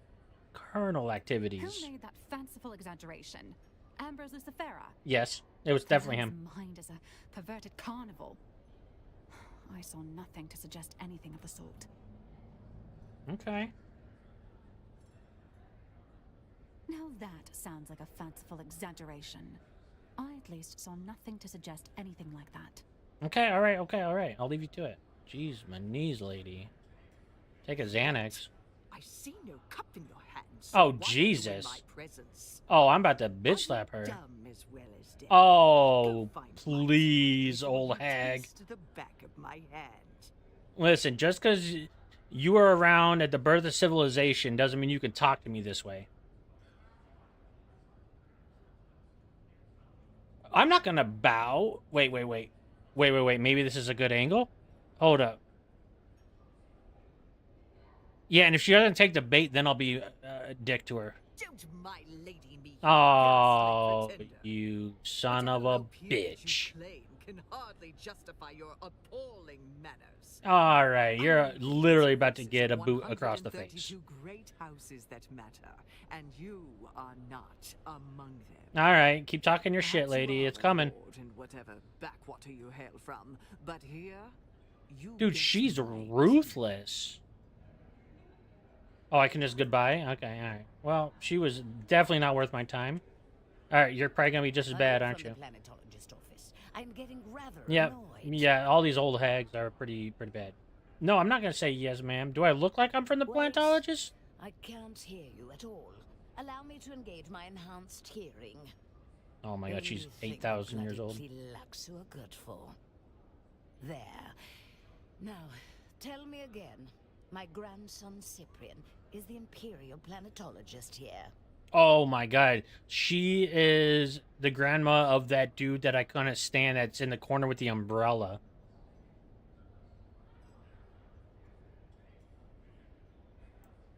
colonel activities. Who made that fanciful exaggeration? Ambrose Lucifera? Yes, it was definitely Man's him. mind is a perverted carnival. I saw nothing to suggest anything of the sort. Okay. Now that sounds like a fanciful exaggeration. I at least saw nothing to suggest anything like that. Okay, all right, okay, all right. I'll leave you to it. Jeez, my knees, lady. Take a Xanax. I see no cup in your hands. Oh, Why are you in Jesus. my presence? Oh, I'm about to Are bitch slap you her. dumb as well as deaf? Oh, Go find please, before old you hag. taste the back of my hand. Listen, just because you were around at the birth of civilization doesn't mean you can talk to me this way. I'm not gonna bow. Wait. Maybe this is a good angle? Hold up. Yeah, and if she doesn't take the bait, then I'll be a dick to her. Don't my lady me. Oh, gaslight pretender. you son Whatever of a low peerage bitch. you claim can hardly justify your appalling manners. All right, you're I literally about to possess get a boot across the face. 132 great houses that matter, and you are not among them. All right, keep talking your shit, Perhaps you lady. are It's a coming. lord in whatever backwater you hail from, but here, you Dude, get she's my tea. ruthless. Oh, I can just goodbye? Okay, all right. Well, she was definitely not worth my time. All right, you're probably going to be just as bad, aren't you? Planetologist office. I'm getting rather Yeah, annoyed. yeah, all these old hags are pretty bad. No, I'm not going to say yes, ma'am. Do I look like I'm from the Wait. plantologist? I can't hear you at all. Allow me to engage my enhanced hearing. Oh my god, she's Anything 8,000 years old. bloody Luxor good for. There. Now, tell me again. My grandson Cyprian is the Imperial Planetologist here. Oh my god, she is the grandma of that dude that I couldn't stand that's in the corner with the umbrella.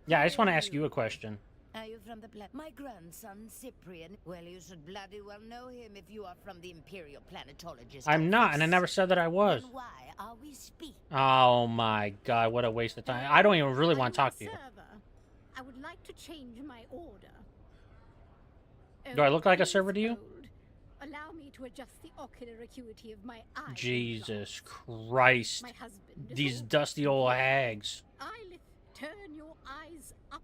Yeah, I just want to ask you a question. Are you from the My grandson Cyprian. Well, you should bloody well know him if you are from the Imperial Planetologist. I'm not, and I office. never said that I was. Then why are we speaking? Oh my god, what a waste of time. I don't even really want to talk to you. I would like to change my order. Do I look like a please server to you? hold. Allow me to adjust the ocular acuity of my eyes. Jesus Christ. My husband is These all- dusty old hags. Eyelift, turn your eyes up.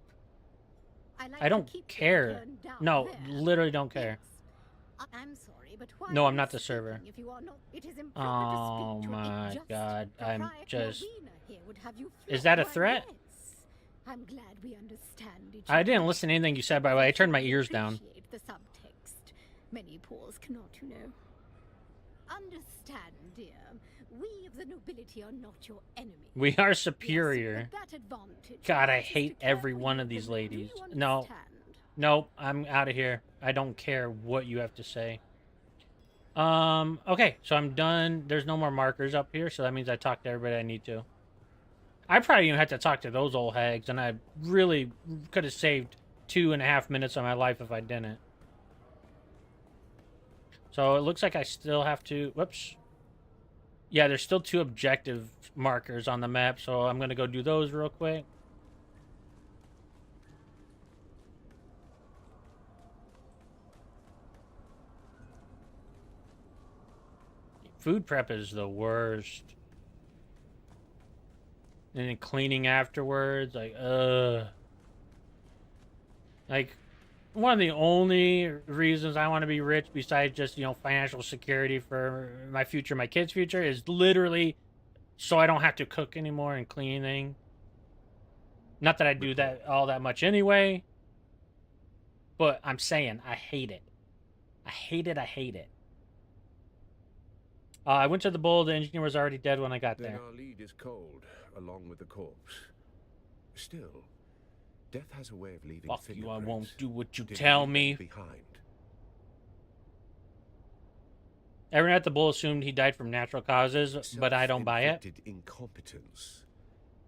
Like I don't to keep them care. turned down. No, There. literally don't care. Yes. I'm sorry, but why No, are I'm you not the speaking server. If you are not, it is improper Oh to speak to my it. Just god, I'm Proprietor just... Rowena here would have you Is that a flog. Why, threat? yes. I'm glad we understand each I other. didn't listen to anything you said, by the way. I turned my ears down. Appreciate the subtext. Many Pauls cannot, you know. Understand, dear. We of the nobility are not your enemies. We are Yes, superior. but that advantage God, I is to hate care every for one you of these women. Do ladies. you No. understand? Nope, I'm out of here. I don't care what you have to say. Okay, so I'm done. There's no more markers up here, so that means I talked to everybody I need to. I probably even had to talk to those old hags, and I really could have saved 2.5 minutes of my life if I didn't. So it looks like I still have to... Whoops. Yeah, there's still 2 objective markers on the map, so I'm going to go do those real quick. Food prep is the worst. And then cleaning afterwards, like, Like, one of the only reasons I want to be rich, besides just, you know, financial security for my future, my kids' future, is literally so I don't have to cook anymore and clean anything. Not that I do that all that much anyway. But I'm saying, I hate it. I hate it, I hate it. I went to the bull. The engineer was already dead when I got Then there. our lead is cold, along with the corpse. Still, death has a way of leaving Fuck you, I fingerprints. won't do what you Did tell leave me. them behind? Everyone at the Bull assumed he died from natural causes, but I don't buy it. Self-inflicted incompetence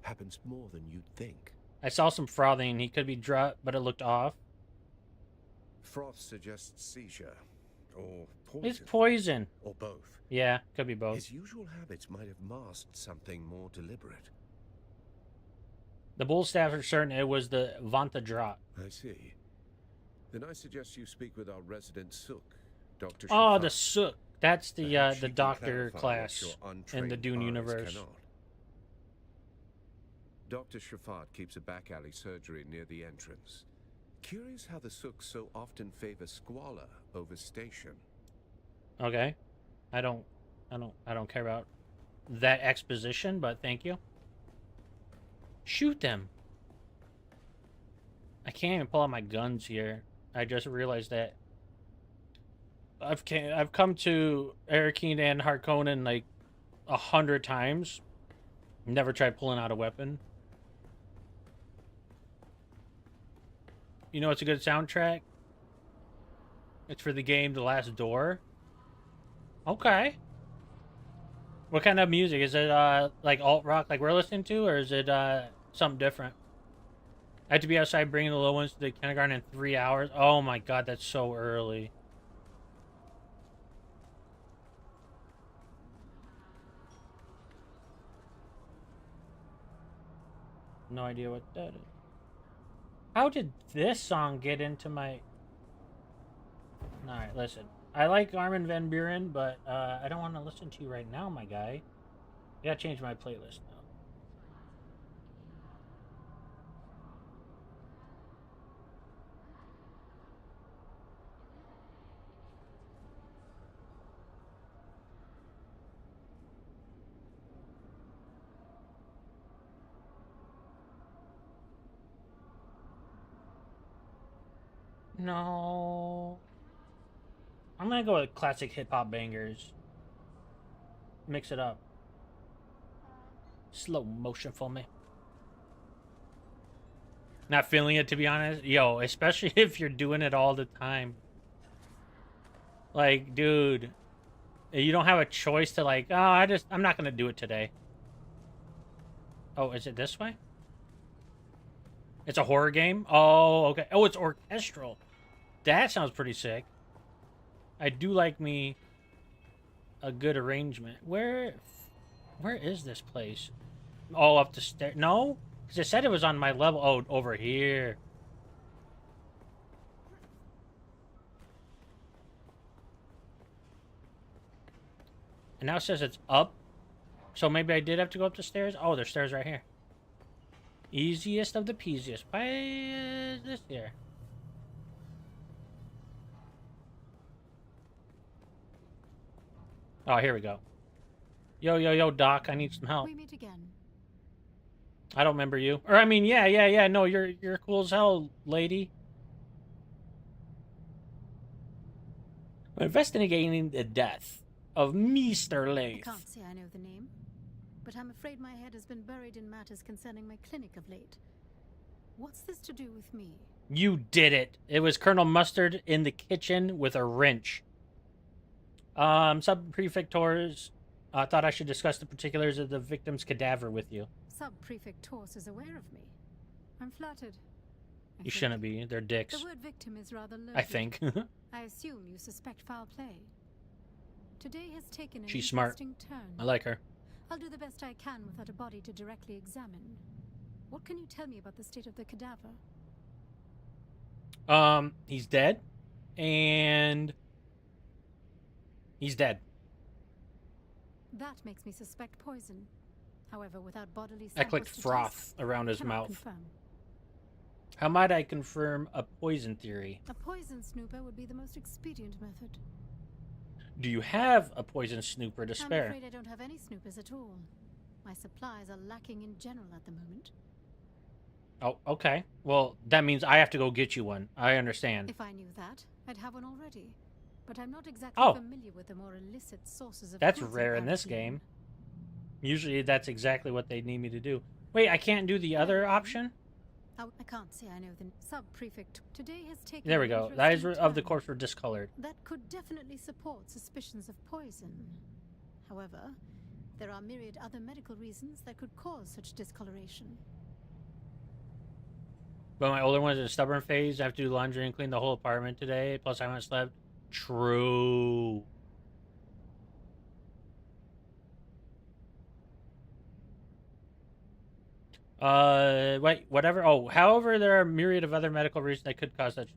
happens more than you'd think. I saw some frothing. He could be drunk, but it looked off. Froth suggests seizure, or poison. It's poison. Or both. Yeah, could be both. His usual habits might have masked something more deliberate. The Bull staff are certain it was the Vanta Drat. I see. Then I suggest you speak with our resident Sook, Dr. Oh, Shafat. the Sook. That's Perhaps the she can doctor clarify class what your in the untrained Dune eyes universe. cannot. Dr. Shafat keeps a back alley surgery near the entrance. Curious how the Sook so often favor squalor over station. Okay. I don't care about that exposition, but thank you. Shoot them. I can't even pull out my guns here. I just realized that I've come to Arakeen and Harkonnen like 100 times. Never tried pulling out a weapon. You know, it's a good soundtrack. It's for the game The Last Door. Okay. What kind of music? Is it like alt rock like we're listening to, or is it something different? I have to be outside bringing the little ones to the kindergarten in 3 hours. Oh my god, that's so early. No idea what that is. How did this song get into my... Alright, listen. I like Armin van Buuren, but I don't want to listen to you right now, my guy. I gotta change my playlist now. No. I'm gonna go with classic hip-hop bangers. Mix it up. Slow motion for me. Not feeling it, to be honest. Yo, especially if you're doing it all the time. Like, dude, you don't have a choice to like, oh, I'm not gonna do it today. Oh, is it this way? It's a horror game? Oh, okay. Oh, it's orchestral. That sounds pretty sick. I do like me a good arrangement. Where is this place? Oh, up the stairs. No? Because it said it was on my level. Oh, over here. And now it says it's up. So maybe I did have to go up the stairs. Oh, there's stairs right here. Easiest of the peasiest. Why is this here? Oh, here we go. Yo, Doc, I need some help. We meet again. I don't remember you. Or, I mean, yeah. No, you're cool as hell, lady. I'm investigating the death of Mr. I Lath. can't say I know the name, but I'm afraid my head has been buried in matters concerning my clinic of late. What's this to do with me? You did it. It was Colonel Mustard in the kitchen with a wrench. Sub-prefectors thought I should discuss the particulars of the victim's cadaver with you. Sub-prefect Tors is aware of me. I'm flattered. You shouldn't be. They're dicks. The word victim is rather low. I think. I assume you suspect foul play. Today has taken an She's smart. interesting turn. I like her. I'll do the best I can without a body to directly examine. What can you tell me about the state of the cadaver? He's dead. And he's dead. That makes me suspect poison. However, without bodily I clicked samples to froth test, around his cannot mouth. confirm. How might I confirm a poison theory? A poison snooper would be the most expedient method. Do you have a poison snooper to I'm spare? afraid I don't have any snoopers at all. My supplies are lacking in general at the moment. Oh, okay. Well, that means I have to go get you one. I understand. If I knew that, I'd have one already. But I'm not exactly Oh. familiar with the more illicit sources of That's goods rare in this Arakeen. game. Usually that's exactly what they need me to do. Wait, I can't do the other option? Oh, I can't say I know the sub-prefect. Today has taken There we an go. The eyes interesting of the turn. corpse were discolored. That could definitely support suspicions of poison. However, there are myriad other medical reasons that could cause such discoloration. But my older one's in a stubborn phase. I have to do laundry and clean the whole apartment today. Plus, I haven't slept. True. Wait, whatever. Oh, however, there are a myriad of other medical reasons that could cause such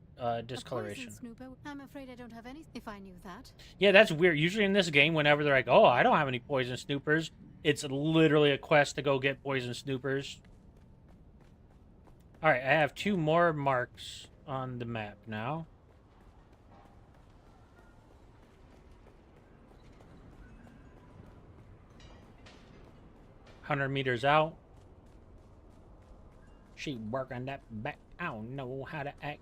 discoloration. A poison snooper? I'm afraid I don't have any. If I knew that. Yeah, that's weird. Usually in this game, whenever they're like, oh, I don't have any poison snoopers, it's literally a quest to go get poison snoopers. Alright, I have 2 more marks on the map now. $100 out. She working that back. I don't know how to act.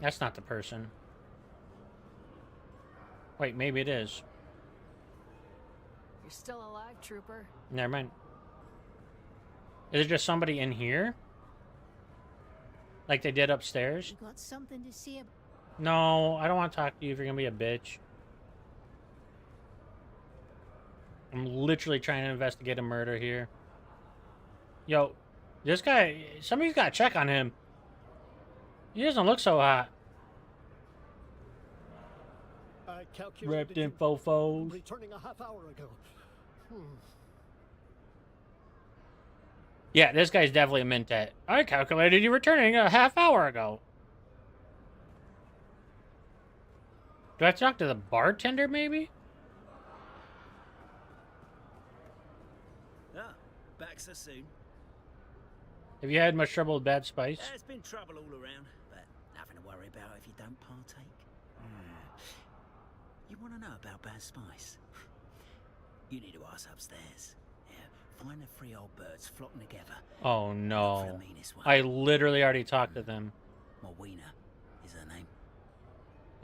That's not the person. Wait, maybe it is. You're still alive, trooper. Never mind. Is it just somebody in here? Like they did upstairs? You got something to say about... No, I don't want to talk to you if you're gonna be a bitch. I'm literally trying to investigate a murder here. Yo, this guy, somebody's got to check on him. He doesn't look so hot. Wrapped in fofos. Returning a half hour ago. Yeah, this guy's definitely a Mintet. I calculated you returning a half hour ago. Do I have to talk to the bartender, maybe? Ah, back so soon. Have you had much trouble with bad spice? There's been trouble all around, but nothing to worry about if you don't partake. You want to know about bad spice? You need to ask upstairs. Yeah, find the 3 old birds flocking together. Oh no. I literally already talked to them. Morweena is her name.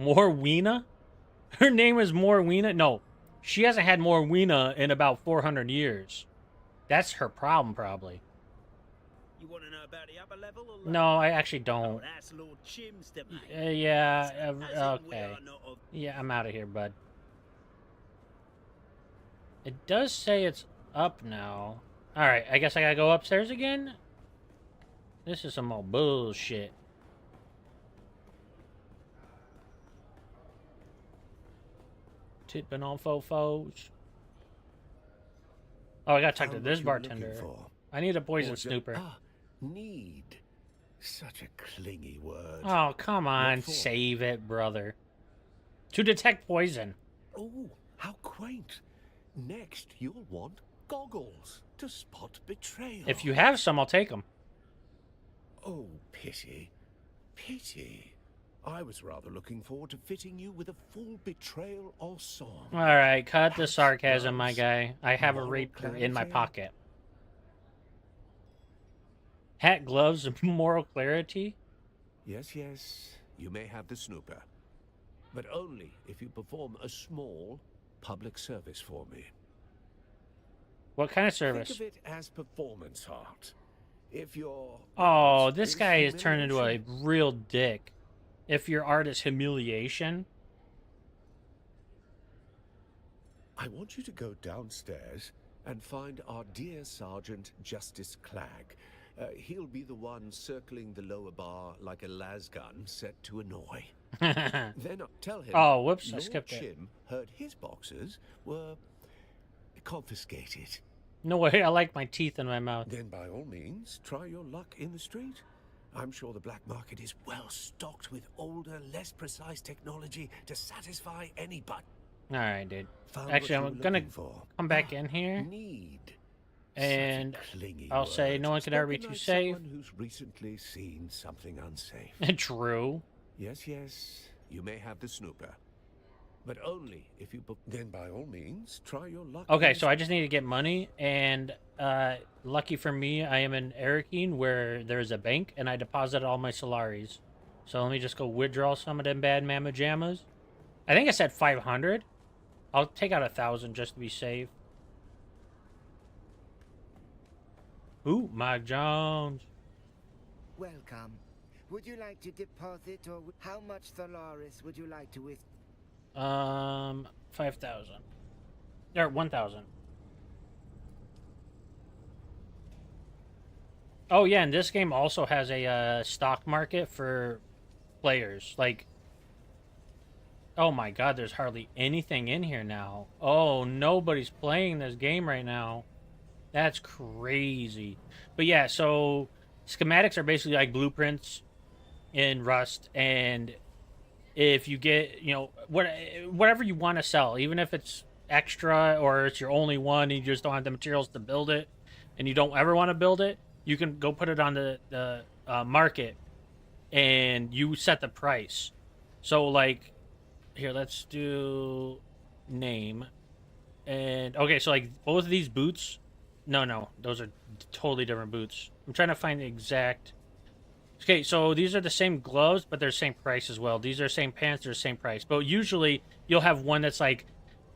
Morweena? Her name is Morweena? No. She hasn't had Morweena in about 400 years. That's her problem, probably. You want to know about the upper level? Or No, I actually don't. Oh, that's Lord Chim's domain. Yeah, okay. Yeah, I'm out of here, bud. It does say it's up now. Alright, I guess I gotta go upstairs again? This is some more bullshit. Tipping on fofos. Oh, I gotta talk to this bartender. I need a poison snooper. Need. Such a clingy word. Oh, come on. Save it, brother. To detect poison. Oh, how quaint. Next, you'll want goggles to spot betrayal. If you have some, I'll take them. Oh, pity. Pity. I was rather looking forward to fitting you with a full betrayal or song. Alright, cut the sarcasm, my guy. I have a rapier in my pocket. Hat, gloves, and moral clarity? Yes, yes. You may have the snooper. But only if you perform a small public service for me. What kind of service? Think of it as performance art. If your Oh, this guy is turned into a real dick. If your art is humiliation. I want you to go downstairs and find our dear Sergeant Justice Clegg. He'll be the one circling the lower bar like a lasgun set to annoy. Then tell him. Oh, whoops! I Lord skipped it. Chim heard his boxes were confiscated. No way! I like my teeth in my mouth. Then, by all means, try your luck in the street. I'm sure the black market is well stocked with older, less precise technology to satisfy any but. All right, dude. Found Actually, what I'm you were gonna looking for. come back in here. Need. And I'll say no one can ever be too safe. Someone who's recently seen something unsafe. True. Yes, yes. You may have the snooper. But only if you... Then by all means, try your luck. Okay, so I just need to get money, and lucky for me, I am in Arakeen where there's a bank, and I deposited all my Solaris. So let me just go withdraw some of them bad mamma jammas. I think I said 500. I'll take out 1,000 just to be safe. Ooh, Mike Jones. Welcome. Would you like to deposit, or how much Thalaris would you like to with? 5,000. Or 1,000. Oh yeah, and this game also has a stock market for players. Like, oh my god, there's hardly anything in here now. Oh, nobody's playing this game right now. That's crazy. But yeah, so schematics are basically like blueprints in Rust, and if you get, you know, whatever you want to sell, even if it's extra or it's your only one and you just don't have the materials to build it and you don't ever want to build it, you can go put it on the market and you set the price. So like, here, let's do name. And okay, so like both of these boots, no, those are totally different boots. I'm trying to find the exact. Okay, so these are the same gloves, but they're the same price as well. These are the same pants, they're the same price. But usually you'll have one that's like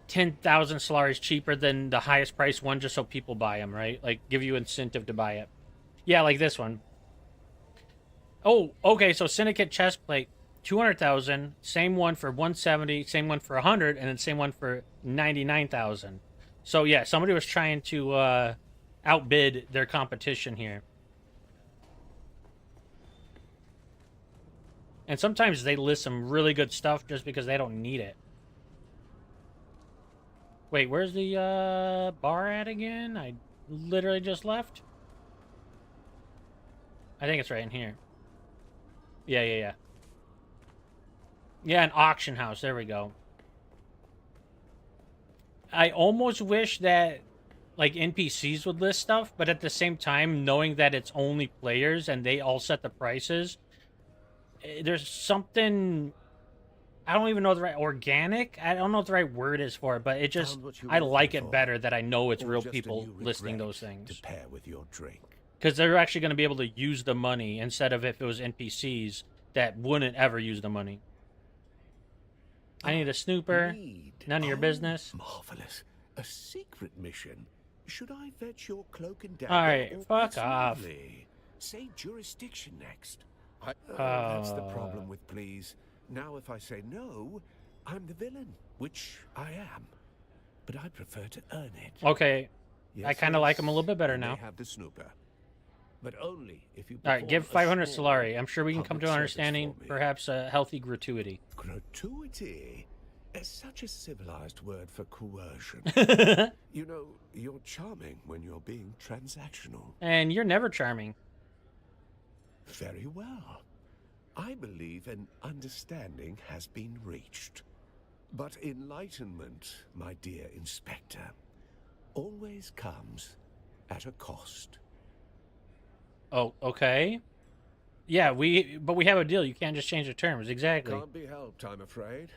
10,000 Solaris cheaper than the highest price one, just so people buy them, right? Like, give you incentive to buy it. Yeah, like this one. Oh, okay, so Syndicate chest plate, 200,000. Same one for 170, same one for 100, and then same one for 99,000. So yeah, somebody was trying to outbid their competition here. And sometimes they list some really good stuff just because they don't need it. Wait, where's the bar at again? I literally just left. I think it's right in here. Yeah. Yeah, an auction house. There we go. I almost wish that, like, NPCs would list stuff, but at the same time, knowing that it's only players and they all set the prices, there's something... I don't even know the right... Organic? I don't know what the right word is for it, but it just... I like it better that I know it's real people listing those things. To pair with your drink. Because they're actually going to be able to use the money instead of if it was NPCs that wouldn't ever use the money. I need a snooper. None of your business. Marvelous. A secret mission. Should I fetch your cloak and dagger? All right, fuck off. Say jurisdiction next. That's the problem with please. Now if I say no, I'm the villain, which I am. But I prefer to earn it. Okay. Yes, I kind of like him a little bit better now. Have the snooper. But only if you. All right, give 500 Solari. I'm sure we can come to an understanding. Perhaps a healthy gratuity. Gratuity is such a civilized word for coercion. You know, you're charming when you're being transactional. And you're never charming. Very well. I believe an understanding has been reached. But enlightenment, my dear Inspector, always comes at a cost. Oh, okay. Yeah, but we have a deal. You can't just change the terms. Exactly. Can't be helped, I'm afraid.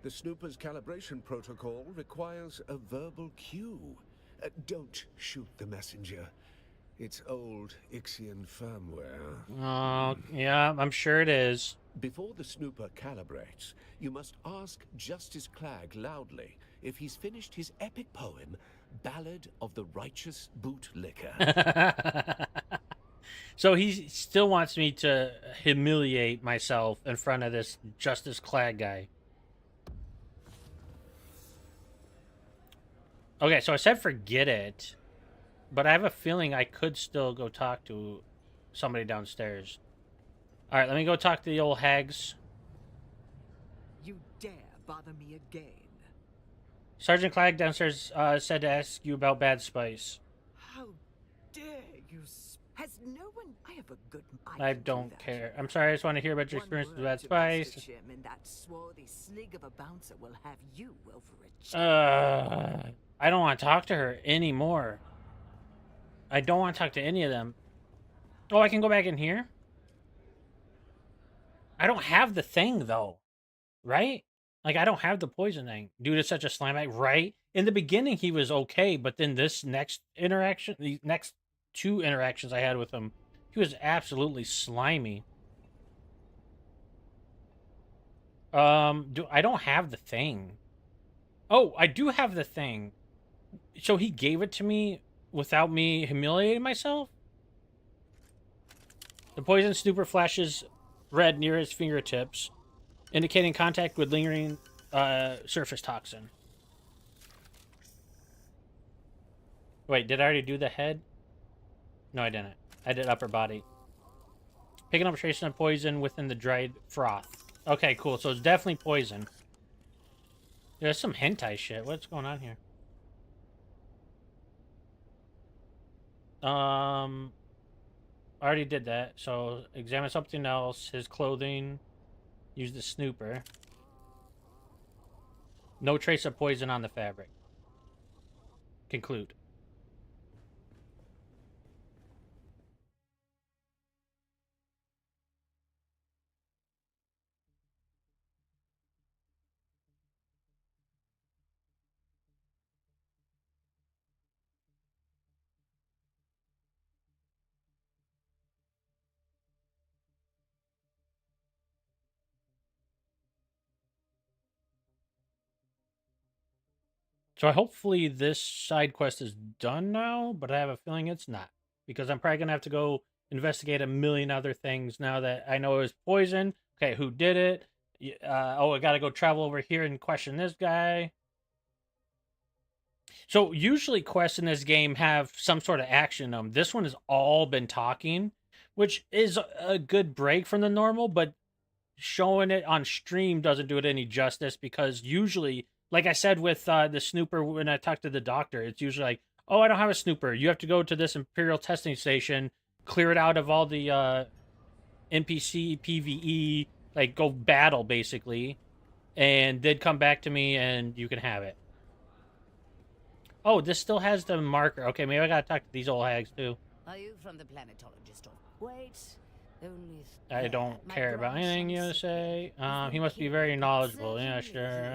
The snooper's calibration protocol requires a verbal cue. Don't shoot the messenger. It's old Ixian firmware. Oh, yeah, I'm sure it is. Before the snooper calibrates, you must ask Justice Clag loudly if he's finished his epic poem, Ballad of the Righteous Bootlicker. So he still wants me to humiliate myself in front of this Justice Clag guy. Okay, so I said forget it, but I have a feeling I could still go talk to somebody downstairs. All right, let me go talk to the old hags. You dare bother me again? Sergeant Clag downstairs said to ask you about Bad Spice. How dare you? Has no one? I have a good. I don't care. I'm sorry. I just want to hear about your experience with Bad Spice. And that swarthy slig of a bouncer will have you over a I don't want to talk to her anymore. I don't want to talk to any of them. Oh, I can go back in here? I don't have the thing, though. Right? Like, I don't have the poison thing. Due to such a slime bag, right? In the beginning, he was okay, but then this next interaction, the next 2 interactions I had with him, he was absolutely slimy. I don't have the thing. Oh, I do have the thing. So he gave it to me without me humiliating myself? The poison snooper flashes red near his fingertips, indicating contact with lingering surface toxin. Wait, did I already do the head? No, I didn't. I did upper body. Picking up traces of poison within the dried froth. Okay, cool. So it's definitely poison. There's some hentai shit. What's going on here? I already did that. So examine something else. His clothing. Use the snooper. No trace of poison on the fabric. Conclude. So hopefully this side quest is done now, but I have a feeling it's not. Because I'm probably going to have to go investigate a million other things now that I know it was poison. Okay, who did it? I got to go travel over here and question this guy. So usually quests in this game have some sort of action in them. This one has all been talking, which is a good break from the normal, but showing it on stream doesn't do it any justice because usually, like I said with the snooper when I talked to the doctor, it's usually like, oh, I don't have a snooper. You have to go to this Imperial testing station, clear it out of all the NPC, PvE, like go battle basically, and then come back to me and you can have it. Oh, this still has the marker. Okay, maybe I gotta talk to these old hags too. Are you from the planetologist? Wait, only. I don't care about anything you say. He must be very knowledgeable. Yeah, sure.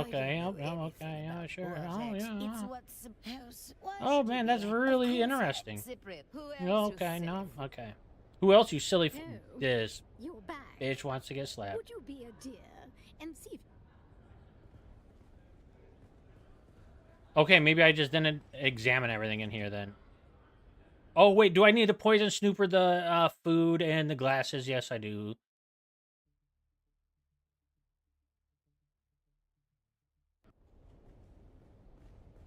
Okay. Yeah, okay. Yeah, sure. Oh, yeah. Oh, man, that's really interesting. Okay, no, okay. Who else, you silly this bitch wants to get slapped? Would you be a dear and see if Okay, maybe I just didn't examine everything in here then. Oh, wait, do I need to poison snooper the food and the glasses? Yes, I do.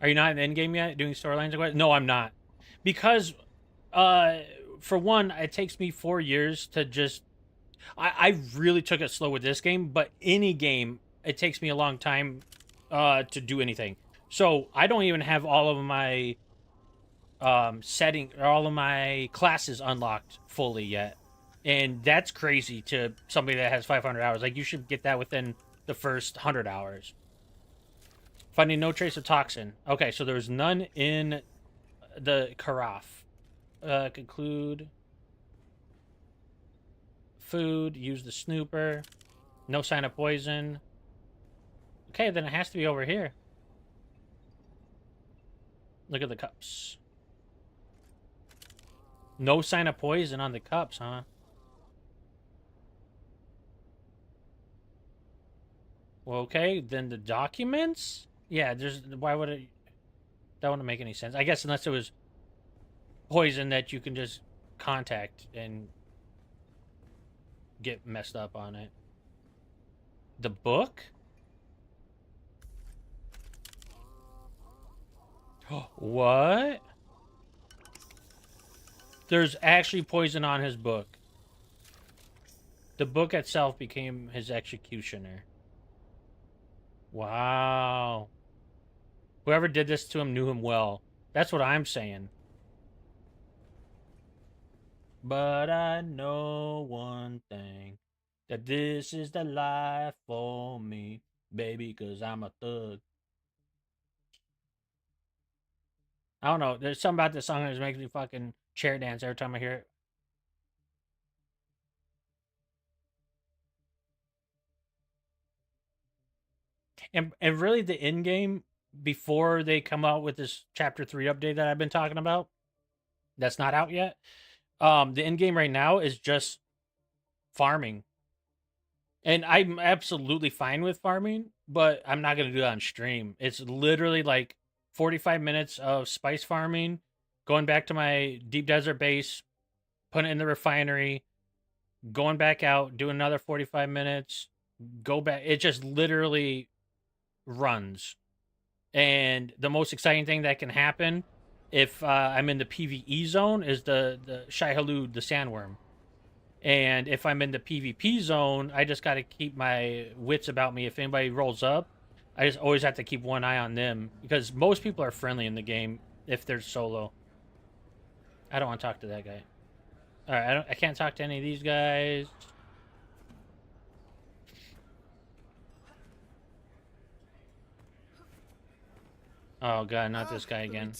Are you not in endgame yet, doing storylines? No, I'm not. Because, for one, it takes me 4 years to just... I really took it slow with this game, but any game, it takes me a long time to do anything. So, I don't even have all of my all of my classes unlocked fully yet. And that's crazy to somebody that has 500 hours. Like, you should get that within the first 100 hours. Finding no trace of toxin. Okay, so there's none in the carafe. Conclude. Food. Use the snooper. No sign of poison. Okay, then it has to be over here. Look at the cups. No sign of poison on the cups, huh? Well, okay, then the documents? Yeah, why would it... That wouldn't make any sense. I guess unless it was poison that you can just contact and get messed up on it. The book? What? There's actually poison on his book. The book itself became his executioner. Wow. Whoever did this to him knew him well. That's what I'm saying. But I know one thing. That this is the life for me. Baby, 'cause I'm a thug. I don't know. There's something about this song that just makes me fucking chair dance every time I hear it. And really the end game, before they come out with this chapter 3 update that I've been talking about, that's not out yet. The end game right now is just farming. And I'm absolutely fine with farming, but I'm not going to do that on stream. It's literally like 45 minutes of spice farming, going back to my deep desert base, putting it in the refinery, going back out, doing another 45 minutes, go back. It just literally runs. And the most exciting thing that can happen if I'm in the PvE zone is the Shai-Hulud, the sandworm. And if I'm in the PvP zone, I just got to keep my wits about me. If anybody rolls up, I just always have to keep one eye on them because most people are friendly in the game if they're solo. I don't want to talk to that guy. All right, I can't talk to any of these guys. Oh god, not this guy again.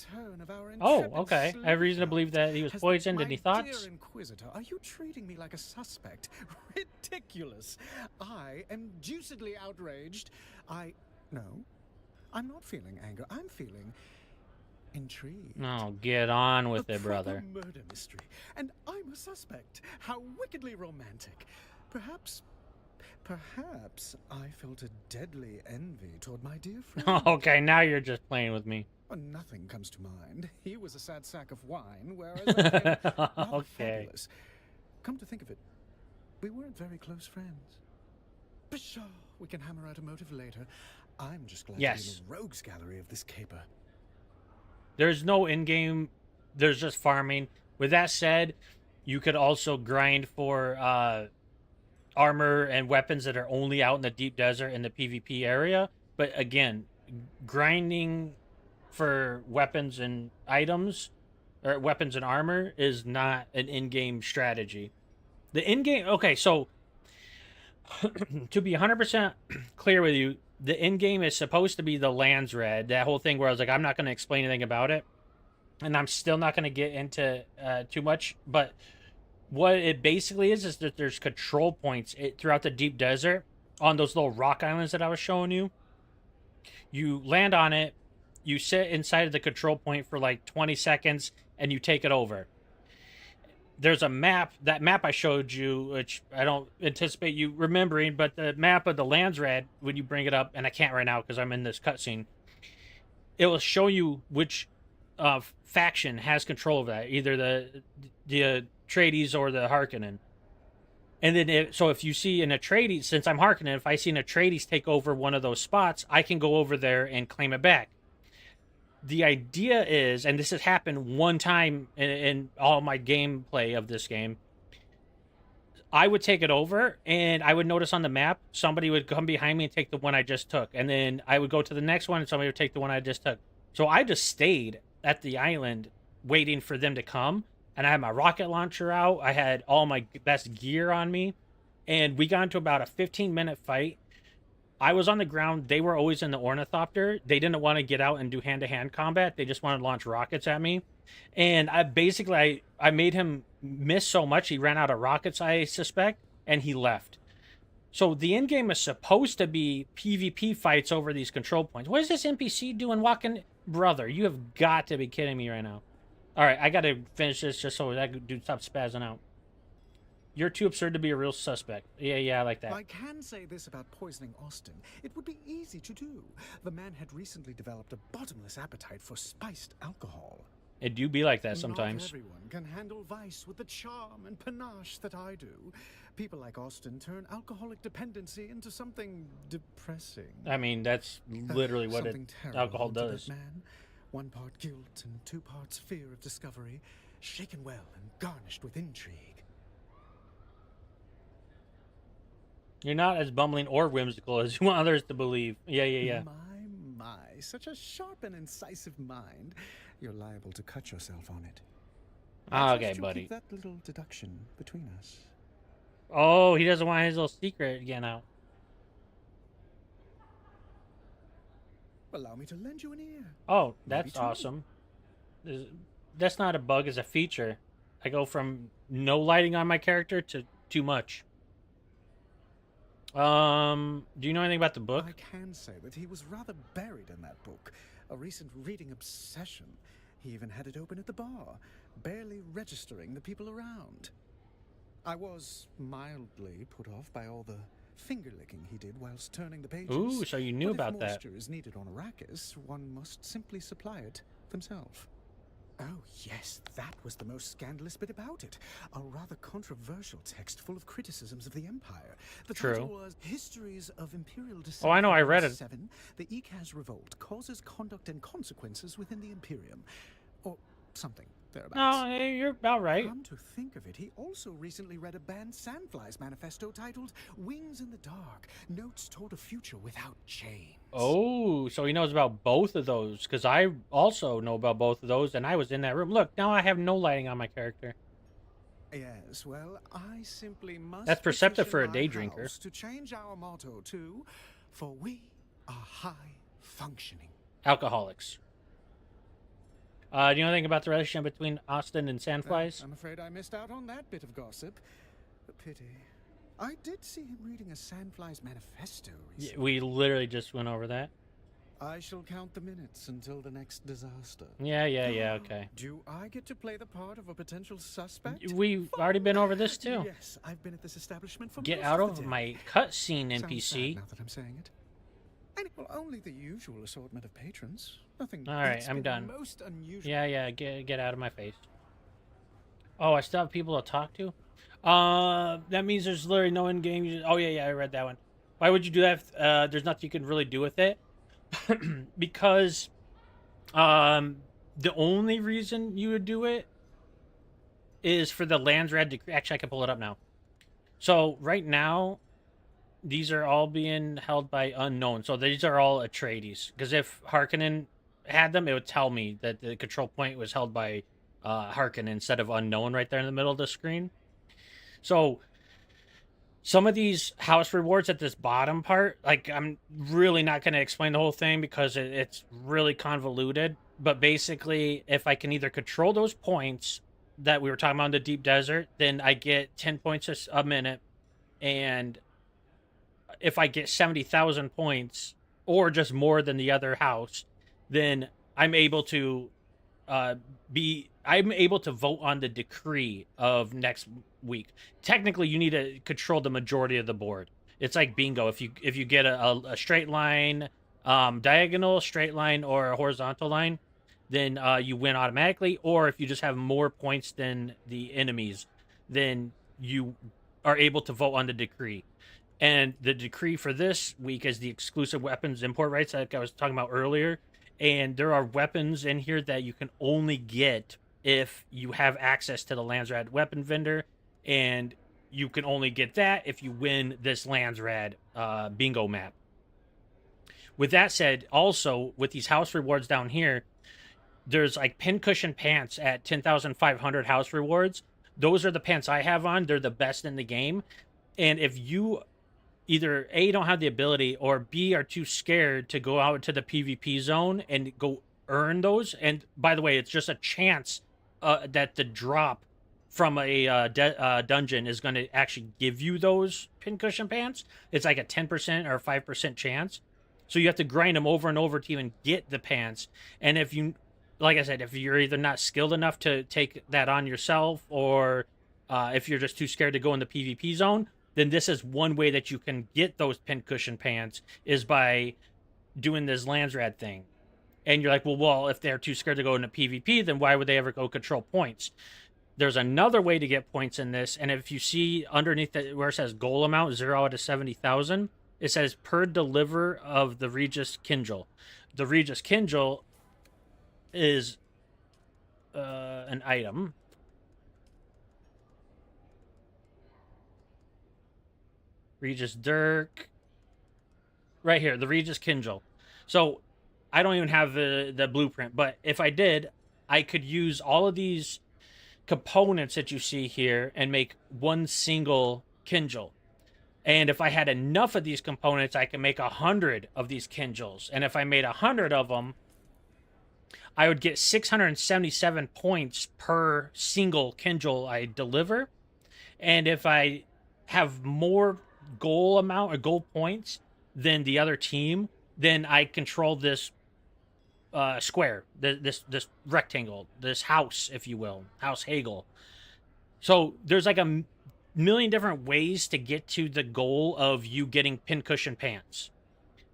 Oh, okay. I have reason to believe that he was poisoned. Any thoughts? Dear Inquisitor, are you treating me like a suspect? Ridiculous! I am deucedly outraged. No, I'm not feeling anger. I'm feeling intrigue. No, get on with it, brother. Murder mystery, and I'm a suspect. How wickedly romantic. Perhaps I felt a deadly envy toward my dear friend. Okay, now you're just playing with me. Nothing comes to mind. He was a sad sack of wine, whereas I became okay. fabulous. Come to think of it, we weren't very close friends. Pshaw, we can hammer out a motive later. I'm just glad to be in the rogues gallery of this caper. There's no in-game. There's just farming. With that said, you could also grind for armor and weapons that are only out in the deep desert in the PvP area. But again, grinding for weapons and items, or weapons and armor, is not an in-game strategy. The in-game... Okay, so... to be 100% clear with you, the in-game is supposed to be the lands red. That whole thing where I was like, I'm not going to explain anything about it. And I'm still not going to get into too much. But what it basically is that there's control points throughout the deep desert on those little rock islands that I was showing you. You land on it. You sit inside of the control point for like 20 seconds. And you take it over. There's a map, that map I showed you, which I don't anticipate you remembering, but the map of the Lands Red, when you bring it up, and I can't right now because I'm in this cutscene, it will show you which faction has control of that, either the Atreides or the Harkonnen. And then, so if you see an Atreides, since I'm Harkonnen, if I see an Atreides take over one of those spots, I can go over there and claim it back. The idea is, and this has happened one time in all my gameplay of this game, I would take it over, and I would notice on the map, somebody would come behind me and take the one I just took. And then I would go to the next one, and somebody would take the one I just took. So I just stayed at the island waiting for them to come. And I had my rocket launcher out. I had all my best gear on me. And we got into about a 15-minute fight. I was on the ground. They were always in the ornithopter. They didn't want to get out and do hand-to-hand combat. They just wanted to launch rockets at me. And I made him miss so much, he ran out of rockets, I suspect, and he left. So the end game is supposed to be PvP fights over these control points. What is this NPC doing walking? Brother, you have got to be kidding me right now. All right, I got to finish this just so that dude stops spazzing out. You're too absurd to be a real suspect. Yeah, I like that. I can say this about poisoning Austin. It would be easy to do. The man had recently developed a bottomless appetite for spiced alcohol. It do be like that sometimes. Not everyone can handle vice with the charm and panache that I do. People like Austin turn alcoholic dependency into something depressing. I mean, that's literally what alcohol does. That man. 1 part guilt and 2 parts fear of discovery, shaken well and garnished with intrigue. You're not as bumbling or whimsical as you want others to believe. Yeah. My, such a sharp and incisive mind. You're liable to cut yourself on it. Okay, buddy. Keep that little deduction between us. Oh, he doesn't want his little secret again out. Allow me to lend you an ear. Oh, that's awesome. That's not a bug, it's a feature. I go from no lighting on my character to too much. Do you know anything about the book? I can say that he was rather buried in that book. A recent reading obsession. He even had it open at the bar, barely registering the people around. I was mildly put off by all the finger-licking he did whilst turning the pages. Ooh, so you knew But about if that. moisture is needed on Arrakis, one must simply supply it themselves. Oh, yes, that was the most scandalous bit about it. A rather controversial text full of criticisms of the Empire. The title was Histories of Imperial Descent. Oh, I know, I read it. 7, the Ikaz Revolt causes conduct and consequences within the Imperium. Or something thereabouts. No, you're about right. Come to think of it, he also recently read a banned Sandflies manifesto titled Wings in the Dark, Notes Toward a Future Without Chains. Oh, so he knows about both of those, because I also know about both of those, and I was in that room. Look, now I have no lighting on my character. Yes, well, I simply must. That's perceptive for a petition day my drinker. house to change our motto to, for we are high functioning. Alcoholics. Do you know anything about the relationship between Austin and Sandflies? I'm afraid I missed out on that bit of gossip. A pity. I did see him reading a Sandflies manifesto recently. We literally just went over that. I shall count the minutes until the next disaster. Yeah, okay. Do I get to play the part of a potential suspect? We've already been over this too. Yes, I've been at this establishment for Get most out of of the day. my cutscene, Sounds NPC. sad now that I'm saying it. And well, only the usual assortment of patrons. Nothing. All right, it's I'm been done. Most unusual. Yeah, get out of my face. Oh, I still have people to talk to? That means there's literally no in-game. Oh, yeah, I read that one. Why would you do that if there's nothing you can really do with it? Because the only reason you would do it is for the Landsrad decree. Actually, I can pull it up now. So right now, these are all being held by unknown. So these are all Atreides. Because if Harkonnen had them, it would tell me that the control point was held by Harkonnen instead of unknown right there in the middle of the screen. So some of these house rewards at this bottom part, like, I'm really not going to explain the whole thing because it's really convoluted. But basically, if I can either control those points that we were talking about in the deep desert, then I get 10 points a minute. And if I get 70,000 points or just more than the other house, then I'm able to vote on the decree of next week. Technically, you need to control the majority of the board. It's like bingo. If you get a straight line, diagonal, straight line, or a horizontal line, then you win automatically. Or if you just have more points than the enemies, then you are able to vote on the decree. And the decree for this week is the exclusive weapons import rights like I was talking about earlier. And there are weapons in here that you can only get if you have access to the Landsrad weapon vendor. And you can only get that if you win this Landsrad bingo map. With that said, also, with these house rewards down here, there's like pincushion pants at 10,500 house rewards. Those are the pants I have on. They're the best in the game. And if you either A, don't have the ability, or B, are too scared to go out to the PvP zone and go earn those. And by the way, it's just a chance that the drop from a dungeon is going to actually give you those pincushion pants. It's like a 10% or 5% chance. So you have to grind them over and over to even get the pants. And if you, like I said, if you're either not skilled enough to take that on yourself, or if you're just too scared to go in the PvP zone, then this is one way that you can get those pincushion pants, is by doing this Landsrad thing. And you're like, well, if they're too scared to go into PvP, then why would they ever go control points? There's another way to get points in this, and if you see underneath it where it says goal amount, 0 out of 70,000, it says per deliver of the Regis Kindle. The Regis Kindle is an item. Regis Dirk. Right here, the Regis Kindle. So I don't even have the blueprint, but if I did, I could use all of these components that you see here and make one single Kindle. And if I had enough of these components, I can make 100 of these Kindles. And if I made 100 of them, I would get 677 points per single Kindle I deliver. And if I have more goal amount or goal points than the other team, then I control this square, this rectangle, this house, if you will, House Hagel. So there's like million different ways to get to the goal of you getting pincushion pants.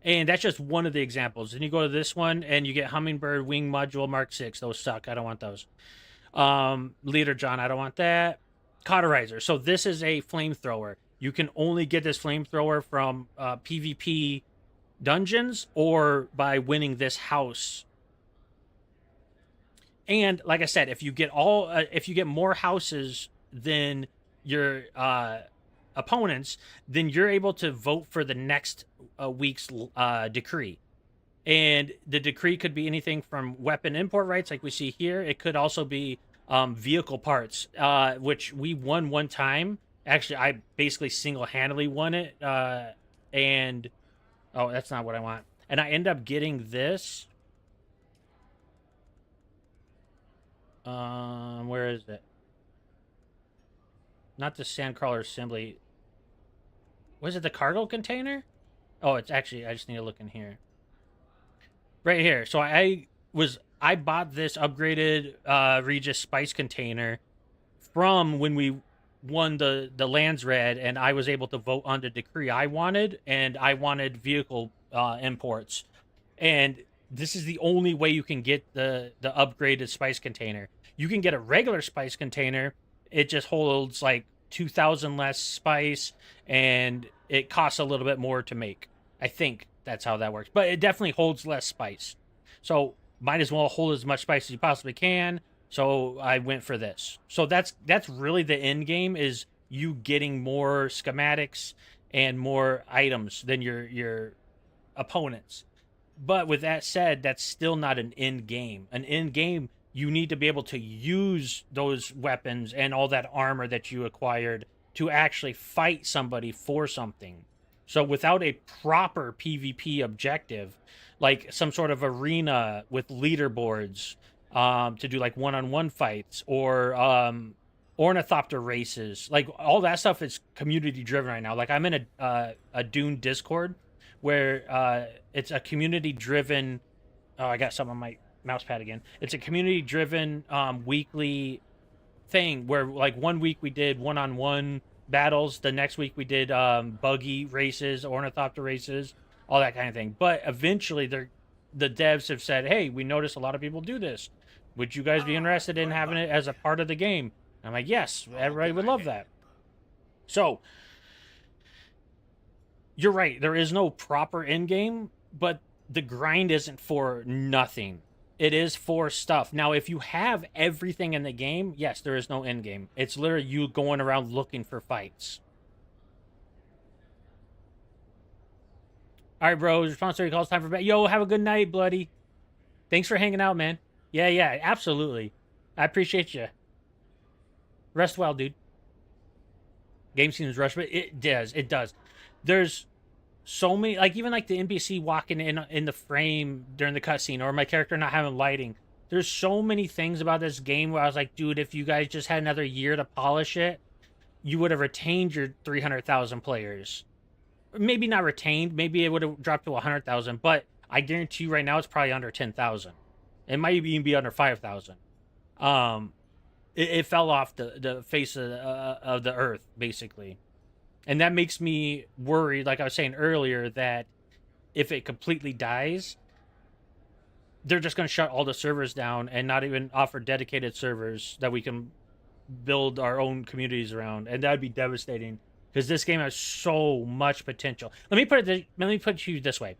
And that's just one of the examples. Then you go to this one and you get Hummingbird Wing Module Mark 6. Those suck. I don't want those. Leader John, I don't want that. Cauterizer. So this is a flamethrower. You can only get this flamethrower from PvP dungeons or by winning this house. And like I said, if you get more houses than your opponents, then you're able to vote for the next week's decree. And the decree could be anything from weapon import rights, like we see here. It could also be vehicle parts, which we won one time. Actually, I basically single-handedly won it. And oh, that's not what I want. And I end up getting this. Where is it? Not the Sandcrawler assembly. Was it the cargo container? Oh, it's actually, I just need to look in here. Right here. So I bought this upgraded Regis spice container from when we won the Lands Red, and I was able to vote on the decree I wanted, and I wanted vehicle imports. And this is the only way you can get the upgraded spice container. You can get a regular spice container. It just holds like 2,000 less spice, and it costs a little bit more to make. I think that's how that works. But it definitely holds less spice. So might as well hold as much spice as you possibly can. So I went for this. So that's really the end game, is you getting more schematics and more items than your opponents. But with that said, that's still not an end game. An end game, you need to be able to use those weapons and all that armor that you acquired to actually fight somebody for something. So without a proper PvP objective, like some sort of arena with leaderboards to do like one-on-one fights, or ornithopter races, like all that stuff is community driven right now. Like I'm in a Dune Discord where it's a community driven. Oh, I got something on my mouse pad again. It's a community driven weekly thing where like 1 week we did one-on-one battles, the next week we did buggy races, ornithopter races, all that kind of thing. But eventually the devs have said, hey, we noticed a lot of people do this. Would you guys be interested in having it as a part of the game? I'm like, yes, everybody would love that. So you're right, there is no proper end game, but the grind isn't for nothing. It is for stuff. Now, if you have everything in the game, yes, there is no end game. It's literally you going around looking for fights. All right, bros. Response to your calls. Time for bed. Yo, have a good night, bloody. Thanks for hanging out, man. Yeah, absolutely. I appreciate you. Rest well, dude. Game seems rushed, but it does. It does. There's so many, like even like the NPC walking in the frame during the cutscene, or my character not having lighting. There's so many things about this game where I was like, dude, if you guys just had another year to polish it, you would have retained your 300,000 players. Maybe not retained. Maybe it would have dropped to 100,000. But I guarantee you right now it's probably under 10,000. It might even be under 5,000. It fell off the face of the earth, basically. And that makes me worried, like I was saying earlier, that if it completely dies, they're just going to shut all the servers down and not even offer dedicated servers that we can build our own communities around. And that would be devastating, because this game has so much potential. Let me put it to you this way.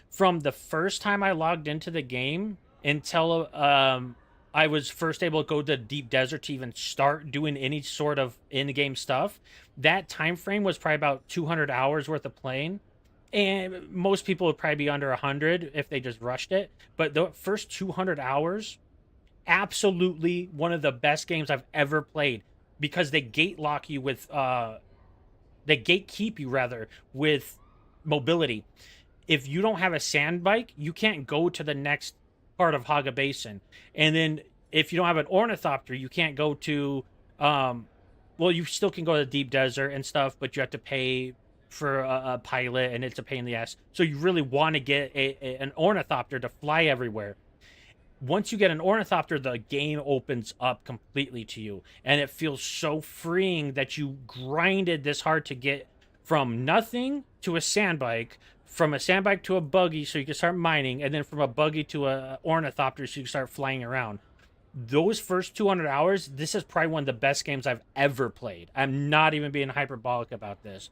From the first time I logged into the game until I was first able to go to the deep desert to even start doing any sort of in-game stuff, that time frame was probably about 200 hours worth of playing. And most people would probably be under 100 if they just rushed it. But the first 200 hours, absolutely one of the best games I've ever played, because they gatekeep you rather with mobility. If you don't have a sand bike, you can't go to the next part of Haga Basin. And then if you don't have an ornithopter, you can't go to well, you still can go to the deep desert and stuff, but you have to pay for a pilot, and it's a pain in the ass. So you really want to get an ornithopter to fly everywhere. once you get an ornithopter, the game opens up completely to you, and it feels so freeing that you grinded this hard to get from nothing to a sandbike, from a sandbike to a buggy so you can start mining, and then from a buggy to a ornithopter so you can start flying around. Those first 200 hours, this is probably one of the best games I've ever played. I'm not even being hyperbolic about this.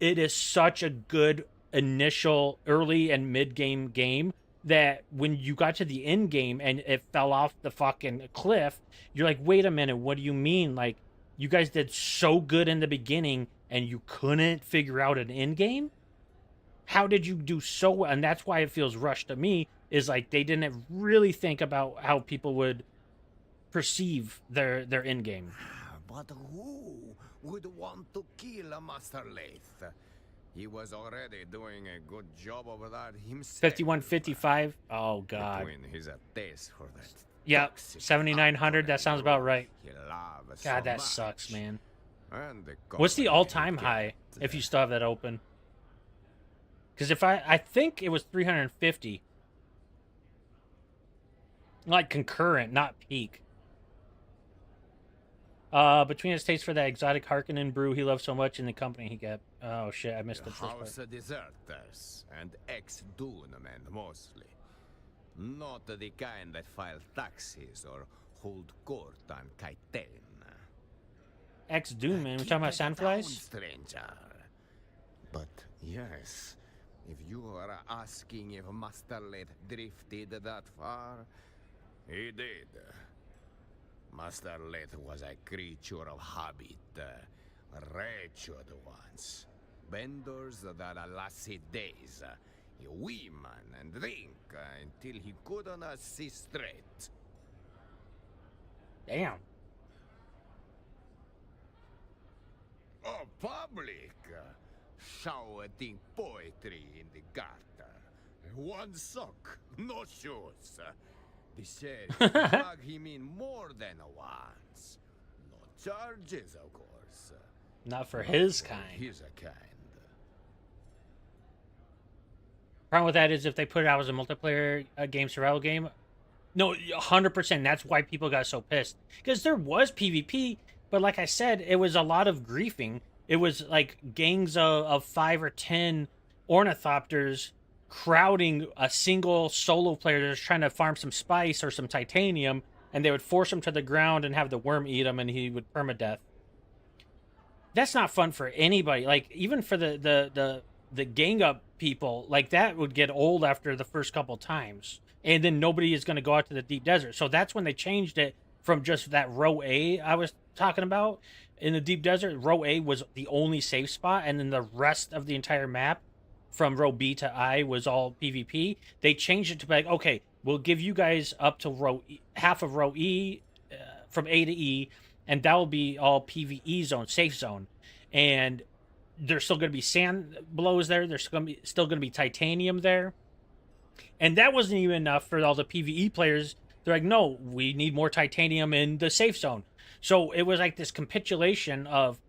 It is such a good initial early and mid game that when you got to the end game and it fell off the fucking cliff, you're like, wait a minute, what do you mean? Like, you guys did so good in the beginning and you couldn't figure out an end game? How did you do so well? And that's why it feels rushed to me, is like they didn't really think about how people would perceive their end game. But who would want to kill a Master Lathe? He was already doing a good job over that himself. 5155. Oh god. Between his taste for that. Yeah, 7900. That sounds about right. God, that sucks, man. What's the all-time high if you still have that open? Because if I think it was 350. Like concurrent, not peak. Between his taste for that exotic Harkonnen brew he loved so much and the company he kept. Oh shit, I missed the first part. House deserters and ex-Dune men mostly. Not the kind that file taxes or hold court on Kaiten. Ex-Dune, man. We're talking about sandflies? Stranger. But yes, if you are asking if Master Lathe drifted that far, he did. Master Lathe was a creature of habit, wretched ones. Benders that lasted days, women and drink until he couldn't see straight. Damn. Oh, public! Shouting poetry in the gutter. One sock, no shoes. The sheriff dragged him in more than once. No charges, of course. Not for his kind. His kind. Problem with that is if they put it out as a multiplayer game, survival game, no, 100%. That's why people got so pissed. Because there was PvP, but like I said, it was a lot of griefing. It was like gangs of 5 or 10 ornithopters crowding a single solo player that's trying to farm some spice or some titanium, and they would force him to the ground and have the worm eat him, and he would permadeath. That's not fun for anybody. Like, even for the gang up people, like, that would get old after the first couple times. And then nobody is going to go out to the deep desert. So that's when they changed it from just that row A I was talking about. In the deep desert, row A was the only safe spot, and then the rest of the entire map from row B to I was all PvP. They changed it to be like, okay, we'll give you guys up to row E, half of row E, from A to E, and that will be all PvE zone, safe zone. And there's still going to be sand blows there. There's still going to be titanium there. And that wasn't even enough for all the PvE players. They're like, no, we need more titanium in the safe zone. So it was like this capitulation of,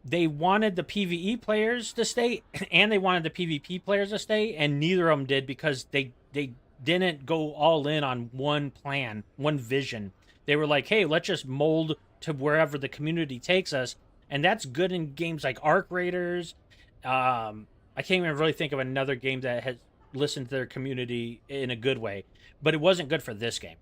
they wanted the PvE players to stay and they wanted the PvP players to stay, and neither of them did, because they didn't go all in on one plan, one vision. They were like, hey, let's just mold to wherever the community takes us. And that's good in games like Arc Raiders. I can't even really think of another game that has listened to their community in a good way. But it wasn't good for this game.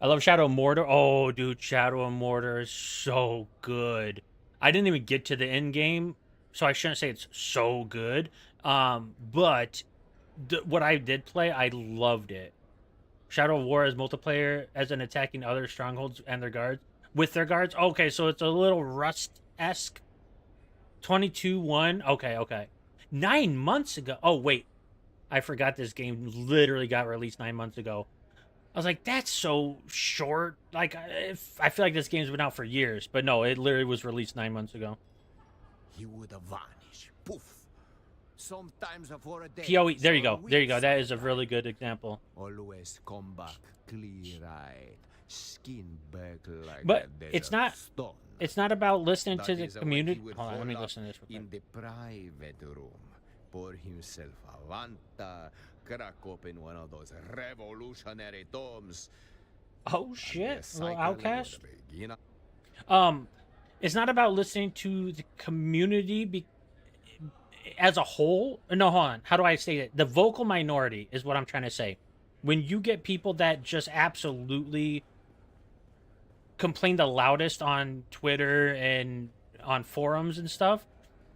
I love Shadow of Mordor. Oh, dude, Shadow of Mordor is so good. I didn't even get to the end game, so I shouldn't say it's so good. But what I did play, I loved it. Shadow of War as multiplayer, as in attacking other strongholds and their guards. With their guards? Okay, so it's a little Rust-esque. 22-1. Okay. 9 months ago. Oh, wait. I forgot this game literally got released 9 months ago. I was like, that's so short. Like, I feel like this game's been out for years. But no, it literally was released 9 months ago. He would vanish. Poof. Sometimes for a day. PoE. There you go. There you go. That is a really good example. Always come back clear-eyed, skin back like but a it's not. stone. It's not about listening to That the is community. what he would Hold on, let me hold listen to this real in quick. the private room, pour himself a Vanta, crack open one of those revolutionary tomes. Oh shit, a little Cycle outcast. would begin. It's not about listening to the community as a whole. No, hold on. How do I say it? The vocal minority is what I'm trying to say. When you get people that just absolutely complain the loudest on Twitter and on forums and stuff,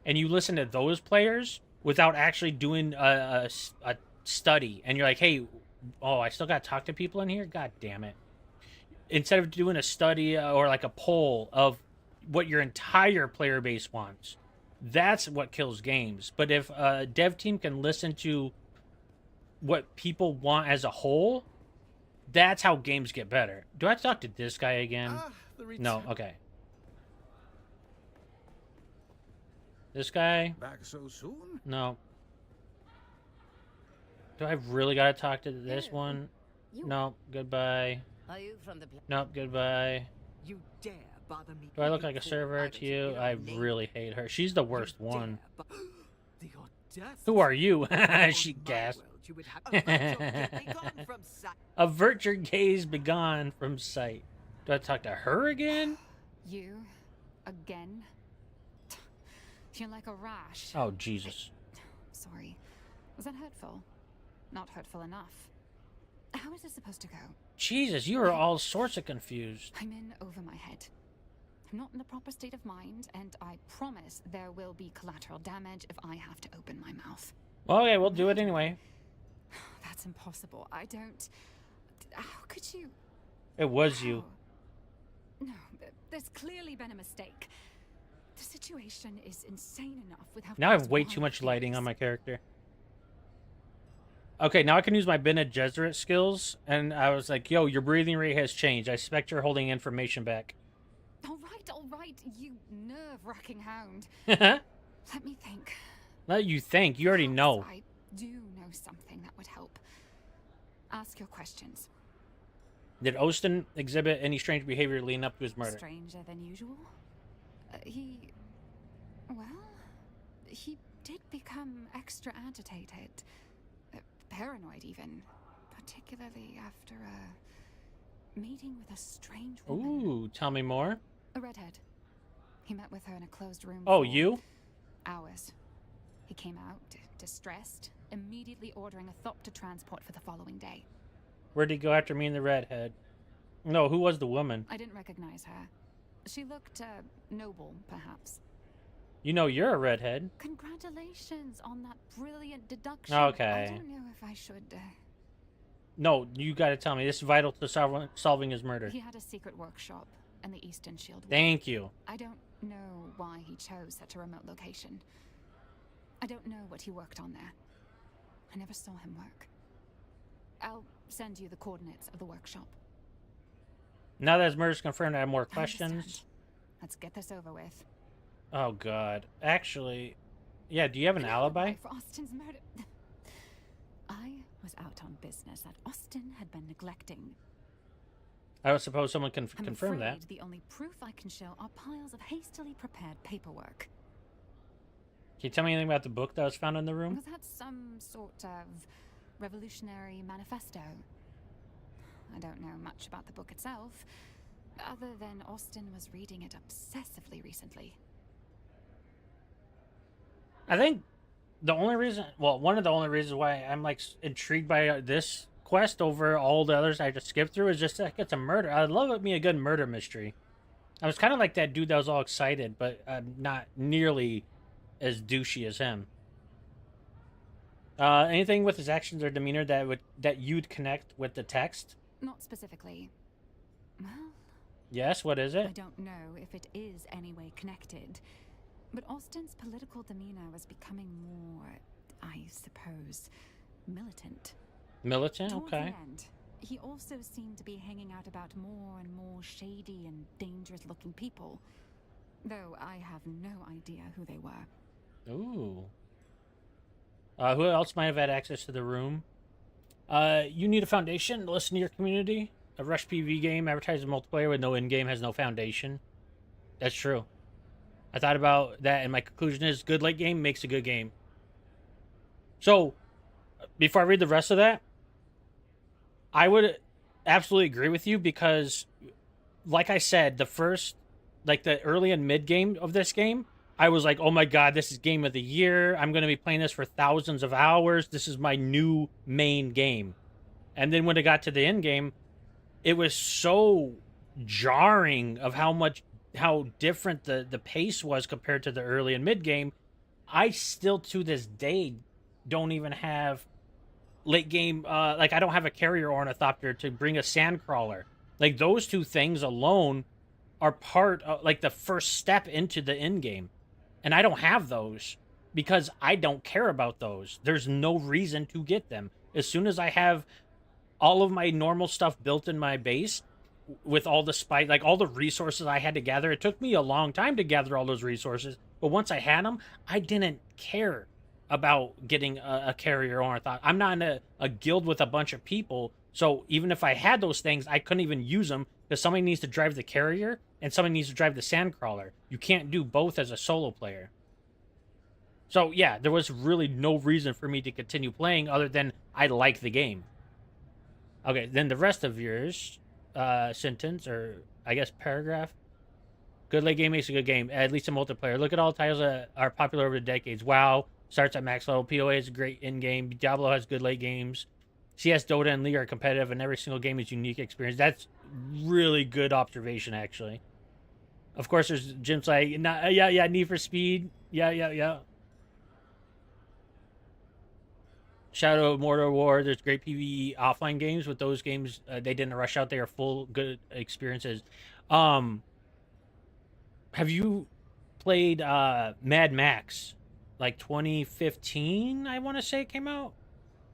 and you listen to those players without actually doing a study, and you're like, hey, oh, I still got to talk to people in here? God damn it. Instead of doing a study or like a poll of what your entire player base wants, that's what kills games. But if a dev team can listen to what people want as a whole, that's how games get better. Do I have to talk to this guy again? No, okay. This guy? Back so soon? No. Do I really gotta talk to this one? No, goodbye. Are you from the Nope, goodbye. You dare bother me? Do I look like a server to you? I really hate her. She's the worst one. The audacity. Who are you? She gasped. You would have Avert your gaze, begone from sight. Do I talk to her again? You? Again? You're like a rash. Oh, Jesus. Sorry. Was that hurtful? Not hurtful enough. How is this supposed to go? Jesus, you are all sorts of confused. I'm in over my head. I'm not in the proper state of mind, and I promise there will be collateral damage if I have to open my mouth. Okay, we'll do it anyway. That's impossible. I don't... How could you... It was you. No, there's clearly been a mistake. The situation is insane enough without... Now I have way too much lighting on my character. Okay, now I can use my Bene Gesserit skills, and I was like, yo, your breathing rate has changed. I suspect you're holding information back. All right, you nerve-wracking hound. Let Let me think. you think. You already know. I do know something that would help. Ask your questions. Did Austin exhibit any strange behavior leading up to his murder? Stranger than usual? Well, he did become extra agitated. Paranoid, even. Particularly after a meeting with a strange woman. Ooh, tell me more. A redhead. He met with her in a closed room Oh, for you? hours. He came out, distressed, immediately ordering a thop to transport for the following day. Where'd he go after me and the redhead? No, who was the woman? I didn't recognize her. She looked, noble, perhaps. You know you're a redhead. Congratulations on that brilliant deduction. Okay. I don't know if I should... No, you gotta tell me. This is vital to solving his murder. He had a secret workshop in the Eastern Shield War. Thank you. I don't know why he chose such a remote location. I don't know what he worked on there. I never saw him work. I'll send you the coordinates of the workshop. Now that his murder's confirmed, I have more I questions. understand. Let's get this over with. Oh, God. Actually, yeah, do you have an alibi? For Austin's murder. I was out on business that Austin had been neglecting. I would suppose someone can I'm confirm that. afraid the only proof I can show are piles of hastily prepared paperwork. Can you tell me anything about the book that was found in the room? Was that some sort of revolutionary manifesto? I don't know much about the book itself, other than Austin was reading it obsessively recently. I think the only reason, well, one of the only reasons why I'm like intrigued by this quest over all the others I just skipped through is just like it's a murder. I love me a good murder mystery. I was kind of like that dude that was all excited, but I'm not nearly as douchey as him. Anything with his actions or demeanor that you'd connect with the text? Not specifically. Well, yes, what is it? I don't know if it is any way connected, but Austin's political demeanor was becoming more, I suppose, militant. Militant? Toward Okay. the end, he also seemed to be hanging out about more and more shady and dangerous-looking people, though I have no idea who they were. Ooh. Who else might have had access to the room? You need a foundation to listen to your community. A Rush PV game advertises multiplayer with no in-game has no foundation. That's true. I thought about that, and my conclusion is good late game makes a good game. So, before I read the rest of that, I would absolutely agree with you because, like I said, the early and mid game of this game, I was like, oh my god, this is game of the year. I'm going to be playing this for thousands of hours. This is my new main game. And then when it got to the end game, it was so jarring of how different the pace was compared to the early and mid game. I still to this day don't even have late game like I don't have a carrier ornithopter to bring a sand crawler. Like those two things alone are part of like the first step into the end game. And I don't have those because I don't care about those. There's no reason to get them. As soon as I have all of my normal stuff built in my base with all the like all the resources I had to gather, it took me a long time to gather all those resources. But once I had them, I didn't care about getting a carrier ornithopter. I'm not in a guild with a bunch of people. So even if I had those things, I couldn't even use them because somebody needs to drive the carrier and somebody needs to drive the sandcrawler. You can't do both as a solo player. So yeah, there was really no reason for me to continue playing other than I like the game. Okay, then the rest of yours sentence, or I guess paragraph. Good late game makes a good game, at least in multiplayer. Look at all titles that are popular over the decades. WoW starts at max level. PoE is a great in-game. Diablo has good late games. CS, Dota, and League are competitive, and every single game is unique experience. That's really good observation, actually. Of course, there's Jim's like, yeah, Need for Speed. Yeah. Shadow of Mordor War. There's great PvE offline games. With those games, they didn't rush out. They are full good experiences. Have you played Mad Max? Like 2015, I want to say it came out.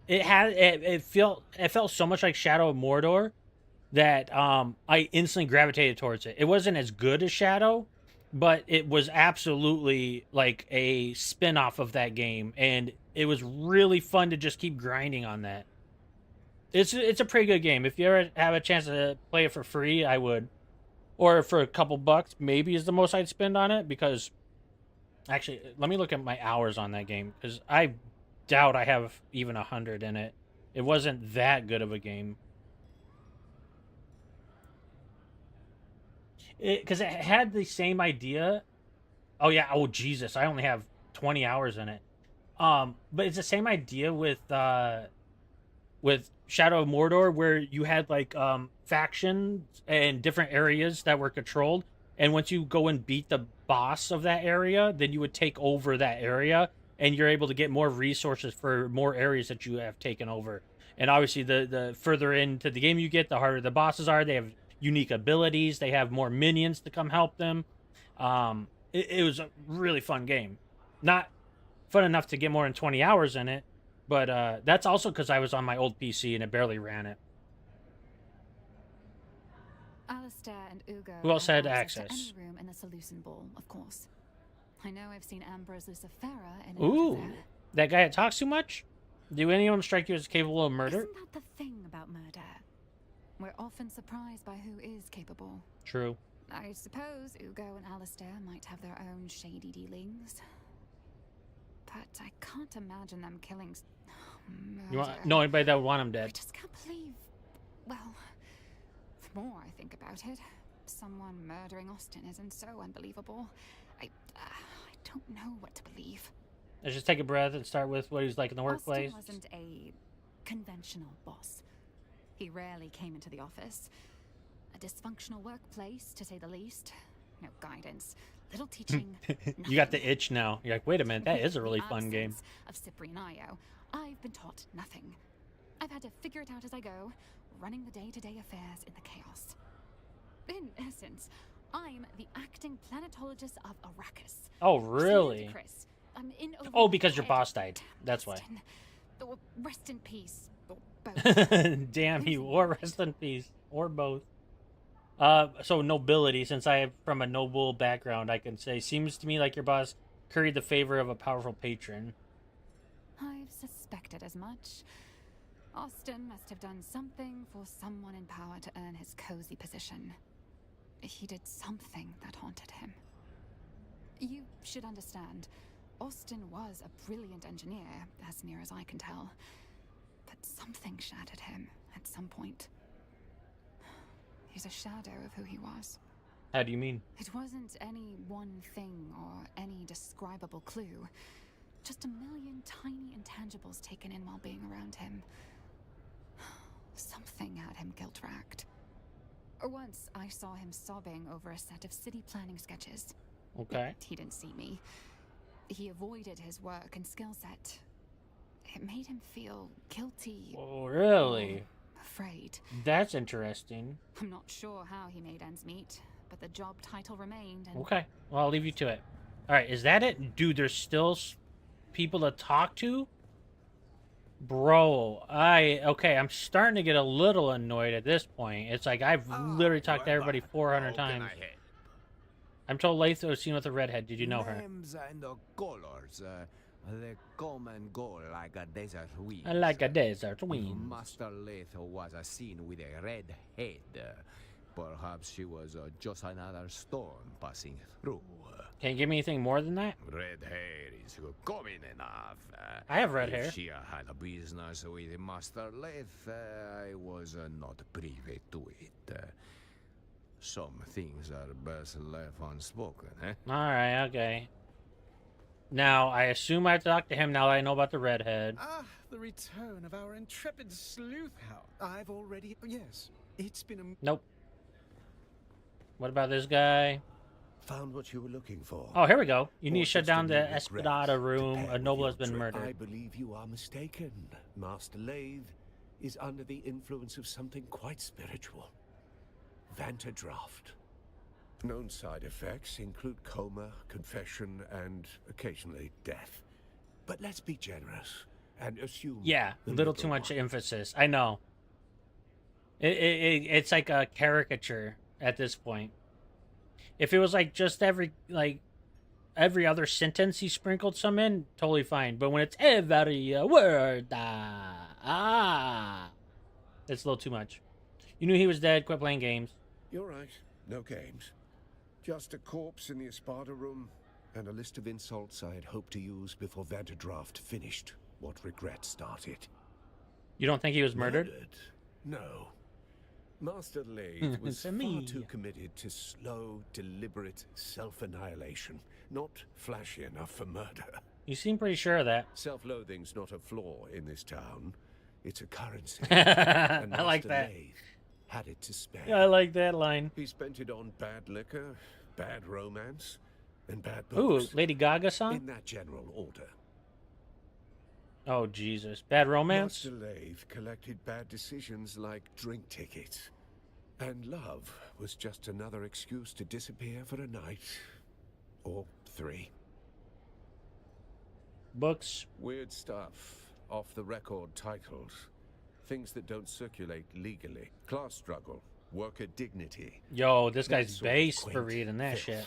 It felt so much like Shadow of Mordor that I instantly gravitated towards it. It wasn't as good as Shadow, but it was absolutely like a spin-off of that game, and it was really fun to just keep grinding on that. It's a pretty good game. If you ever have a chance to play it for free, I would. Or for a couple bucks, maybe is the most I'd spend on it, because actually, let me look at my hours on that game, because I doubt I have even 100 in it. It wasn't that good of a game. Because it had the same idea. Oh yeah, oh Jesus, I only have 20 hours in it. But it's the same idea with Shadow of Mordor, where you had like factions and different areas that were controlled, and once you go and beat the boss of that area, then you would take over that area, and you're able to get more resources for more areas that you have taken over. And obviously, the further into the game you get, the harder the bosses are. They have unique abilities. They have more minions to come help them. It was a really fun game. Not fun enough to get more than 20 hours in it, but that's also because I was on my old PC and it barely ran it. Alistair and Ugo. Who else had have access? To any room in the Solution Ball, of course. I know I've seen Ambrose Lucifera in Ooh, there. that guy that talks too much? Do any of them strike you as capable of murder? Isn't that the thing about murder? We're often surprised by who is capable. True. I suppose Ugo and Alistair might have their own shady dealings. But I can't imagine them killing murder. No anybody that would want him dead. I just can't believe... Well, the more I think about it, someone murdering Austin isn't so unbelievable. I don't know what to believe. Let's just take a breath and start with what he's like in the workplace. Austin wasn't a conventional boss. He rarely came into the office. A dysfunctional workplace, to say the least. No guidance, little teaching. You got the itch now. You're like, wait a minute, that is a really fun game. Of Cyprian Io, I've been taught nothing. I've had to figure it out as I go, running the day-to-day affairs in the chaos. In essence, I'm the acting planetologist of Arrakis. Oh, really? Chris, I'm in over oh, because your boss died. That's why. Or rest in peace. Or both. Damn you. Or rest in peace. Or both. So nobility, since I am from a noble background, I can say, seems to me like your boss curried the favor of a powerful patron. I've suspected as much. Austin must have done something for someone in power to earn his cozy position. He did something that haunted him. You should understand, Austin was a brilliant engineer, as near as I can tell. But something shattered him at some point. He's a shadow of who he was. How do you mean? It wasn't any one thing or any describable clue. Just a million tiny intangibles taken in while being around him. Something had him guilt-racked. Once, I saw him sobbing over a set of city planning sketches. Okay. He didn't see me. He avoided his work and skill set. It made him feel guilty. Oh, really? Afraid. That's interesting. I'm not sure how he made ends meet, but the job title remained. And Okay. Well, I'll leave you to it. All right. Is that it? Dude, there's still people to talk to? Bro, okay, I'm starting to get a little annoyed at this point. It's like I've literally talked to everybody 400 times. I'm told Lath was seen with a redhead. Did you know her? Names and the colors, they come and go like a desert wind. Like a desert wind. Master Lath was seen with a red head. Perhaps she was just another storm passing through. Can you give me anything more than that? Red hair is common enough. I have red hair. If she had a business with Master Lath, I was not privy to it. Some things are best left unspoken, eh? Alright, okay. Now, I assume I have to talk to him now that I know about the redhead. Ah, the return of our intrepid sleuth hound. I've already... Yes, it's been a... Nope. What about this guy? Found what you were looking for. Oh, here we go. You need Or to shut just a down new the regret Espadada room. to pair A with noble your has been trip. murdered. I believe you are mistaken. Master Lathe is under the influence of something quite spiritual. Vantadraft. Known side effects include coma, confession, and occasionally death. But let's be generous and assume... Yeah, a the little middle too much one. emphasis. I know. It's like a caricature at this point. If it was like just every other sentence he sprinkled some in, totally fine. But when it's every word, it's a little too much. You knew he was dead. Quit playing games. You're right. No games. Just a corpse in the Espada room and a list of insults I had hoped to use before Vantadraft finished what regret started. You don't think he was murdered? No. Master Lathe was To far me. too committed to slow, deliberate self-annihilation, not flashy enough for murder. You seem pretty sure of that. Self-loathing's not a flaw in this town. It's a currency. I And like Master that. Lathe had it to spare. Yeah, I like that line. He spent it on bad liquor, bad romance, and bad Ooh, books. Lady Gaga song? In that general order. Oh, Jesus. Bad romance? Master Lathe collected bad decisions like drink tickets. And love was just another excuse to disappear for a night. Or 3. Books? Weird stuff. Off-the-record titles. Things that don't circulate legally. Class struggle. Worker dignity. Yo, this That guy's sort of based for quaint reading that filth. shit.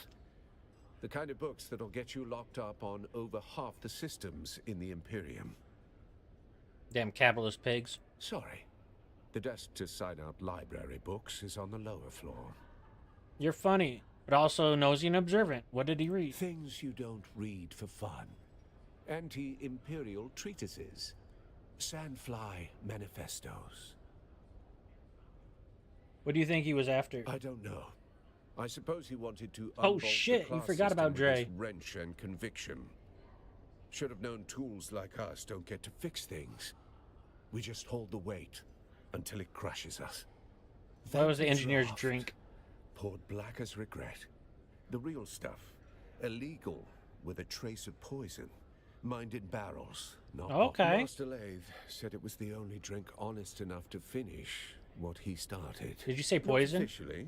The kind of books that'll get you locked up on over half the systems in the Imperium. Damn capitalist pigs. Sorry. The desk to sign out library books is on the lower floor. You're funny, but also nosy and observant. What did he read? Things you don't read for fun. Anti-imperial treatises. Sandfly manifestos. What do you think he was after? I don't know. I suppose he wanted to Oh, unbolt the shit, you class forgot about system with his Dre. wrench and conviction. Should have known tools like us don't get to fix things. We just hold the weight until it crushes us. That was the engineer's Vantadraft drink. poured black as regret. The real stuff. Illegal with a trace of poison. Mined in barrels, not Okay. Master Lathe said it was the only drink honest enough to finish what he started. Did you say Not poison? officially.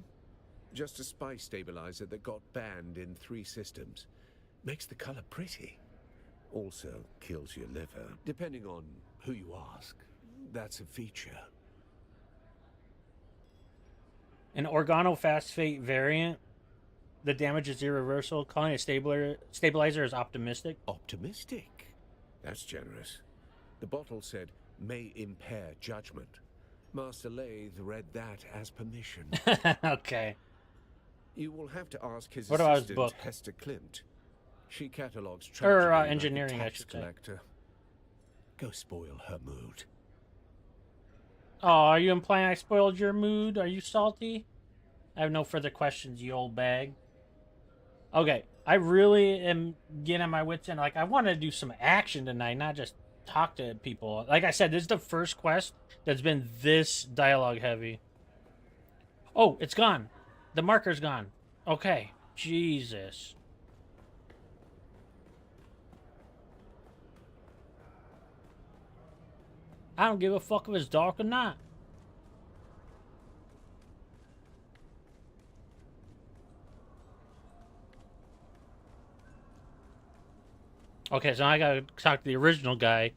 Just a spice stabilizer that got banned in 3 systems. Makes the color pretty. Also kills your liver, depending on who you ask. That's a feature. An organophosphate variant. The damage is irreversible. Calling a stabilizer is optimistic. Optimistic? That's generous. The bottle said, may impair judgment. Master Lathe read that as permission. Okay. You will have to ask his What about his assistant, book? Hester Klimt. She catalogs Or tragedy like a engineering, I tax should say. collector. Go spoil her mood. Oh, are you implying I spoiled your mood? Are you salty? I have no further questions, you old bag. Okay, I really am getting my wits end. Like, I want to do some action tonight, not just talk to people. Like I said, this is the first quest that's been this dialogue heavy. Oh, it's gone. The marker's gone. Okay. Jesus. I don't give a fuck if it's dark or not. Okay, so I gotta talk to the original guy.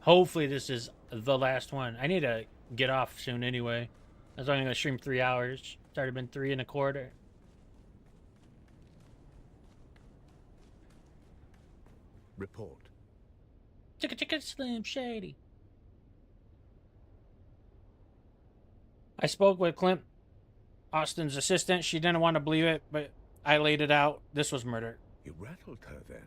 Hopefully this is the last one. I need to get off soon anyway. I was only gonna stream 3 hours. It's already been 3 1/4. Report. Chicka Slim Shady. I spoke with Clint, Austin's assistant. She didn't want to believe it, but I laid it out. This was murder. You rattled her then.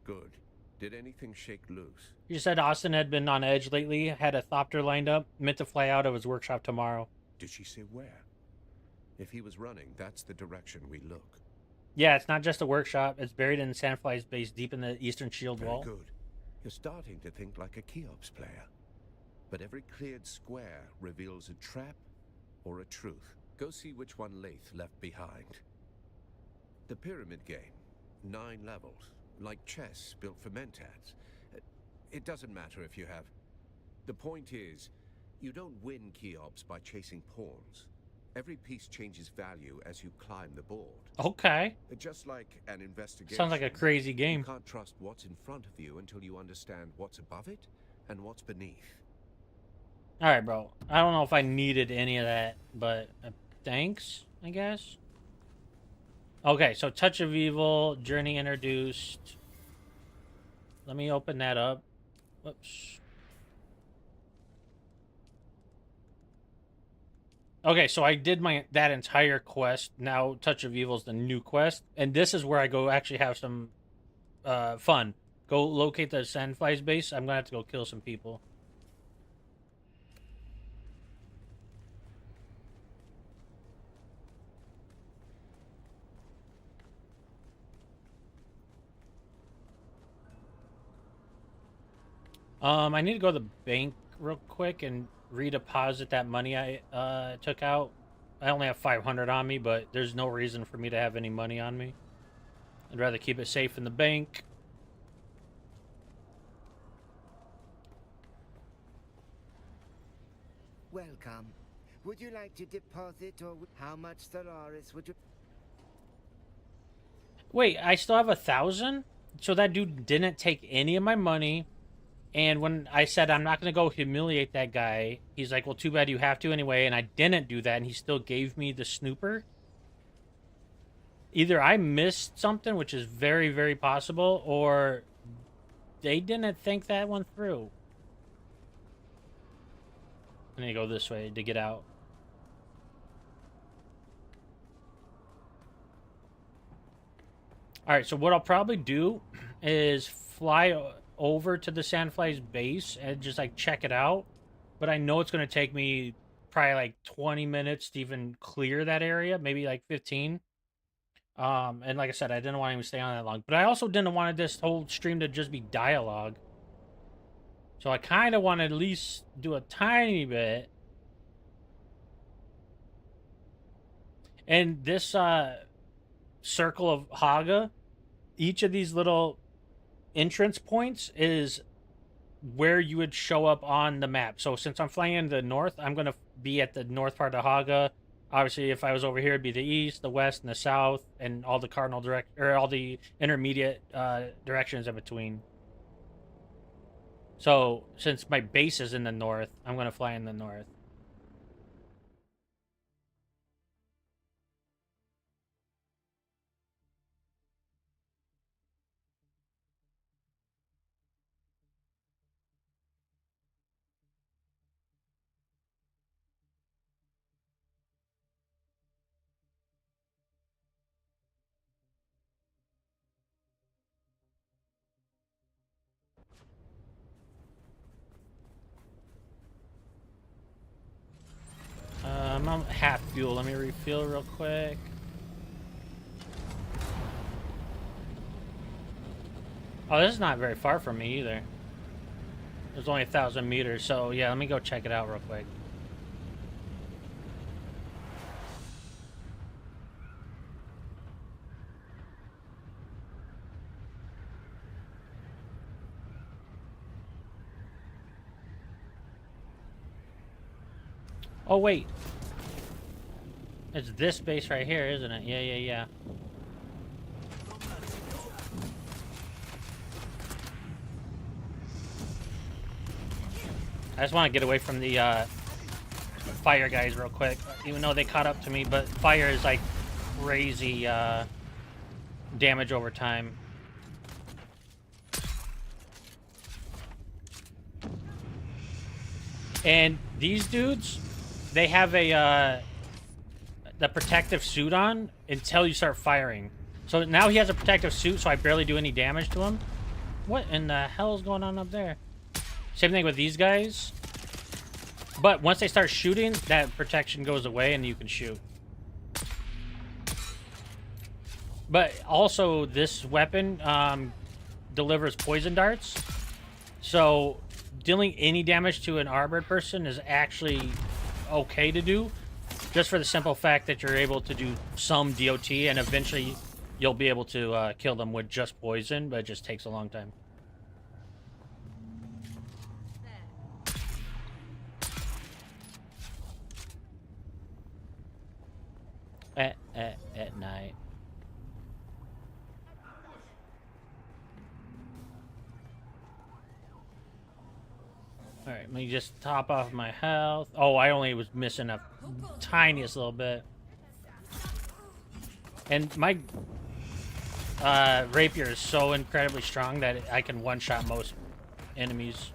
Good. Did anything shake loose? She said Austin had been on edge lately, had a thopter lined up, meant to fly out of his workshop tomorrow. Did she say where? If he was running, that's the direction we look. Yeah, it's not just a workshop. It's buried in Sandfly's base deep in the eastern shield wall. Very good. You're starting to think like a Cheops player. But every cleared square reveals a trap or a truth. Go see which one Lath left behind. The pyramid game. 9 levels. Like chess built for mentats. It doesn't matter if you have... The point is, you don't win Cheops by chasing pawns. Every piece changes value as you climb the board. Okay. Just like an investigation. Sounds like a crazy game. You can't trust what's in front of you until you understand what's above it and what's beneath. All right, bro. I don't know if I needed any of that, but thanks, I guess. Okay, so Touch of Evil, Journey introduced. Let me open that up. Whoops. Okay, so I did that entire quest. Now Touch of Evil is the new quest, and this is where I go actually have some fun. Go locate the Sandfly's base. I'm gonna have to go kill some people. I need to go to the bank real quick and redeposit that money I took out. I only have 500 on me, but there's no reason for me to have any money on me. I'd rather keep it safe in the bank. Welcome. Would you like to deposit, or how much Solaris would you... Wait, I still have 1,000? So that dude didn't take any of my money. And when I said I'm not going to go humiliate that guy, he's like, well, too bad you have to anyway. And I didn't do that, and he still gave me the snooper. Either I missed something, which is very, very possible, or they didn't think that one through. I need to go this way to get out. All right, so what I'll probably do is fly over to the Sandfly's base and just like check it out. But I know it's going to take me probably like 20 minutes to even clear that area, maybe like 15. And like I said, I didn't want to even stay on that long. But I also didn't want this whole stream to just be dialogue. So I kind of want to at least do a tiny bit. And this circle of Haga, each of these little entrance points is where you would show up on the map. So since I'm flying in the north, I'm going to be at the north part of Haga. Obviously, if I was over here, it'd be the east, the west, and the south, and all the cardinal all the intermediate directions in between. So since my base is in the north, I'm going to fly in the north. half fuel. Let me refill real quick. Oh, this is not very far from me either. There's only 1,000 meters, so yeah, let me go check it out real quick. Oh, wait. It's this base right here, isn't it? Yeah. I just want to get away from the fire guys real quick, even though they caught up to me, but fire is like crazy damage over time. And these dudes, they have a the protective suit on until you start firing. So now he has a protective suit, so I barely do any damage to him. What in the hell is going on up there? Same thing with these guys. But once they start shooting, that protection goes away and you can shoot. But also, this weapon delivers poison darts. So dealing any damage to an armored person is actually okay to do. Just for the simple fact that you're able to do some DOT, and eventually you'll be able to kill them with just poison, but it just takes a long time. At night. Alright, let me just top off my health. Oh, I only was missing a tiniest little bit. And my rapier is so incredibly strong that I can one-shot most enemies.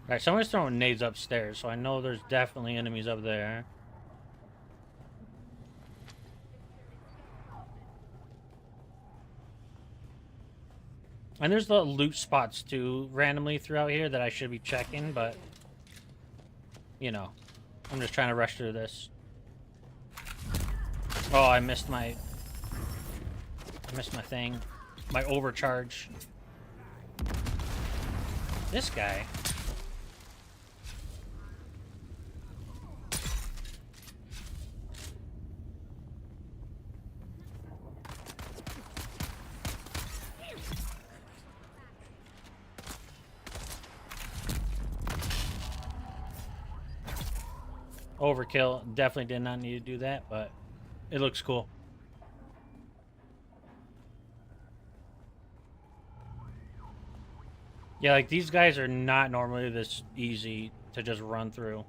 Alright, someone's throwing nades upstairs, so I know there's definitely enemies up there. And there's the loot spots, too, randomly throughout here that I should be checking, but... You know. I'm just trying to rush through this. Oh, I missed my thing. My overcharge. This guy... Overkill. Definitely did not need to do that, but it looks cool. Yeah, like these guys are not normally this easy to just run through.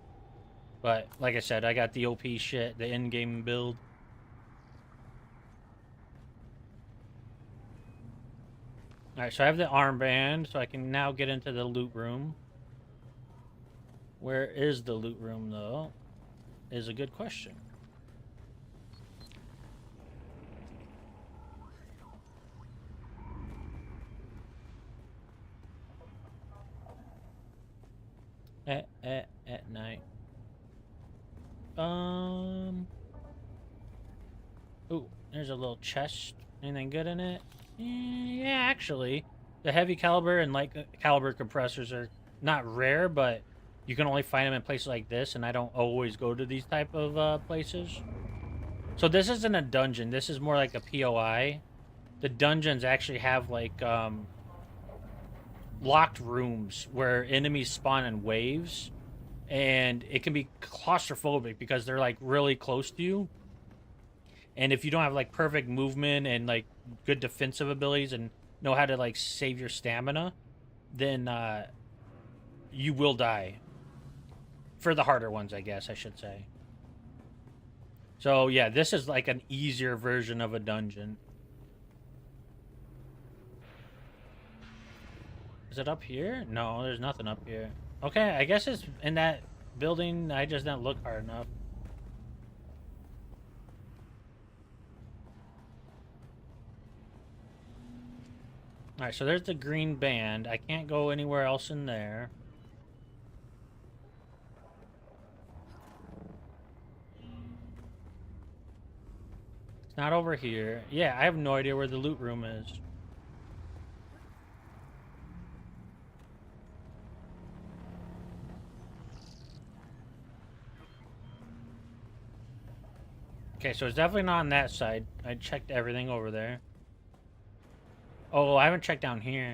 But like I said, I got the OP shit, the in-game build. Alright, so I have the armband, so I can now get into the loot room. Where is the loot room, though? Is a good question. At night. Ooh, there's a little chest. Anything good in it? Yeah, actually. The heavy caliber and light caliber compressors are not rare, but you can only find them in places like this, and I don't always go to these type of places. So this isn't a dungeon. This is more like a POI. The dungeons actually have, like, locked rooms where enemies spawn in waves. And it can be claustrophobic because they're, like, really close to you. And if you don't have, like, perfect movement and, like, good defensive abilities and know how to, like, save your stamina, then you will die. For the harder ones, I guess I should say. So, yeah, this is like an easier version of a dungeon. Is it up here? No, there's nothing up here. Okay, I guess it's in that building. I just didn't look hard enough. Alright, so there's the green band. I can't go anywhere else in there. It's not over here. Yeah, I have no idea where the loot room is. Okay, so it's definitely not on that side. I checked everything over there. Oh, I haven't checked down here.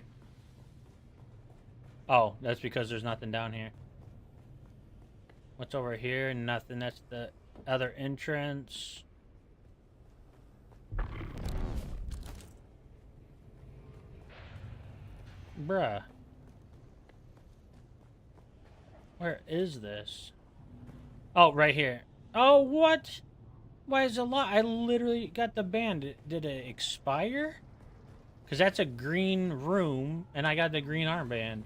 Oh, that's because there's nothing down here. What's over here? Nothing. That's the other entrance. Bruh. Where is this? Oh, right here. Oh, what? Why is it locked? I literally got the band. Did it expire? Because that's a green room, and I got the green armband.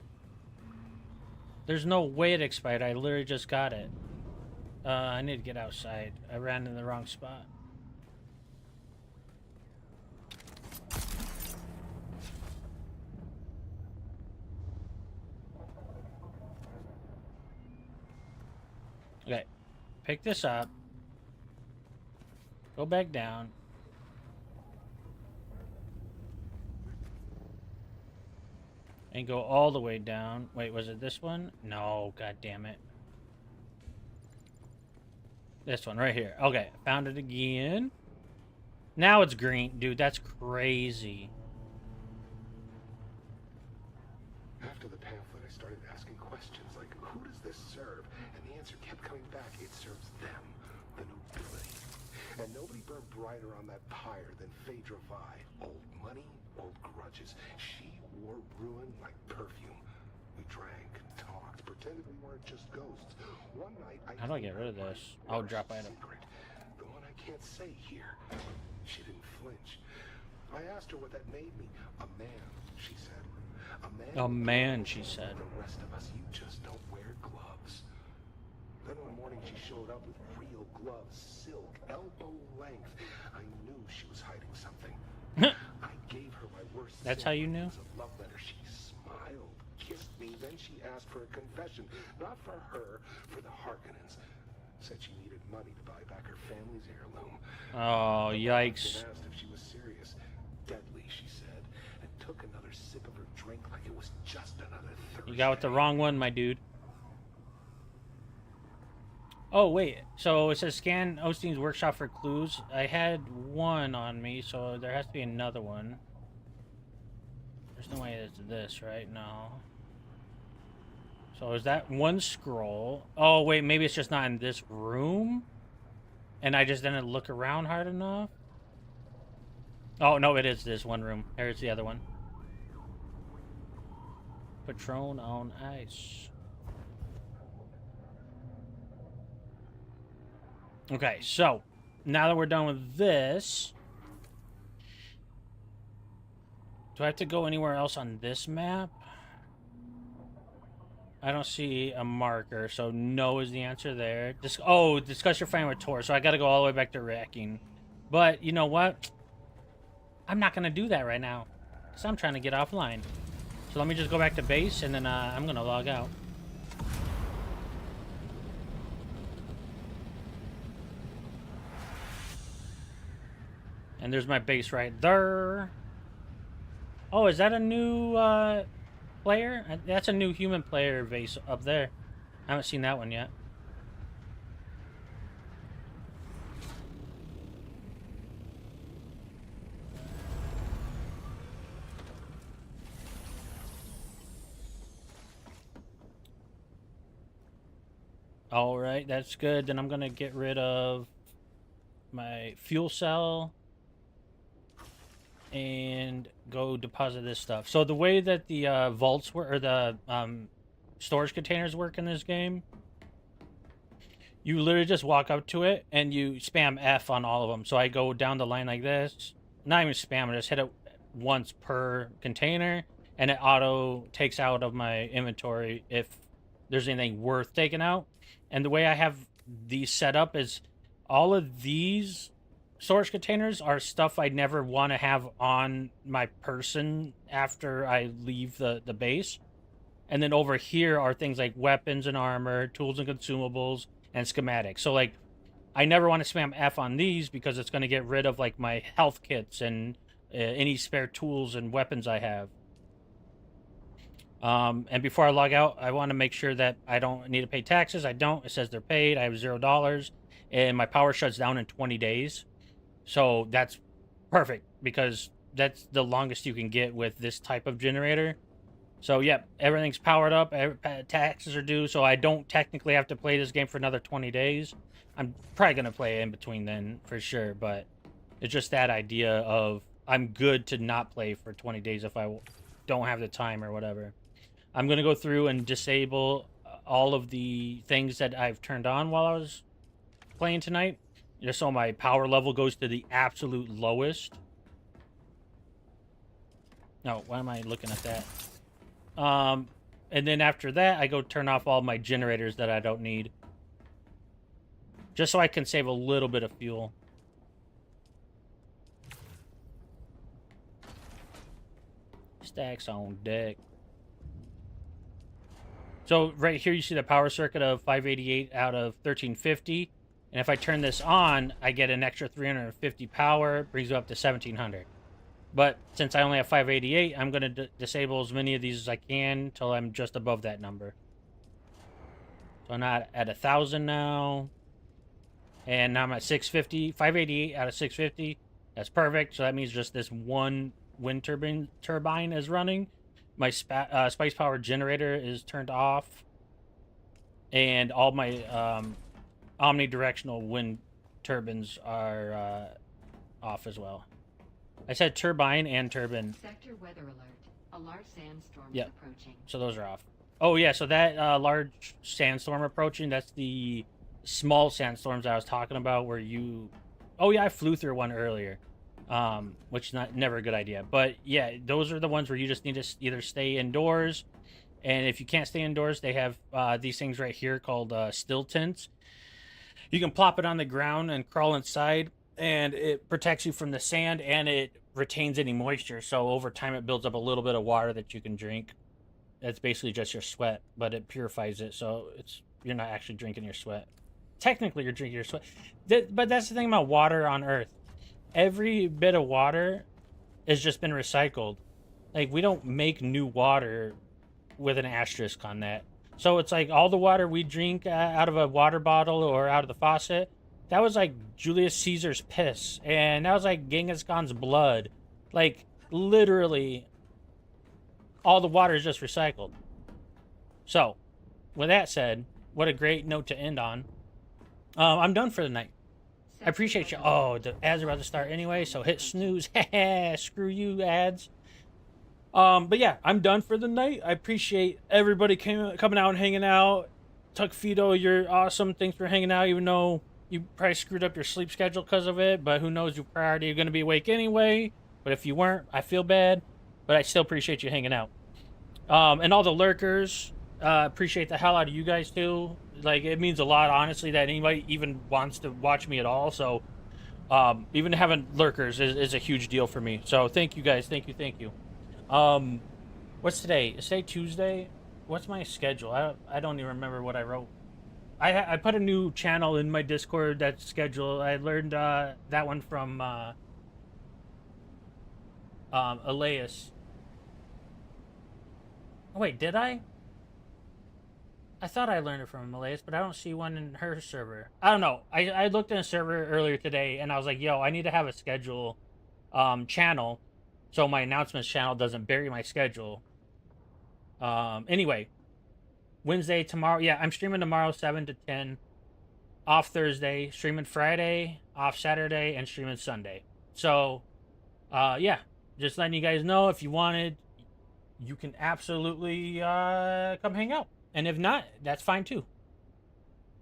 There's no way it expired. I literally just got it. I need to get outside. I ran in the wrong spot. Okay. Pick this up. Go back down. And go all the way down. Wait, was it this one? No, god damn it. This one right here. Okay, found it again. Now it's green. Dude, that's crazy. After the pamphlet, I started asking questions like, who does this serve? And the answer kept coming back. It serves them, the nobility. And nobody burned brighter on that pyre than Phaedra Vi. Old money, old grudges. She wore ruin like perfume. We drank and talked, pretended we weren't just ghosts. One night, How do I get rid of this? I'll drop item. Secret, the one I can't say here. She didn't flinch. I asked her what that made me. A man, she said. A man, she said. The rest of us, you just don't wear gloves. Then one morning she showed up with real gloves, silk, elbow length. I knew she was hiding something. I gave her my worst. That's how you knew? A love letter. She smiled, kissed me, then she asked for a confession. Not for her, for the Harkonnens. Said she needed money to buy back her family's heirloom. Oh, yikes. I asked if she was serious. Deadly, she said, and took another sip of her drink like it was just another Thursday. You got with the wrong one, my dude. Oh, wait. So it says scan Osteen's workshop for clues. I had one on me, so there has to be another one. There's no way it's this, right? No. So is that one scroll? Oh, wait. Maybe it's just not in this room? And I just didn't look around hard enough? Oh, no, it is this one room. Here's the other one. Patron on ice. Okay, so now that we're done with this, do I have to go anywhere else on this map? I don't see a marker, so no is the answer there. Discuss your finding with Tor, so I gotta go all the way back to Wrecking. But, you know what? I'm not gonna do that right now, because I'm trying to get offline. So let me just go back to base, and then I'm gonna log out. And there's my base right there. Oh, is that a new player? That's a new human player base up there. I haven't seen that one yet. All right, that's good. Then I'm gonna get rid of my fuel cell and go deposit this stuff. So the way that the vaults work, or the storage containers work in this game, you literally just walk up to it and you spam F on all of them. So I go down the line like this, not even spam, I just hit it once per container, and it auto takes out of my inventory if there's anything worth taking out. And the way I have these set up is all of these storage containers are stuff I never want to have on my person after I leave the base. And then over here are things like weapons and armor, tools and consumables, and schematics. So, like, I never want to spam F on these because it's going to get rid of, like, my health kits and any spare tools and weapons I have. And before I log out, I want to make sure that I don't need to pay taxes. I don't. It says they're paid. I have $0. And my power shuts down in 20 days. So that's perfect because that's the longest you can get with this type of generator. So, yep, everything's powered up. Taxes are due, so I don't technically have to play this game for another 20 days. I'm probably going to play in between then for sure, but it's just that idea of I'm good to not play for 20 days if I don't have the time or whatever. I'm going to go through and disable all of the things that I've turned on while I was playing tonight, just so my power level goes to the absolute lowest. No, why am I looking at that? And then after that, I go turn off all my generators that I don't need. Just so I can save a little bit of fuel. Stacks on deck. So right here you see the power circuit of 588 out of 1350. And if I turn this on, I get an extra 350 power, brings it up to 1700. But since I only have 588, I'm going to disable as many of these as I can until I'm just above that number. So I'm at 1,000 now. And now I'm at 650. 588 out of 650. That's perfect. So that means just this one wind turbine is running. My spice power generator is turned off. And all my omnidirectional wind turbines are off as well. I said turbine and turbine. Sector weather alert. A large sandstorm is approaching. So those are off. Oh, yeah, so that large sandstorm approaching, that's the small sandstorms I was talking about where you... Oh, yeah, I flew through one earlier, which is never a good idea. But, yeah, those are the ones where you just need to either stay indoors, and if you can't stay indoors, they have these things right here called still tents. You can plop it on the ground and crawl inside, and it protects you from the sand, and it retains any moisture. So over time, it builds up a little bit of water that you can drink. It's basically just your sweat, but it purifies it, so you're not actually drinking your sweat. Technically, you're drinking your sweat. But that's the thing about water on Earth. Every bit of water has just been recycled. Like, we don't make new water with an asterisk on that. So it's like all the water we drink out of a water bottle or out of the faucet, that was like Julius Caesar's piss. And that was like Genghis Khan's blood. Like, literally, all the water is just recycled. So, with that said, what a great note to end on. I'm done for the night. I appreciate you. Oh, the ads are about to start anyway, so hit snooze. Screw you, ads. But yeah, I'm done for the night. I appreciate everybody coming out and hanging out. Tuxedo, you're awesome. Thanks for hanging out, even though you probably screwed up your sleep schedule because of it. But who knows, you're probably going to be awake anyway. But if you weren't, I feel bad. But I still appreciate you hanging out. And all the lurkers, appreciate the hell out of you guys too. Like, it means a lot, honestly, that anybody even wants to watch me at all. So, even having lurkers is a huge deal for me. So, thank you guys. Thank you. What's today? Is today Tuesday? What's my schedule? I don't even remember what I wrote. I put a new channel in my Discord that's scheduled. I learned that one from Elias. Oh, wait, did I? I thought I learned it from Elias, but I don't see one in her server. I don't know. I looked in a server earlier today, and I was like, yo, I need to have a schedule channel so my announcements channel doesn't bury my schedule. Anyway, Wednesday, tomorrow. Yeah, I'm streaming tomorrow, 7 to 10. Off Thursday, streaming Friday, off Saturday, and streaming Sunday. So, yeah, just letting you guys know, if you wanted, you can absolutely come hang out. And if not, that's fine too.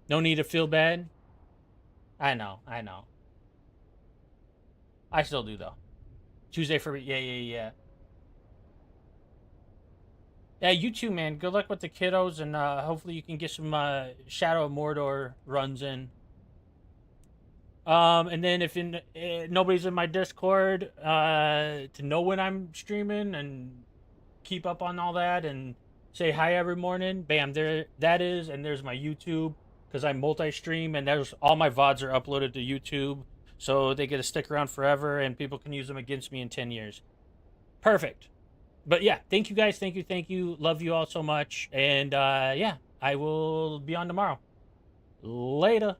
No need to feel bad. I know. I still do, though. Tuesday for... Yeah. Yeah, you too, man. Good luck with the kiddos, and hopefully you can get some Shadow of Mordor runs in. And then if nobody's in my Discord to know when I'm streaming and keep up on all that and say hi every morning, bam, there that is. And there's my YouTube, because I multi-stream, and there's all my VODs are uploaded to YouTube, so they get to stick around forever and people can use them against me in 10 years. Perfect. But yeah, thank you guys. Thank you. Love you all so much. And yeah, I will be on tomorrow. Later.